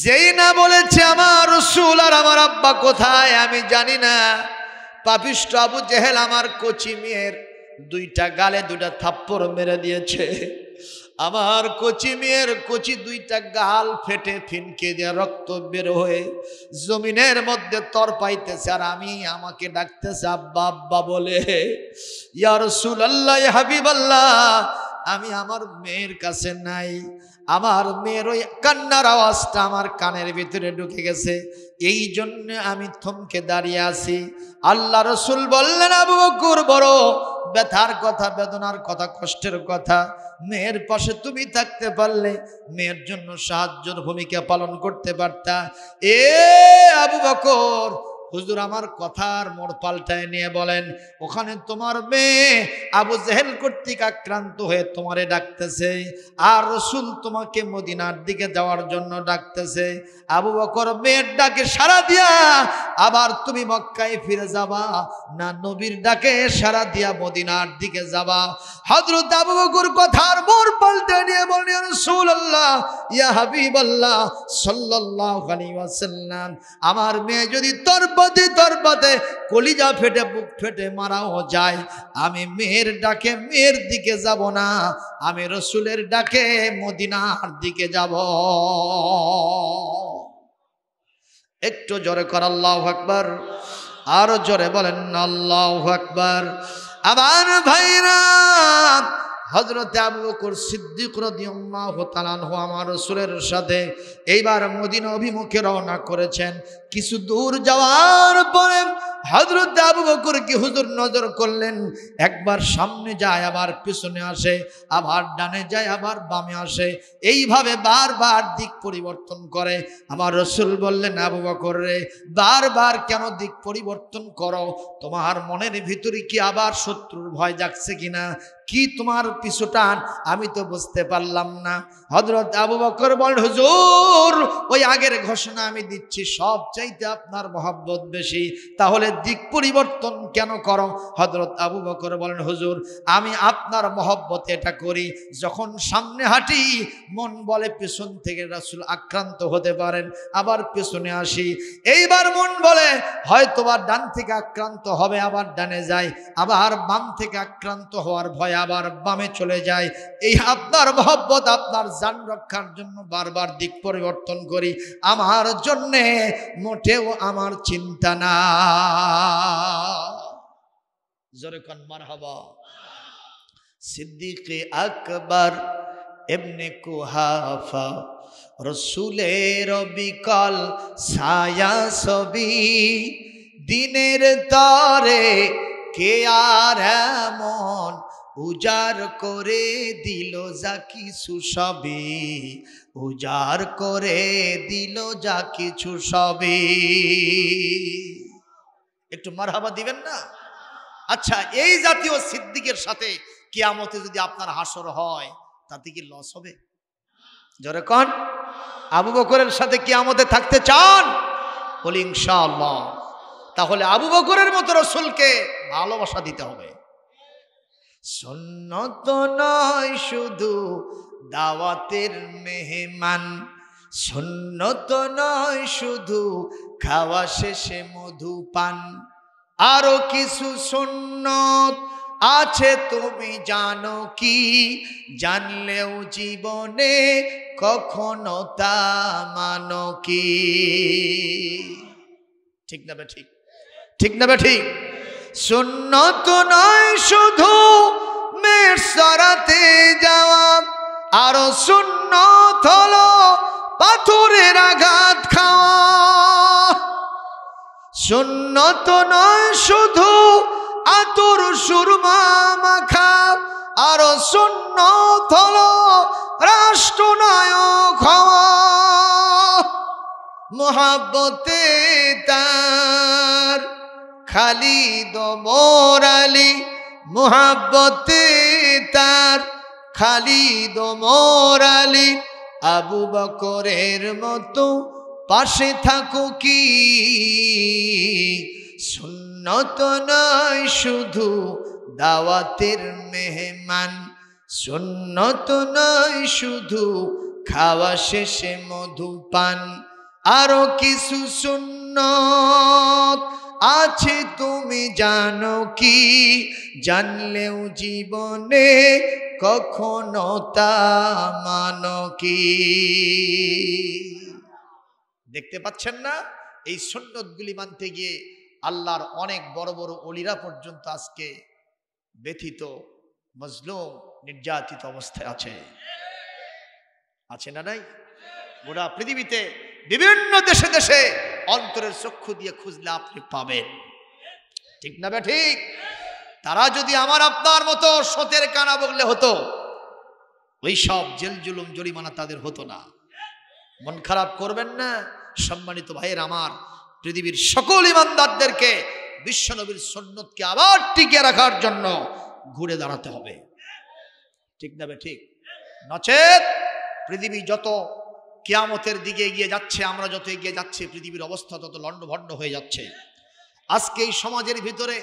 যেই না বলেছে আমার রাসূল আর আমার আব্বা কোথায় আমি জানি না, পাপিষ্ঠ আবু জেহেল আমার কচি মেয়ের দুইটা গালে দুইটা থাপ্পড় মেরে দিয়েছে। আমার কচি মেয়ের কচি দুইটা গাল ফেটে ফিনকে দিয়ে রক্ত বের হয়ে জমিনের মধ্যে তর পাইতেছে, আর আমাকে ডাকতেছে আব্বা আব্বা বলে। ইয়া রাসূলুল্লাহ, ইয়া হাবিবাল্লাহ, আমি আমার মেয়ের কাছে নাই। আমার মেয়ের ওই কান্নার আওয়াজটা আমার কানের ভিতরে ঢুকে গেছে, এই জন্য আমি থমকে দাঁড়িয়ে আছি। আল্লাহ রসুল বললেন, আবু বকর, বড় ব্যথার কথা, বেদনার কথা, কষ্টের কথা, মেয়ের পাশে তুমি থাকতে পারলে মেয়ের জন্য সাহায্যের ভূমিকা পালন করতে পারতা। এ আবু বকর, হুজুর আমার কথার মোড় পাল্টায় নিয়ে বলেন, ওখানে তোমার মেয়ে আবু জেহেল কর্তৃক আক্রান্ত হয়ে তোমারে ডাকতেছে, আর রাসূল তোমাকে মদিনার দিকে যাওয়ার জন্য ডাকতেছে। আবু বকর, মেয়ের ডাকে সাড়া দিয়া আবার তুমি মক্কায় ফিরে যাবা, না নবীর ডাকে সাড়া দিয়া মদিনার দিকে যাবা? হযরত আবু বকর কথার মোড় পাল্টে নিয়ে বলেন, ইয়া রাসূলুল্লাহ, ইয়া হাবিবাল্লাহ সাল্লাল্লাহু আলাইহি ওয়াসাল্লাম, আমার মেয়ে যদি তরবাতে কলিজা ফেটে বুক ফেটে মারাও যায়, আমি মেয়ের ডাকে মেয়ের দিকে যাব না, আমি রাসূলের ডাকে মদিনার দিকে যাব। একটু জোরে কর আল্লাহু আকবার, আর জোরে বলেন আল্লাহু আকবার। আমার ভাইরা, হযরত আবু বকর সিদ্দিক রাদিয়াল্লাহু তাআলা আনহু আমার রাসূলের সাথে এইবার মদিনা অভিমুখে রওনা করেছেন। কিছু দূর যাওয়ার পরে হযরত আবু বকর কি হুজুর নজর করলেন, একবার সামনে যায় আবার পিছনে আসে, আবার ডানে যায় আবার বামে আসে, এইভাবে বারবার দিক পরিবর্তন করে। আমার রাসূল বললেন, আবু বকর রে, বারবার কেন দিক পরিবর্তন করো? তোমার মনের ভিতরে কি আবার শত্রুর ভয় জাগছে কিনা? কি তোমার পিছু টান? আমি তো বুঝতে পারলাম না। হযরত আবু বকর বলেন, হুজুর, ওই আগের ঘোষণা আমি দিচ্ছি, সবচাইতে আপনার মহব্বত বেশি, তাহলে দিক পরিবর্তন কেন করো? হযরত আবু বকর বলেন, হুজুর, আমি আপনার মহব্বতে এটা করি, যখন সামনে হাঁটি মন বলে পেছন থেকে রাসূল আক্রান্ত হতে পারেন, আবার পেছনে আসি, এইবার মন বলে হয়তোবা ডান থেকে আক্রান্ত হবে, আবার ডানে যায়, আবার বাম থেকে আক্রান্ত হওয়ার ভয় আবার বামে চলে যায়। এই আপনার মহব্বত, আপনার জান রক্ষার জন্য বারবার দিক পরিবর্তন করি, আমার জন্যে মোটেও আমার চিন্তা না। জোরে কোন মারহাবা। সিদ্দিক আকবর ইবনে কুহাফা রাসূলের বিকল ছায়া ছবি, দিনের তরে কে আর এমন উজাড় করে দিল যা কিছু সবই, উজাড় করে দিল যা কিছু সবই। একটু মারহাবা দিবেন না? আচ্ছা, এই জাতীয় সিদ্দিকের সাথে কিয়ামতে যদি আপনার হাসর হয়, তাতে কি লস হবে? জোরে কোন? আবু বকরের সাথে কিয়ামতে থাকতে চান? বলি ইনশাআল্লাহ। তাহলে আবু বকরের মতো রাসূলকে ভালোবাসা দিতে হবে। সুন্নত নয় শুধু দাওয়াতের মেহমান, সুন্নত নয় শুধু খাওয়া শেষে মধু পান, আরো কিছু সুন্নত আছে তুমি জানো কি? জানলেও জীবনে কখনো তা মানো কি? ঠিক না বে ঠিক? ঠিক না বে ঠিক? সুন্নত নয় শুধু মেসরাতে যাওয়া, আরো সুন্নত হলো পাথরের আঘাত খাওয়া। সুন্নত নয় শুধু আতর সুরমা মাখা, আরো সুন্নত হলো রাষ্ট্রনায়ক হওয়া। মুহাব্বতে তার খালিদ ওমর আলী, মুহাব্বতে তার খালিদ ওমর আলী, আবু বকরের মতো পাশে থাকো কি? সুন্নত নয় শুধু দাওয়াতের মেহমান, সুন্নত নয় শুধু খাওয়া শেষে মধু পান, আরো কিছু সুন্নত আছে তুমি জানো কি? জানলেও জীবনে কখনো তা মানো কি? দেখতে পাচ্ছেন না? এই সুন্নতগুলি মানতে গিয়ে আল্লাহর অনেক বড় বড় ওলিরা পর্যন্ত আজকে ব্যথিত, মজলুম, নির্যাতিত অবস্থায় আছে। আছে না নাই? গোটা পৃথিবীতে বিভিন্ন দেশে দেশে অন্তরের চক্ষু দিয়ে খুঁজলে আপনি পাবেন। ঠিক না বে ঠিক? তারা যদি আমার আপনার মতো সতের কানা বগলে হতো, ওই সব জেল জুলুম জরিমানা তাদের হতো না। মন খারাপ করবেন না সম্মানিত ভাইয়ের আমার। পৃথিবীর সকল ইমানদারদেরকে বিশ্বনবীর সুন্নতকে আবার টিকে রাখার জন্য ঘুরে দাঁড়াতে হবে। ঠিক না বে ঠিক? নচেত পৃথিবী যত কিয়ামতের দিকে এগিয়ে যাচ্ছে, আমরা যত এগিয়ে যাচ্ছে, পৃথিবীর অবস্থা তত লণ্ডভণ্ড হয়ে যাচ্ছে। আজকে এই সমাজের ভিতরে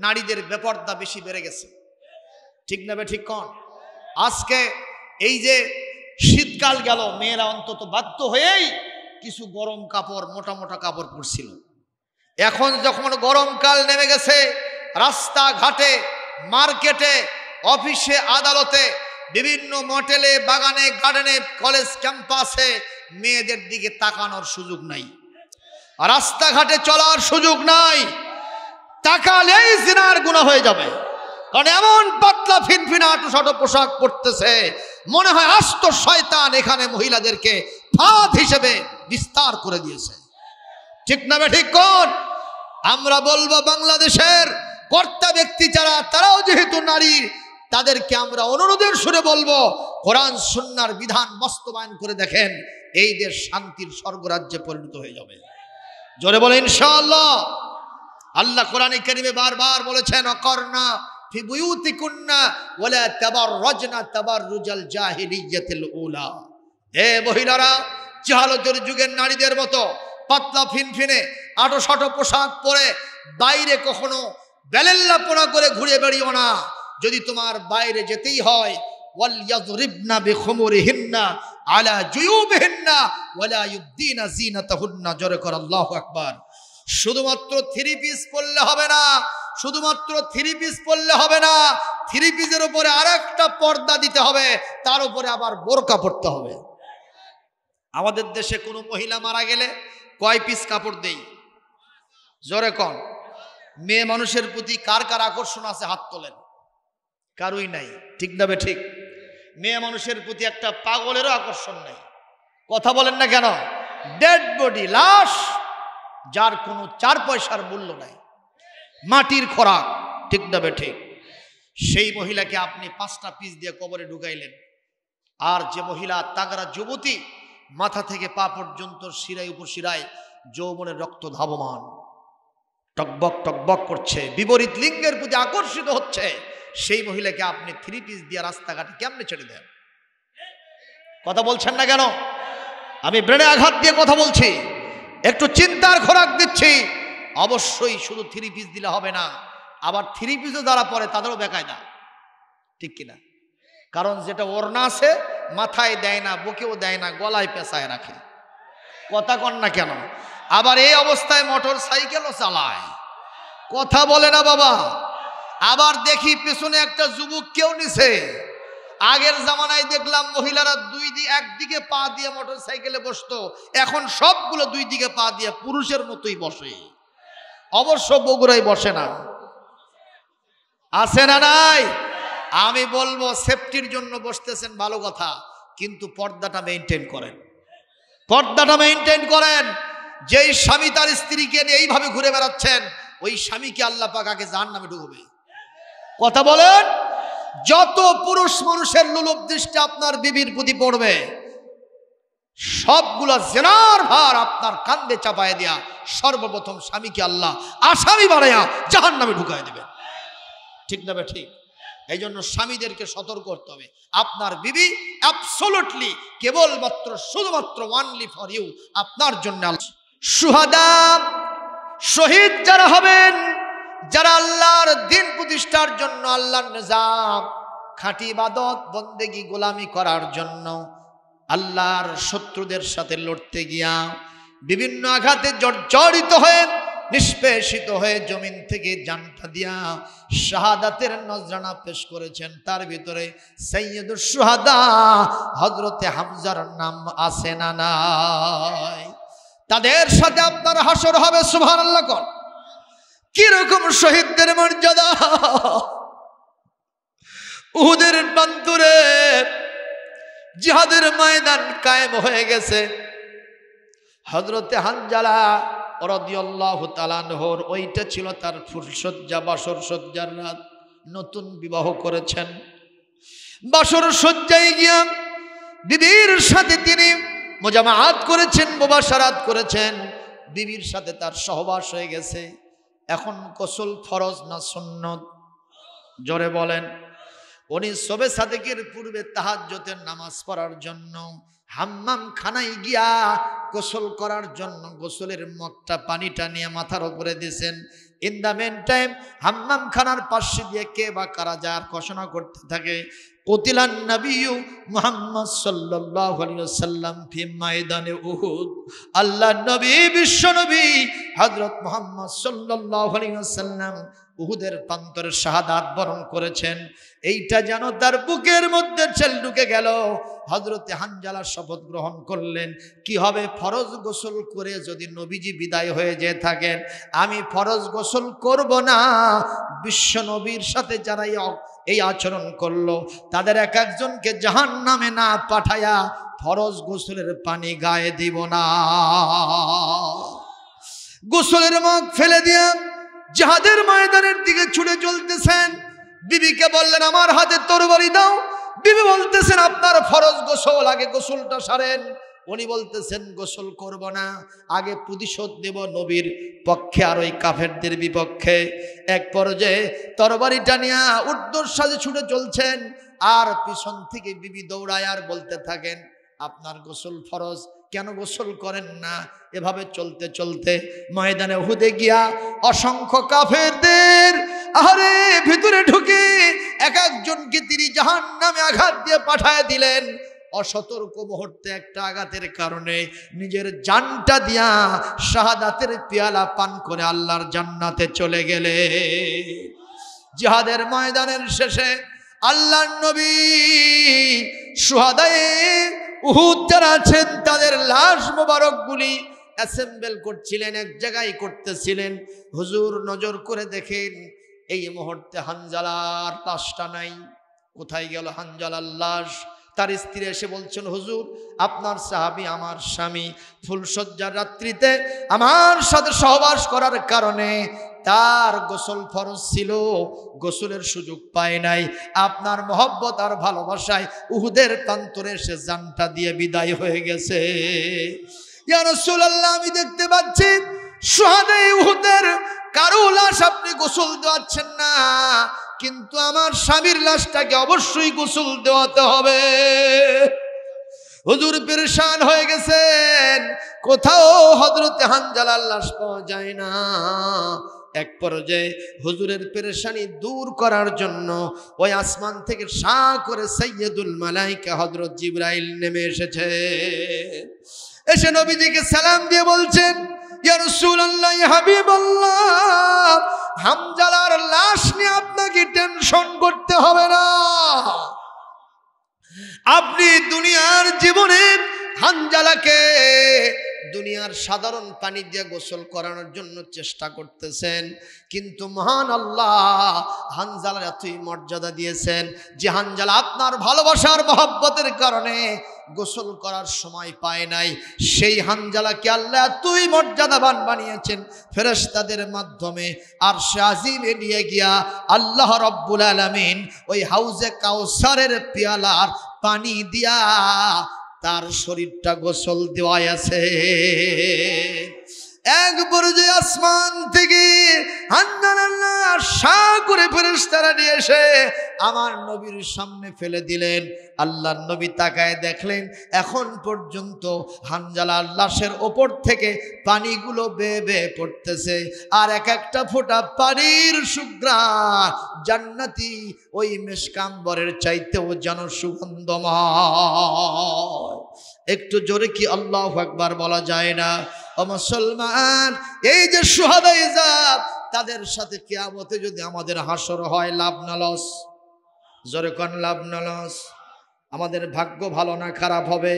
নারীদের বেপর্দা বেশি বেড়ে গেছে। ঠিক না বে ঠিক? কোন আজকে এই যে শীতকাল গেল, মেয়েরা অন্তত বাধ্য হয়েই কিছু গরম কাপড়, মোটা মোটা কাপড় পরছিল। এখন যখন গরমকাল নেমে গেছে, রাস্তাঘাটে, মার্কেটে, অফিসে, আদালতে, বিভিন্ন মোটেলে, বাগানে, গার্ডেনে, কলেজ ক্যাম্পাসে মেয়েদের দিকে তাকানোর সুযোগ নাই, রাস্তাঘাটে চলার সুযোগ নাই। তাকালেই জিনার গুনাহ হয়ে যাবে। কারণ এমন পাতলা ফিনফিনা আঁটুসাঁটো পোশাক পরতেছে, মনে হয় আস্ত শয়তান এখানে মহিলাদেরকে ফাঁদ হিসেবে বিস্তার করে দিয়েছে। ঠিক না বে ঠিক? কোন আমরা বলবো বাংলাদেশের কর্তা ব্যক্তি যারা, তারাও যেহেতু নারী, তাদেরকে আমরা অনুরোধের সুরে বলবো, কোরআন সুন্নাহর বিধান বাস্তবায়ন করে দেখেন, এই দেশ শান্তির স্বর্গরাজ্যে পরিণত হয়ে যাবে। জোরে বলে ইনশাআল্লাহ। আল্লাহ কোরআনে কারিমে বারবার বলেছেন, অকরনা ফি বুয়ুতিকুন্না ওয়ালা তাবাররাজনা তাবাররুজাল জাহিলিয়াতিল উলা। হে মহিলারা, জাহালতের যুগের নারীদের মতো পাতলা ফিনফিনে আঁটোসাঁটো পোশাক পরে বাইরে কখনো বেলেল্লাপনা করে ঘুরে বেড়িও না। যদি তোমার বাইরে যেতেই হয়, ওয়ালইয়াযরিবনা বিখুমুরিহিন্না আলা জুয়ুবিহিন্না ওয়ালা ইউবদিনা যিনাতাহুন্না। জোরে কর আল্লাহু আকবার। শুধুমাত্র থ্রি পিস পরলে হবে না, শুধুমাত্র থ্রি পিস পরলে হবে না, থ্রি পিসের উপরে আরেকটা পর্দা দিতে হবে, তার উপরে আবার বোরকা পরতে হবে। আমাদের দেশে কোনো মহিলা মারা গেলে কয় পিস কাপড় দেই? জোরে কন। মেয়ে মানুষের প্রতি কার কার আকর্ষণ আছে হাত তোলেন? কারোই নাই। ঠিক না বে ঠিক? মেয়ে মানুষের প্রতি একটা পাগলেরও আকর্ষণ নেই। কথা বলেন না কেন? ডেড বডি, লাশ, যার কোনো 4 পয়সার মূল্য নাই, মাটির খোরাক। ঠিক না বে ঠিক? সেই মহিলাকে আপনি 5টা পিস দিয়ে কবরে ঢুকাইলেন। আর যে মহিলা তাগড়া যুবতী, মাথা থেকে পা পর্যন্ত শিরায় উপর শিরায় যৌবনের রক্ত ধাবমান, টকবক টকবক করছে, বিপরীত লিঙ্গের প্রতি আকর্ষিত হচ্ছে, সেই মহিলাকে আপনি থ্রি পিস দিয়ে রাস্তাঘাটে কেমনে ছেড়ে দেন? কথা বলছেন না কেন? আমি ব্রেনে আঘাত দিয়ে কথা বলছি, একটু চিন্তার খোরাক দিচ্ছি। অবশ্যই শুধু 3 পিস দিলে হবে না, আবার 3 পিসও যারা পরে তাদেরও বেকায়দা, ঠিক কিনা? কারণ যেটা ওড়না আছে মাথায় দেয় না, বুকেও দেয় না, গলায় পেঁচায় রাখে। কথা কন না কেন? আবার এই অবস্থায় মোটর সাইকেলও চালায়, কথা বলে না বাবা। আবার দেখি পেছনে একটা যুবক কেউ নিছে। আগের জামানায় দেখলাম মহিলারা একদিকে পা দিয়ে মোটর সাইকেলে বসতো, এখন সবগুলো 2 দিকে পা দিয়ে পুরুষের মতোই বসে। অবশ্য বগুড়াই বসে না, আছে না নাই? আমি বলবো সেফটির জন্য বসতেছেন ভালো কথা, কিন্তু পর্দাটা মেইনটেইন করেন, পর্দাটা মেইনটেইন করেন। যেই স্বামী তার স্ত্রীকে নিয়ে এইভাবে ঘুরে বেড়াচ্ছেন, ওই স্বামীকে আল্লাহ পাক আগে জাহান্নামে ঢুকবে। কথা বলেন। যত পুরুষ মানুষের লোলুপ দৃষ্টি আপনার বিবির প্রতি পড়বে, সবগুলা জেনার ভার আপনার কান্দে চাপায় দেয়া সর্বপ্রথম স্বামীকে আল্লাহ আসামি বানায়া জাহান্নামে ঢুকায় দেবে, ঠিক না? ঠিক। এই জন্য স্বামীদেরকে সতর্ক করতে হবে। আপনার বিবি অ্যাবসলিউটলি কেবলমাত্র শুধুমাত্র ওয়ানলি ফর ইউ, আপনার জন্য। শুহাদা, শহীদ যারা হবেন, যারা আল্লাহর দিন প্রতিষ্ঠার জন্য, আল্লাহর নিজাম খাঁটি ইবাদত বন্দেগী গোলামি করার জন্য আল্লাহর শত্রুদের সাথে লড়তে গিয়া বিভিন্ন আঘাতে জর্জরিত হয়ে নিষ্পেষিত হয়ে জমিন থেকে জানটা দিয়া শাহাদাতের নজরানা পেশ করেছেন। তার ভিতরে সাইয়্যিদুশ শুহাদা হযরতে হামজার নাম আছে না নাই? তাদের সাথে আপনার হাসর হবে, সুবহানাল্লাহ কোন। কিরকম শহীদদের মর্যাদা! উহুদের প্রান্তরে জিহাদের ময়দান কায়েম হয়ে গেছে। হযরতে হানজালা রাদিয়াল্লাহু তাআলা আনহুর ওইটা ছিল তার ফুলসজ্জা, বাসর সজ্জার রাত। নতুন বিবাহ করেছেন, বাসর সজ্জায় গিয়া বিবির সাথে তিনি মুজামাআত করেছেন, মুবাশারাত করেছেন, বিবির সাথে তার সহবাস হয়ে গেছে। এখন গোসল ফরজ না সুন্নত? জোরে বলেন। উনি শবে সাদেকের পূর্বে তাহাজ্জুদের নামাজ পড়ার জন্য হাম্মাম খানায় গিয়া গোসল করার জন্য গোসলের মগটা পানিটা নিয়ে মাথার উপরে দিয়েছেন। ইন দ্য মেন টাইম হাম্মাম খানার পাশে দিয়ে কে বা কারা যার ঘোষণা করতে থাকে, কুতিলান নবিয়্যু মুহাম্মদ সাল্লাল্লাহু আলাইহি ওয়াসাল্লাম ফি ময়দানে উহুদ। আল্লাহর নবী, বিশ্ব নবী হযরত মুহাম্মদ সাল্লাল্লাহু আলাইহি ওয়াসাল্লাম উহুদের প্রান্তরে শাহাদাত বরণ করেছেন। এইটা যেন তার বুকের মধ্যে ছেল ঢুকে গেল। হযরতে হানজালা শপথ গ্রহণ করলেন, কি হবে, ফরজ গোসল করে যদি নবীজি বিদায় হয়ে যেয়ে থাকেন, আমি ফরজ গোসল করব না। বিশ্ব নবীর সাথে যারা এই আচরণ করলো, তাদের এক একজনকে জাহান্নামে না পাঠায়া ফরজ গোসলের পানি গায়ে দিব না। গোসলের মগ ফেলে দিয়া জিহাদের ময়দানের দিকে ছুটে চলতেছেন। বিবিকে বললেন, আমার হাতে তরবারি দাও। বিবি বলতেছেন, আপনার ফরজ গোসল, আগে গোসলটা সারেন। উনি বলতেছেন, গোসল করব না, আগে প্রতিশোধ দেব নবীর পক্ষে আর ওই কাফেরদের বিপক্ষে। এক পর্যায়ে তরবারিটা নিয়ে ঊর্ধ্বশ্বাসে ছুটে চলছেন, আর পিছন থেকে বিবি দৌড়ায় আর বলতে থাকেন, আপনার গোসল ফরজ, কেন গোসল করেন না? এভাবে চলতে চলতে ময়দানে উহুদে গিয়া অসংখ্য কাফেরদের ভিতরে ঢুকে এক একজনকে তিনি জাহান্নামে আঘাত দিয়ে পাঠায় দিলেন। অসতর্ক মুহূর্তে একটা আঘাতের কারণে নিজের জানটা দিয়া শাহাদাতের পেয়ালা পান করে আল্লাহর জান্নাতে চলে গেলে। জিহাদের ময়দানের শেষে আল্লাহর নবী শুহাদায়ে উহুদ যারা আছেন তাদের লাশ মোবারকগুলি অ্যাসেম্বল করছিলেন, এক জায়গায় করতেছিলেন। হুজুর নজর করে দেখেন, এই মুহূর্তে হানজালার লাশটা নাই। কোথায় গেল হানজালার লাশ? তার স্ত্রী এসে বলছেন, হুজুর আপনার সাহাবী আমার স্বামী ফুলসজ্জার রাত্রিতে আমার সাথে সহবাস করার কারণে তার গোসল ফরজ ছিল, গোসলের সুযোগ পায় নাই। আপনার মহব্বত আর ভালোবাসায় উহুদের প্রান্তরে সে জানটা দিয়ে বিদায় হয়ে গেছে। ইয়া রাসূলুল্লাহ, আমি দেখতে পাচ্ছি শুহাদায়ে উহুদের কারো লাশ আপনি গোসল দেওয়াচ্ছেন না, কিন্তু আমার স্বামীর লাশটাকে অবশ্যই গোসল দেওয়াতে হবে। হুজুর পেরেশান হয়ে গেছেন, কোথাও হযরতে হানজালার লাশ পাওয়া যায় না। এক পর্যায়ে হুজুরের পেরেশানি দূর করার জন্য ওই আসমান থেকে শাঁ করে সাইয়্যিদুল মালায়েকা হযরত জিবরাইল নেমে এসেছে। এসে নবীজিকে সালাম দিয়ে বলছেন, ইয়া রাসূলুল্লাহ, ইয়া হাবিবাল্লাহ, হানজালার লাশ নিয়ে আপনাকে টেনশন করতে হবে না। আপনি দুনিয়ার জীবনে হানজালাকে দুনিয়ার সাধারণ পানি দিয়ে গোসল করানোর জন্য চেষ্টা করতেছেন, কিন্তু মহান আল্লাহ হানজালার এতই মর্যাদা দিয়েছেন যে হানজালা আপনার ভালোবাসার মহব্বতের কারণে গোসল করার সময় পায় নাই। সেই হানজালাকে আল্লাহ এতই মর্যাদাবান বানিয়েছেন, ফেরেশতাদের মাধ্যমে আরশে আজিমে নিয়ে গিয়া আল্লাহ রাব্বুল আলামিন ওই হাউজে কাউসারের পেয়ালার পানি দিয়া তার শরীরটা গোসল দেওয়াই আছে। এক পর্যায়ে আসমান থেকে হানজালা শাঁ করে ফেরেশতারা নিয়ে এসে আমার নবীর সামনে ফেলে দিলেন। আল্লাহর নবী তাকায় দেখলেন এখন পর্যন্ত হানজালার লাশের ওপর থেকে পানিগুলো বেয়ে বেয়ে পড়তেছে, আর এক একটা ফোঁটা পানির সুঘ্রাণ জান্নাতি ওই মেশকাম্বরের চাইতেও যেন সুগন্ধময়। একটু জোরে কি আল্লাহু আকবার বলা যায় না? ও মুসলমান, এই যে শুহাদায়ে জাত, তাদের সাথে কিয়ামতে যদি আমাদের হাসর হয়, লাভ না লস? জোরে কোন লাভ না লস? আমাদের ভাগ্য ভালো না খারাপ হবে?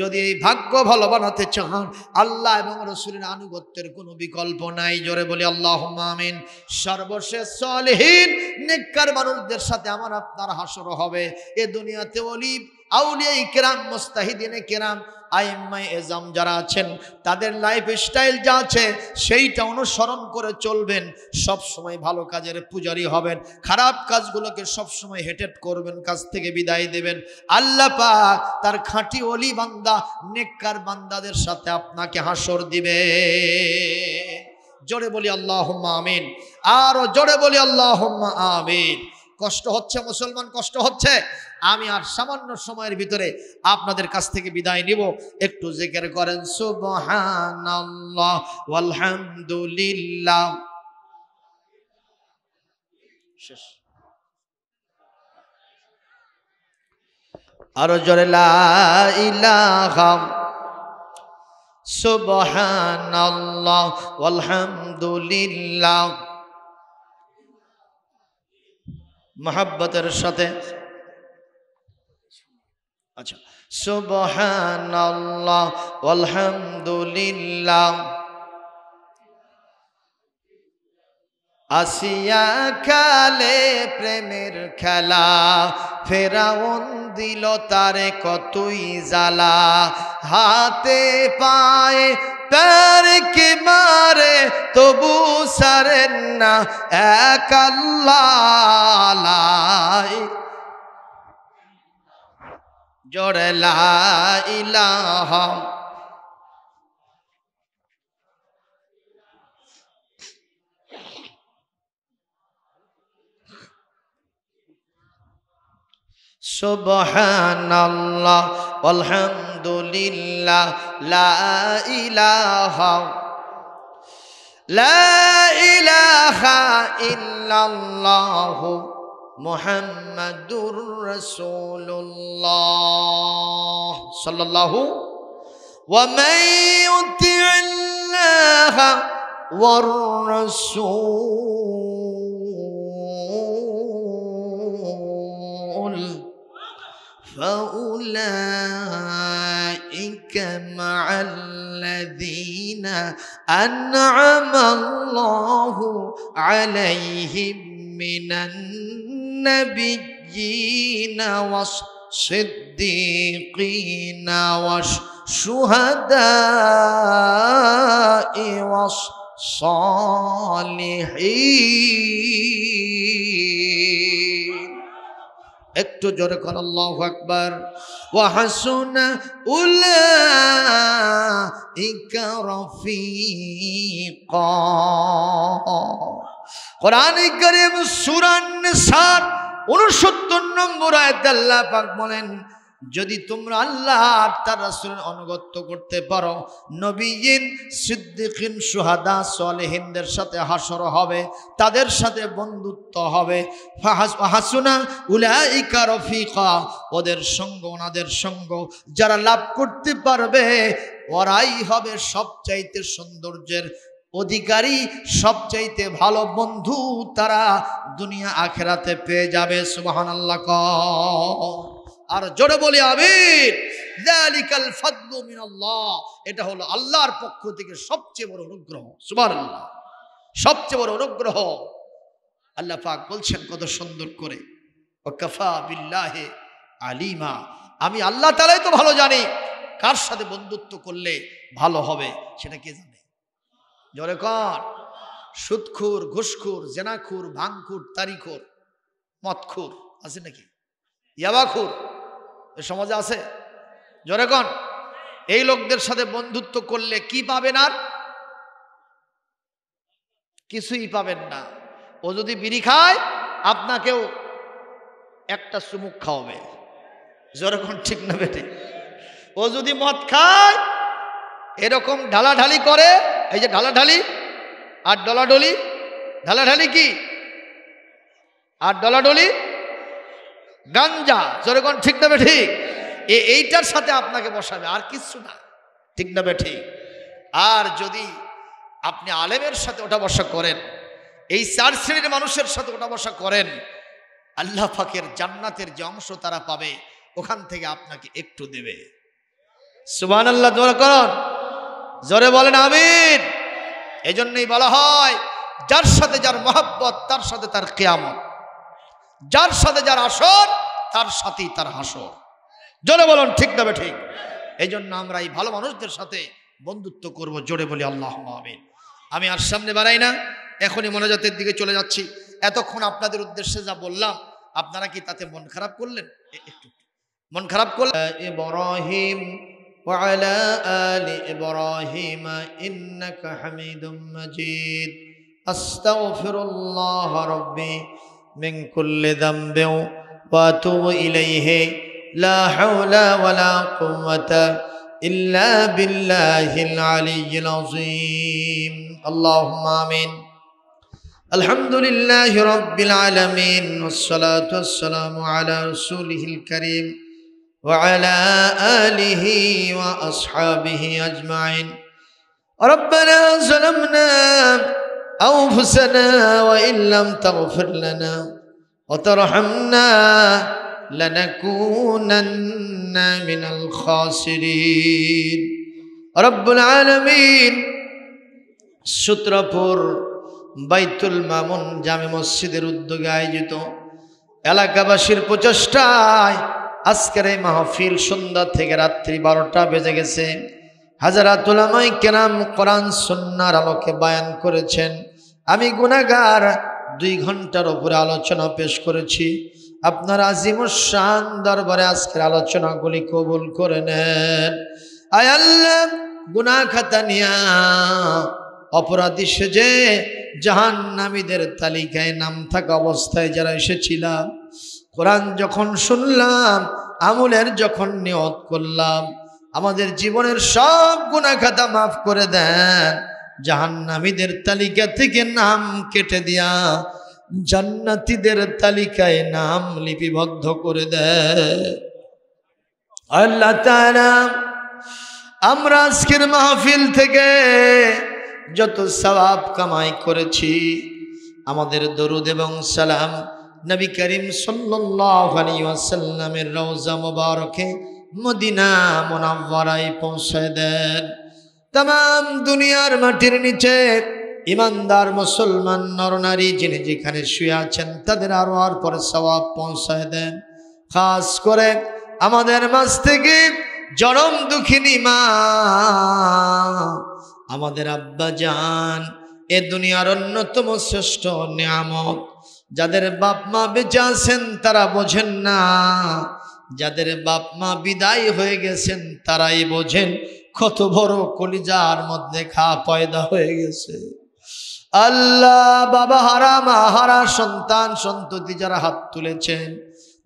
যদি এই ভাগ্য ভালো বানাতে চান, আল্লাহ এবং রাসূলের আনুগত্যের কোনো বিকল্প নাই। জোরে বলি আল্লাহুম্মা আমিন। সর্বশেষ সলিহিন নেককার মানুষদের সাথে আমার আপনার হাসর হবে। এ দুনিয়াতে ওলি আউলিয়ায়ে কেরাম, মুস্তাহিদিনে কেরাম, আইম্মায়ে এজাম যারা আছেন, তাদের লাইফ স্টাইল যা আছে সেইটা অনুসরণ করে চলবেন। সব সময় ভালো কাজের পূজারী হবেন, খারাপ কাজগুলোকে সব সময় হেটেট করবেন, কাজ থেকে বিদায় দেবেন। আল্লাহ পাক তার খাঁটি ওলি বান্দা, নেককার বান্দাদের সাথে আপনাকে হাসর দিবে। জোরে বলি আল্লাহুম্মা আমিন। আরো জোরে বলি আল্লাহুম্মা আমিন। কষ্ট হচ্ছে মুসলমান, কষ্ট হচ্ছে। আমি আর সামান্য সময়ের ভিতরে আপনাদের কাছ থেকে বিদায় নিব। একটু জিকির করেন সুবহানাল্লাহ ওয়ালহামদুলিল্লাহ। শেষ। আর জোরে লা ইলাহা সুবহানাল্লাহ ওয়ালহামদুলিল্লাহ। মহব্বতের সাথে আচ্ছা, সুবহানাল্লাহ ওয়ালহামদুলিল্লাহ। আসিয়া কালে প্রেমের খেলা, ফেরাউন দিল তারে কতই জ্বালা। হাতে পায়ে তারকে মারে তবু সারেন না এক আল্লাহ। জোরে লা ইলাহা সুবহানাল্লাহ ওয়ালহামদুলিল্লাহ লা ইলাহা ইল্লাল্লাহু মুহাম্মাদুর রাসূলুল্লাহ সাল্লাল্লাহু। ওয়া মান ইউতি'আল্লাহ ওয়ার রাসূল فأولئك مع الذين أنعم الله عليهم من النبيين والصديقين والشهداء والصالحين। একটু জোরে কর আল্লাহু আকবার। ওয়া হাসুনা উলাইকা রাফিকা। কোরআনে কারীম সূরা নিসার 69 নম্বর আয়াতে আল্লাহ পাক বলেন, যদি তোমরা আল্লাহ আর তার রাসূলের অনুগত্য করতে পারো, নবীন, সিদ্দিকিন, শুহাদা, সালেহিনদের সাথে হাসর হবে, তাদের সাথে বন্ধুত্ব হবে। হাসুনা উলাইকা রফিকা, ওদের সঙ্গ, ওনাদের সঙ্গ যারা লাভ করতে পারবে ওরাই হবে সবচাইতে সৌন্দর্যের অধিকারী, সবচাইতে ভালো বন্ধু তারা দুনিয়া আখিরাতে পেয়ে যাবে। সুবহানাল্লাহ। আর জোরে বলি আমিন। যালিকাল ফাদলু মিনাল্লাহ, এটা হলো আল্লাহর পক্ষ থেকে সবচেয়ে বড় অনুগ্রহ। সুবহানাল্লাহ, সবচেয়ে বড় অনুগ্রহ। আল্লাহ পাক বলছেন কত সুন্দর করে, ওয়াকাফা বিল্লাহি আলিমা, আমি আল্লাহ তাআলাই তো ভালো জানি কার সাথে বন্ধুত্ব করলে ভালো হবে, সেটা কে জানে? জোরে কর। সুদখোর, ঘুষখোর, জেনাখোর, ভাঙখোর, তারিখোর, মদখোর আছে নাকি? ইয়াবাখোর এ সমাজে আছে? জোরে কর। এই লোকদের সাথে বন্ধুত্ব করলে কি পাবেন? আর কিছুই পাবেন না। ও যদি বিড়ি খায় আপনাকেও একটা চুমুক খাওয়াবে। জোরে কর, ঠিক না বেটি? ও যদি মদ খায় এরকম ঢালাঢালি করে, এই যে ঢালাঢালি আর ডলাডলি, ঢালাঢালি কি আর ডলাডলি? গাঞ্জা। জোরে কোন, ঠিক না বেঠি? এইটার সাথে আপনাকে বসাবে, আর কিছু না, ঠিক না বেঠি? আর যদি আপনি আলেমের সাথে ওঠা বসা করেন, এই চার শ্রেণীর মানুষের সাথে ওঠা বসা করেন, আল্লাহ পাকের জান্নাতের যে অংশ তারা পাবে ওখান থেকে আপনাকে একটু দেবে। সুবহানাল্লাহ। জোরে করুন, জোরে বলেন আমিন। এজন্যই বলা হয় যার সাথে যার মহব্বত তার সাথে তার কিয়ামত, যার সাথে যার আসর তার সাথেই তার হাসর। জোরে বলুন, ঠিক না ঠিক? এই জন্য আমরা এই ভালো মানুষদের সাথে বন্ধুত্ব করব। জোরে বলি আল্লাহুম্মা আমিন। আমি আর সামনে বাড়াই না, এখনই মোনাজাতের দিকে চলে যাচ্ছি। এতক্ষণ আপনাদের উদ্দেশ্যে যা বললাম আপনারা কি তাতে মন খারাপ করলেন? একটু মন খারাপ করলেন? ইব্রাহিম وعلى آل إبراهيم إنك حميد مجيد أستغفر الله ربي من كل ذنب وأتوب إليه لا حول ولا قوة إلا بالله العلي العظيم اللهم آمين الحمد لله رب العالمين والصلاة والسلام على رسوله الكريم وعلى آله وأصحابه أجمعين ربنا ظلمنا أنفسنا وإن لم تغفر لنا وترحمنا لنكونن من الخاسرين رب العالمين সূত্রপুর বাইতুল মামুন জামে মসজিদের উদ্যোগে আয়োজিত এলাকাবাসীর প্রচেষ্টায় আজকের এই মাহফিল সন্ধ্যা থেকে রাত্রি 12টা বেজে গেছে। হাজারাত উলামায়ে কেরাম কোরআন সুন্নাহর আলোকে বয়ান করেছেন। আমি গুনাহগার 2 ঘন্টার উপরে আলোচনা পেশ করেছি। আপনার আজিমুশ শান দরবারে আজকের আলোচনাগুলি কবুল করে নেন। আয় আল্লাহ, গুনাহ খাতা নিয়া অপরাধী সেজে জাহান্নামীদের তালিকায় নাম থাকা অবস্থায় যারা এসেছিলাম, কোরআন যখন শুনলাম, আমলের যখন নিয়ত করলাম, আমাদের জীবনের সব গুনাহ খাতা মাফ করে দেন। জাহান্নামীদের তালিকা থেকে নাম কেটে দিয়া জান্নাতীদের তালিকায় নাম লিপিবদ্ধ করে দেন। আল্লাহ তাআলা, আমরা আজকের মাহফিল থেকে যত সওয়াব কামাই করেছি, আমাদের দরুদ এবং সালাম নবী করিম সাল্লাল্লাহু আলাইহি ওয়াসাল্লামের রওজা মুবারকে মদিনা মুনাওয়ারায় পৌঁছে দেন। तमाम দুনিয়ার মাটির নিচে ইমানদার মুসলমান নরনারী যিনি যেখানে শুয়ে আছেন তাদের আরওয়ার পরে সওয়াব পৌঁছায় দেন। খাস করে আমাদের মাঝ থেকে জনম দুঃখিনী মা, আমাদের আব্বা জান, এ দুনিয়ার অন্যতম শ্রেষ্ঠ নিয়ামত। যাদের বাপ মা বেঁচে আছেন তারা বোঝেন না, যাদের বাপ মা বিদায় হয়ে গেছেন তারাই বোঝেন কত বড় কলিজার মধ্যে ঘা পয়দা হয়ে গেছে। আল্লাহ, বাবা হারা, মা হারা, সন্তান সন্ততি যারা হাত তুলেছেন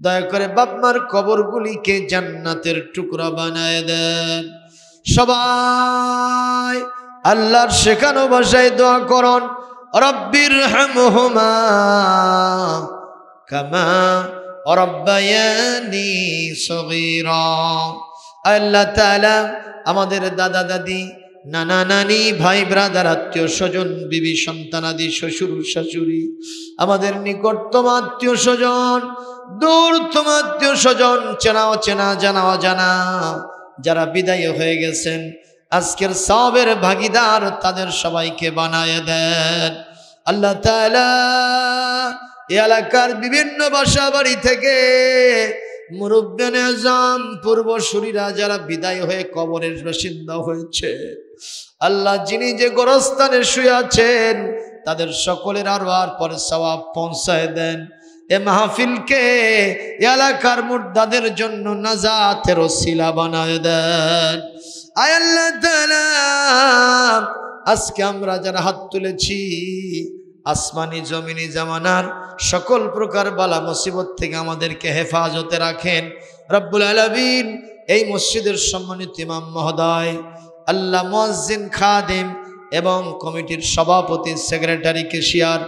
দয়া করে বাপ মার কবরগুলিকে জান্নাতের টুকরা বানায় দেন। সবাই আল্লাহর শেখানো ভাষায় দোয়া করুন, রব্বির হামহুমা কামা রব্বায়ানি সগীরা। আল্লাহ তাআলা আমাদের দাদা দাদি, নানা নানি, ভাই ব্রাদার, আত্মীয় স্বজন, বিবি সন্তানাদি, শ্বশুর শাশুড়ি, আমাদের নিকটতম আত্মীয় স্বজন, দূরতম আত্মীয় স্বজন, চেনা অচেনা, জানা অজানা, যারা বিদায় হয়ে গেছেন আজকের সওয়াবের ভাগীদার, তাদের সবাইকে বানায় দেন। আল্লাহ তাআলা এই এলাকার বিভিন্ন বাসা বাড়ি থেকে মুরব্বিয়ানে আযম, পূর্বসূরীরা যারা বিদায় হয়ে কবরের বাসিন্দা হয়েছে, আল্লাহ যিনি যে গোরস্থানে শুয়ে আছেন তাদের সকলের আরওয়ার পরে সওয়াব পৌঁছায় দেন। এ মাহফিলকে এলাকার মুর্দাদের জন্য নাজাতের ওসিলা বানায় দেন। আয় আল্লাহ তাআলা, আজকে আমরা যারা হাত তুলেছি, আসমানি জমিনি জামানার সকল প্রকার বালা মুসিবত থেকে আমাদেরকে হেফাজতে রাখেন রব্বুল আলামিন। এই মসজিদের সম্মানিত ইমাম মহোদয়, আল্লাহ মুয়াজ্জিন, খাদেম এবং কমিটির সভাপতি, সেক্রেটারি, ক্যাশিয়ার,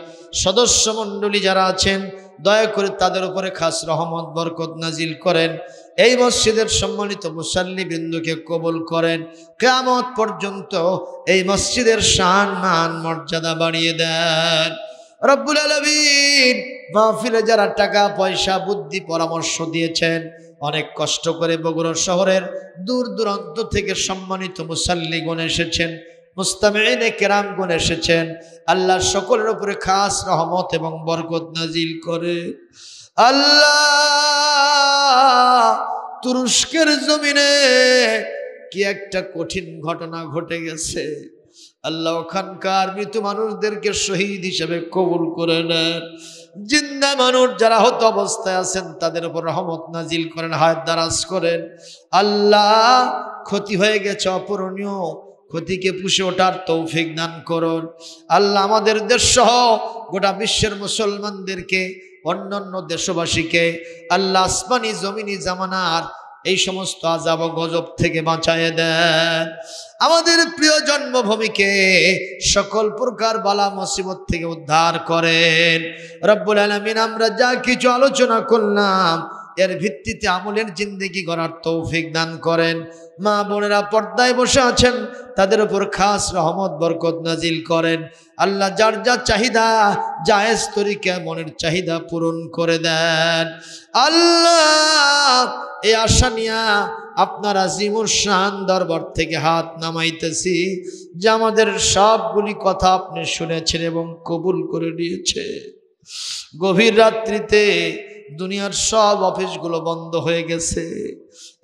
সদস্য মণ্ডলী যারা আছেন, দয়া করে তাদের উপরে খাস রহমত বরকত নাজিল করেন। এই মসজিদের সম্মানিত মুসাল্লি বিন্দুকে কবুল করেন। কিয়ামত পর্যন্ত এই মসজিদের শান মান মর্যাদা বাড়িয়ে দেন রব্বুল আলামিন। মাহফিলে যারা টাকা পয়সা বুদ্ধি পরামর্শ দিয়েছেন, অনেক কষ্ট করে বগুড়া শহরের দূর দূরান্ত থেকে সম্মানিত মুসাল্লিগণ এসেছেন, মুস্তামিঈনে কেরামগণ এসেছেন, আল্লাহ সকলের উপরে খাস রহমত এবং বরকত নাজিল করে। আল্লাহ, তুরস্কের জমিনে কি একটা কঠিন ঘটনা ঘটে গেছে, আল্লাহ ওখানকার মৃত মানুষদেরকে শহীদ হিসেবে কবুল করে নেন। জিন্দা মানুষ যারা হত অবস্থায় আছেন তাদের উপর রহমত নাজিল করেন, হায়াত দারাজ করেন। আল্লাহ, ক্ষতি হয়ে গেছে অপূরণীয়, ক্ষতিকে পুষে ওঠার তৌফিক দান করুন। আল্লাহ, আমাদের দেশ সহ গোটা বিশ্বের মুসলমানদেরকে, অন্যান্য দেশবাসীকে আল্লাহ আসমানি জমিনি জামানার এই সমস্ত আযাব ও গজব থেকে বাঁচায় দেন। আমাদের প্রিয় জন্মভূমিকে সকল প্রকার বালা মুসিবত থেকে উদ্ধার করেন রব্বুল আলামিন। আমরা যা কিছু আলোচনা করলাম এর ভিত্তিতে আমলের জিন্দেগি গড়ার তৌফিক দান করেন। মা বোনেরা পর্দায় বসে আছেন, তাদের উপর খাস রহমত বরকত নাজিল করেন। আল্লাহ, যার যা চাহিদা জায়েজ তরিকা মনের চাহিদা পূরণ করে দেন। আল্লাহ, এই আশা নিয়া আপনার আজিমুর শান দরবার থেকে হাত নামাইতেছি যে আমাদের সবগুলি কথা আপনি শুনেছেন এবং কবুল করে নিয়েছে। গভীর রাত্রিতে দুনিয়ার সব অফিসগুলো বন্ধ হয়ে গেছে,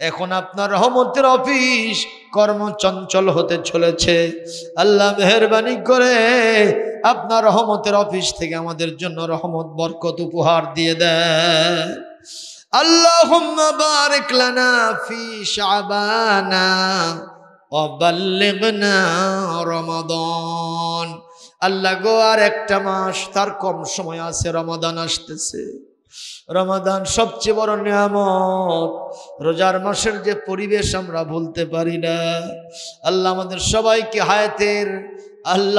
এখন আপনার রহমতের অফিস কর্মচঞ্চল হতে চলেছে। আল্লাহ, মেহেরবানি করে আপনার রহমতের অফিস থেকে আমাদের জন্য রহমত বরকত উপহার দিয়ে দেন। আল্লাহুম্মা বারিক লানা ফি শাবানা ওয়া বাল্লিগনা রমাদান। আল্লাহ গো, আর একটা মাস তার কম সময় আছে, রমাদান আসতেছে। রমাদান সবচেয়ে বড় নিয়ামত। রোজার মাসের যে পরিবেশ আমরা ভুলতে পারি না। আল্লাহ, আমাদের সবাইকে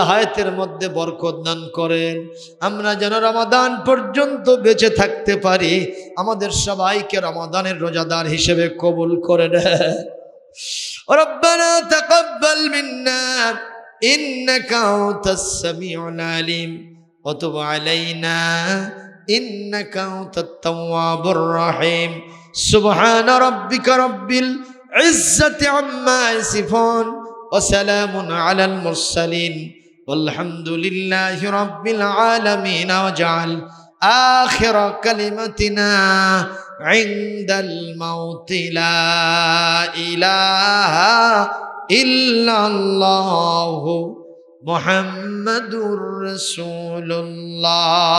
হায়াতের মধ্যে বরকত দান করেন। আমরা যেন রমাদান পর্যন্ত বেঁচে থাকতে পারি। আমাদের সবাইকে রমাদানের রোজাদার হিসেবে কবুল করে নেন। রব্বানা তাকাব্বাল মিন্না ইন্নাকা আনতাস সামিউল আলিম ওয়া তুব আলাইনা إنك أنت التواب الرحيم سبحان ربك رب العزة عما يصفون وسلام على المرسلين والحمد لله رب العالمين واجعل آخر كلمتنا عند الموت لا إله إلا الله محمد رسول الله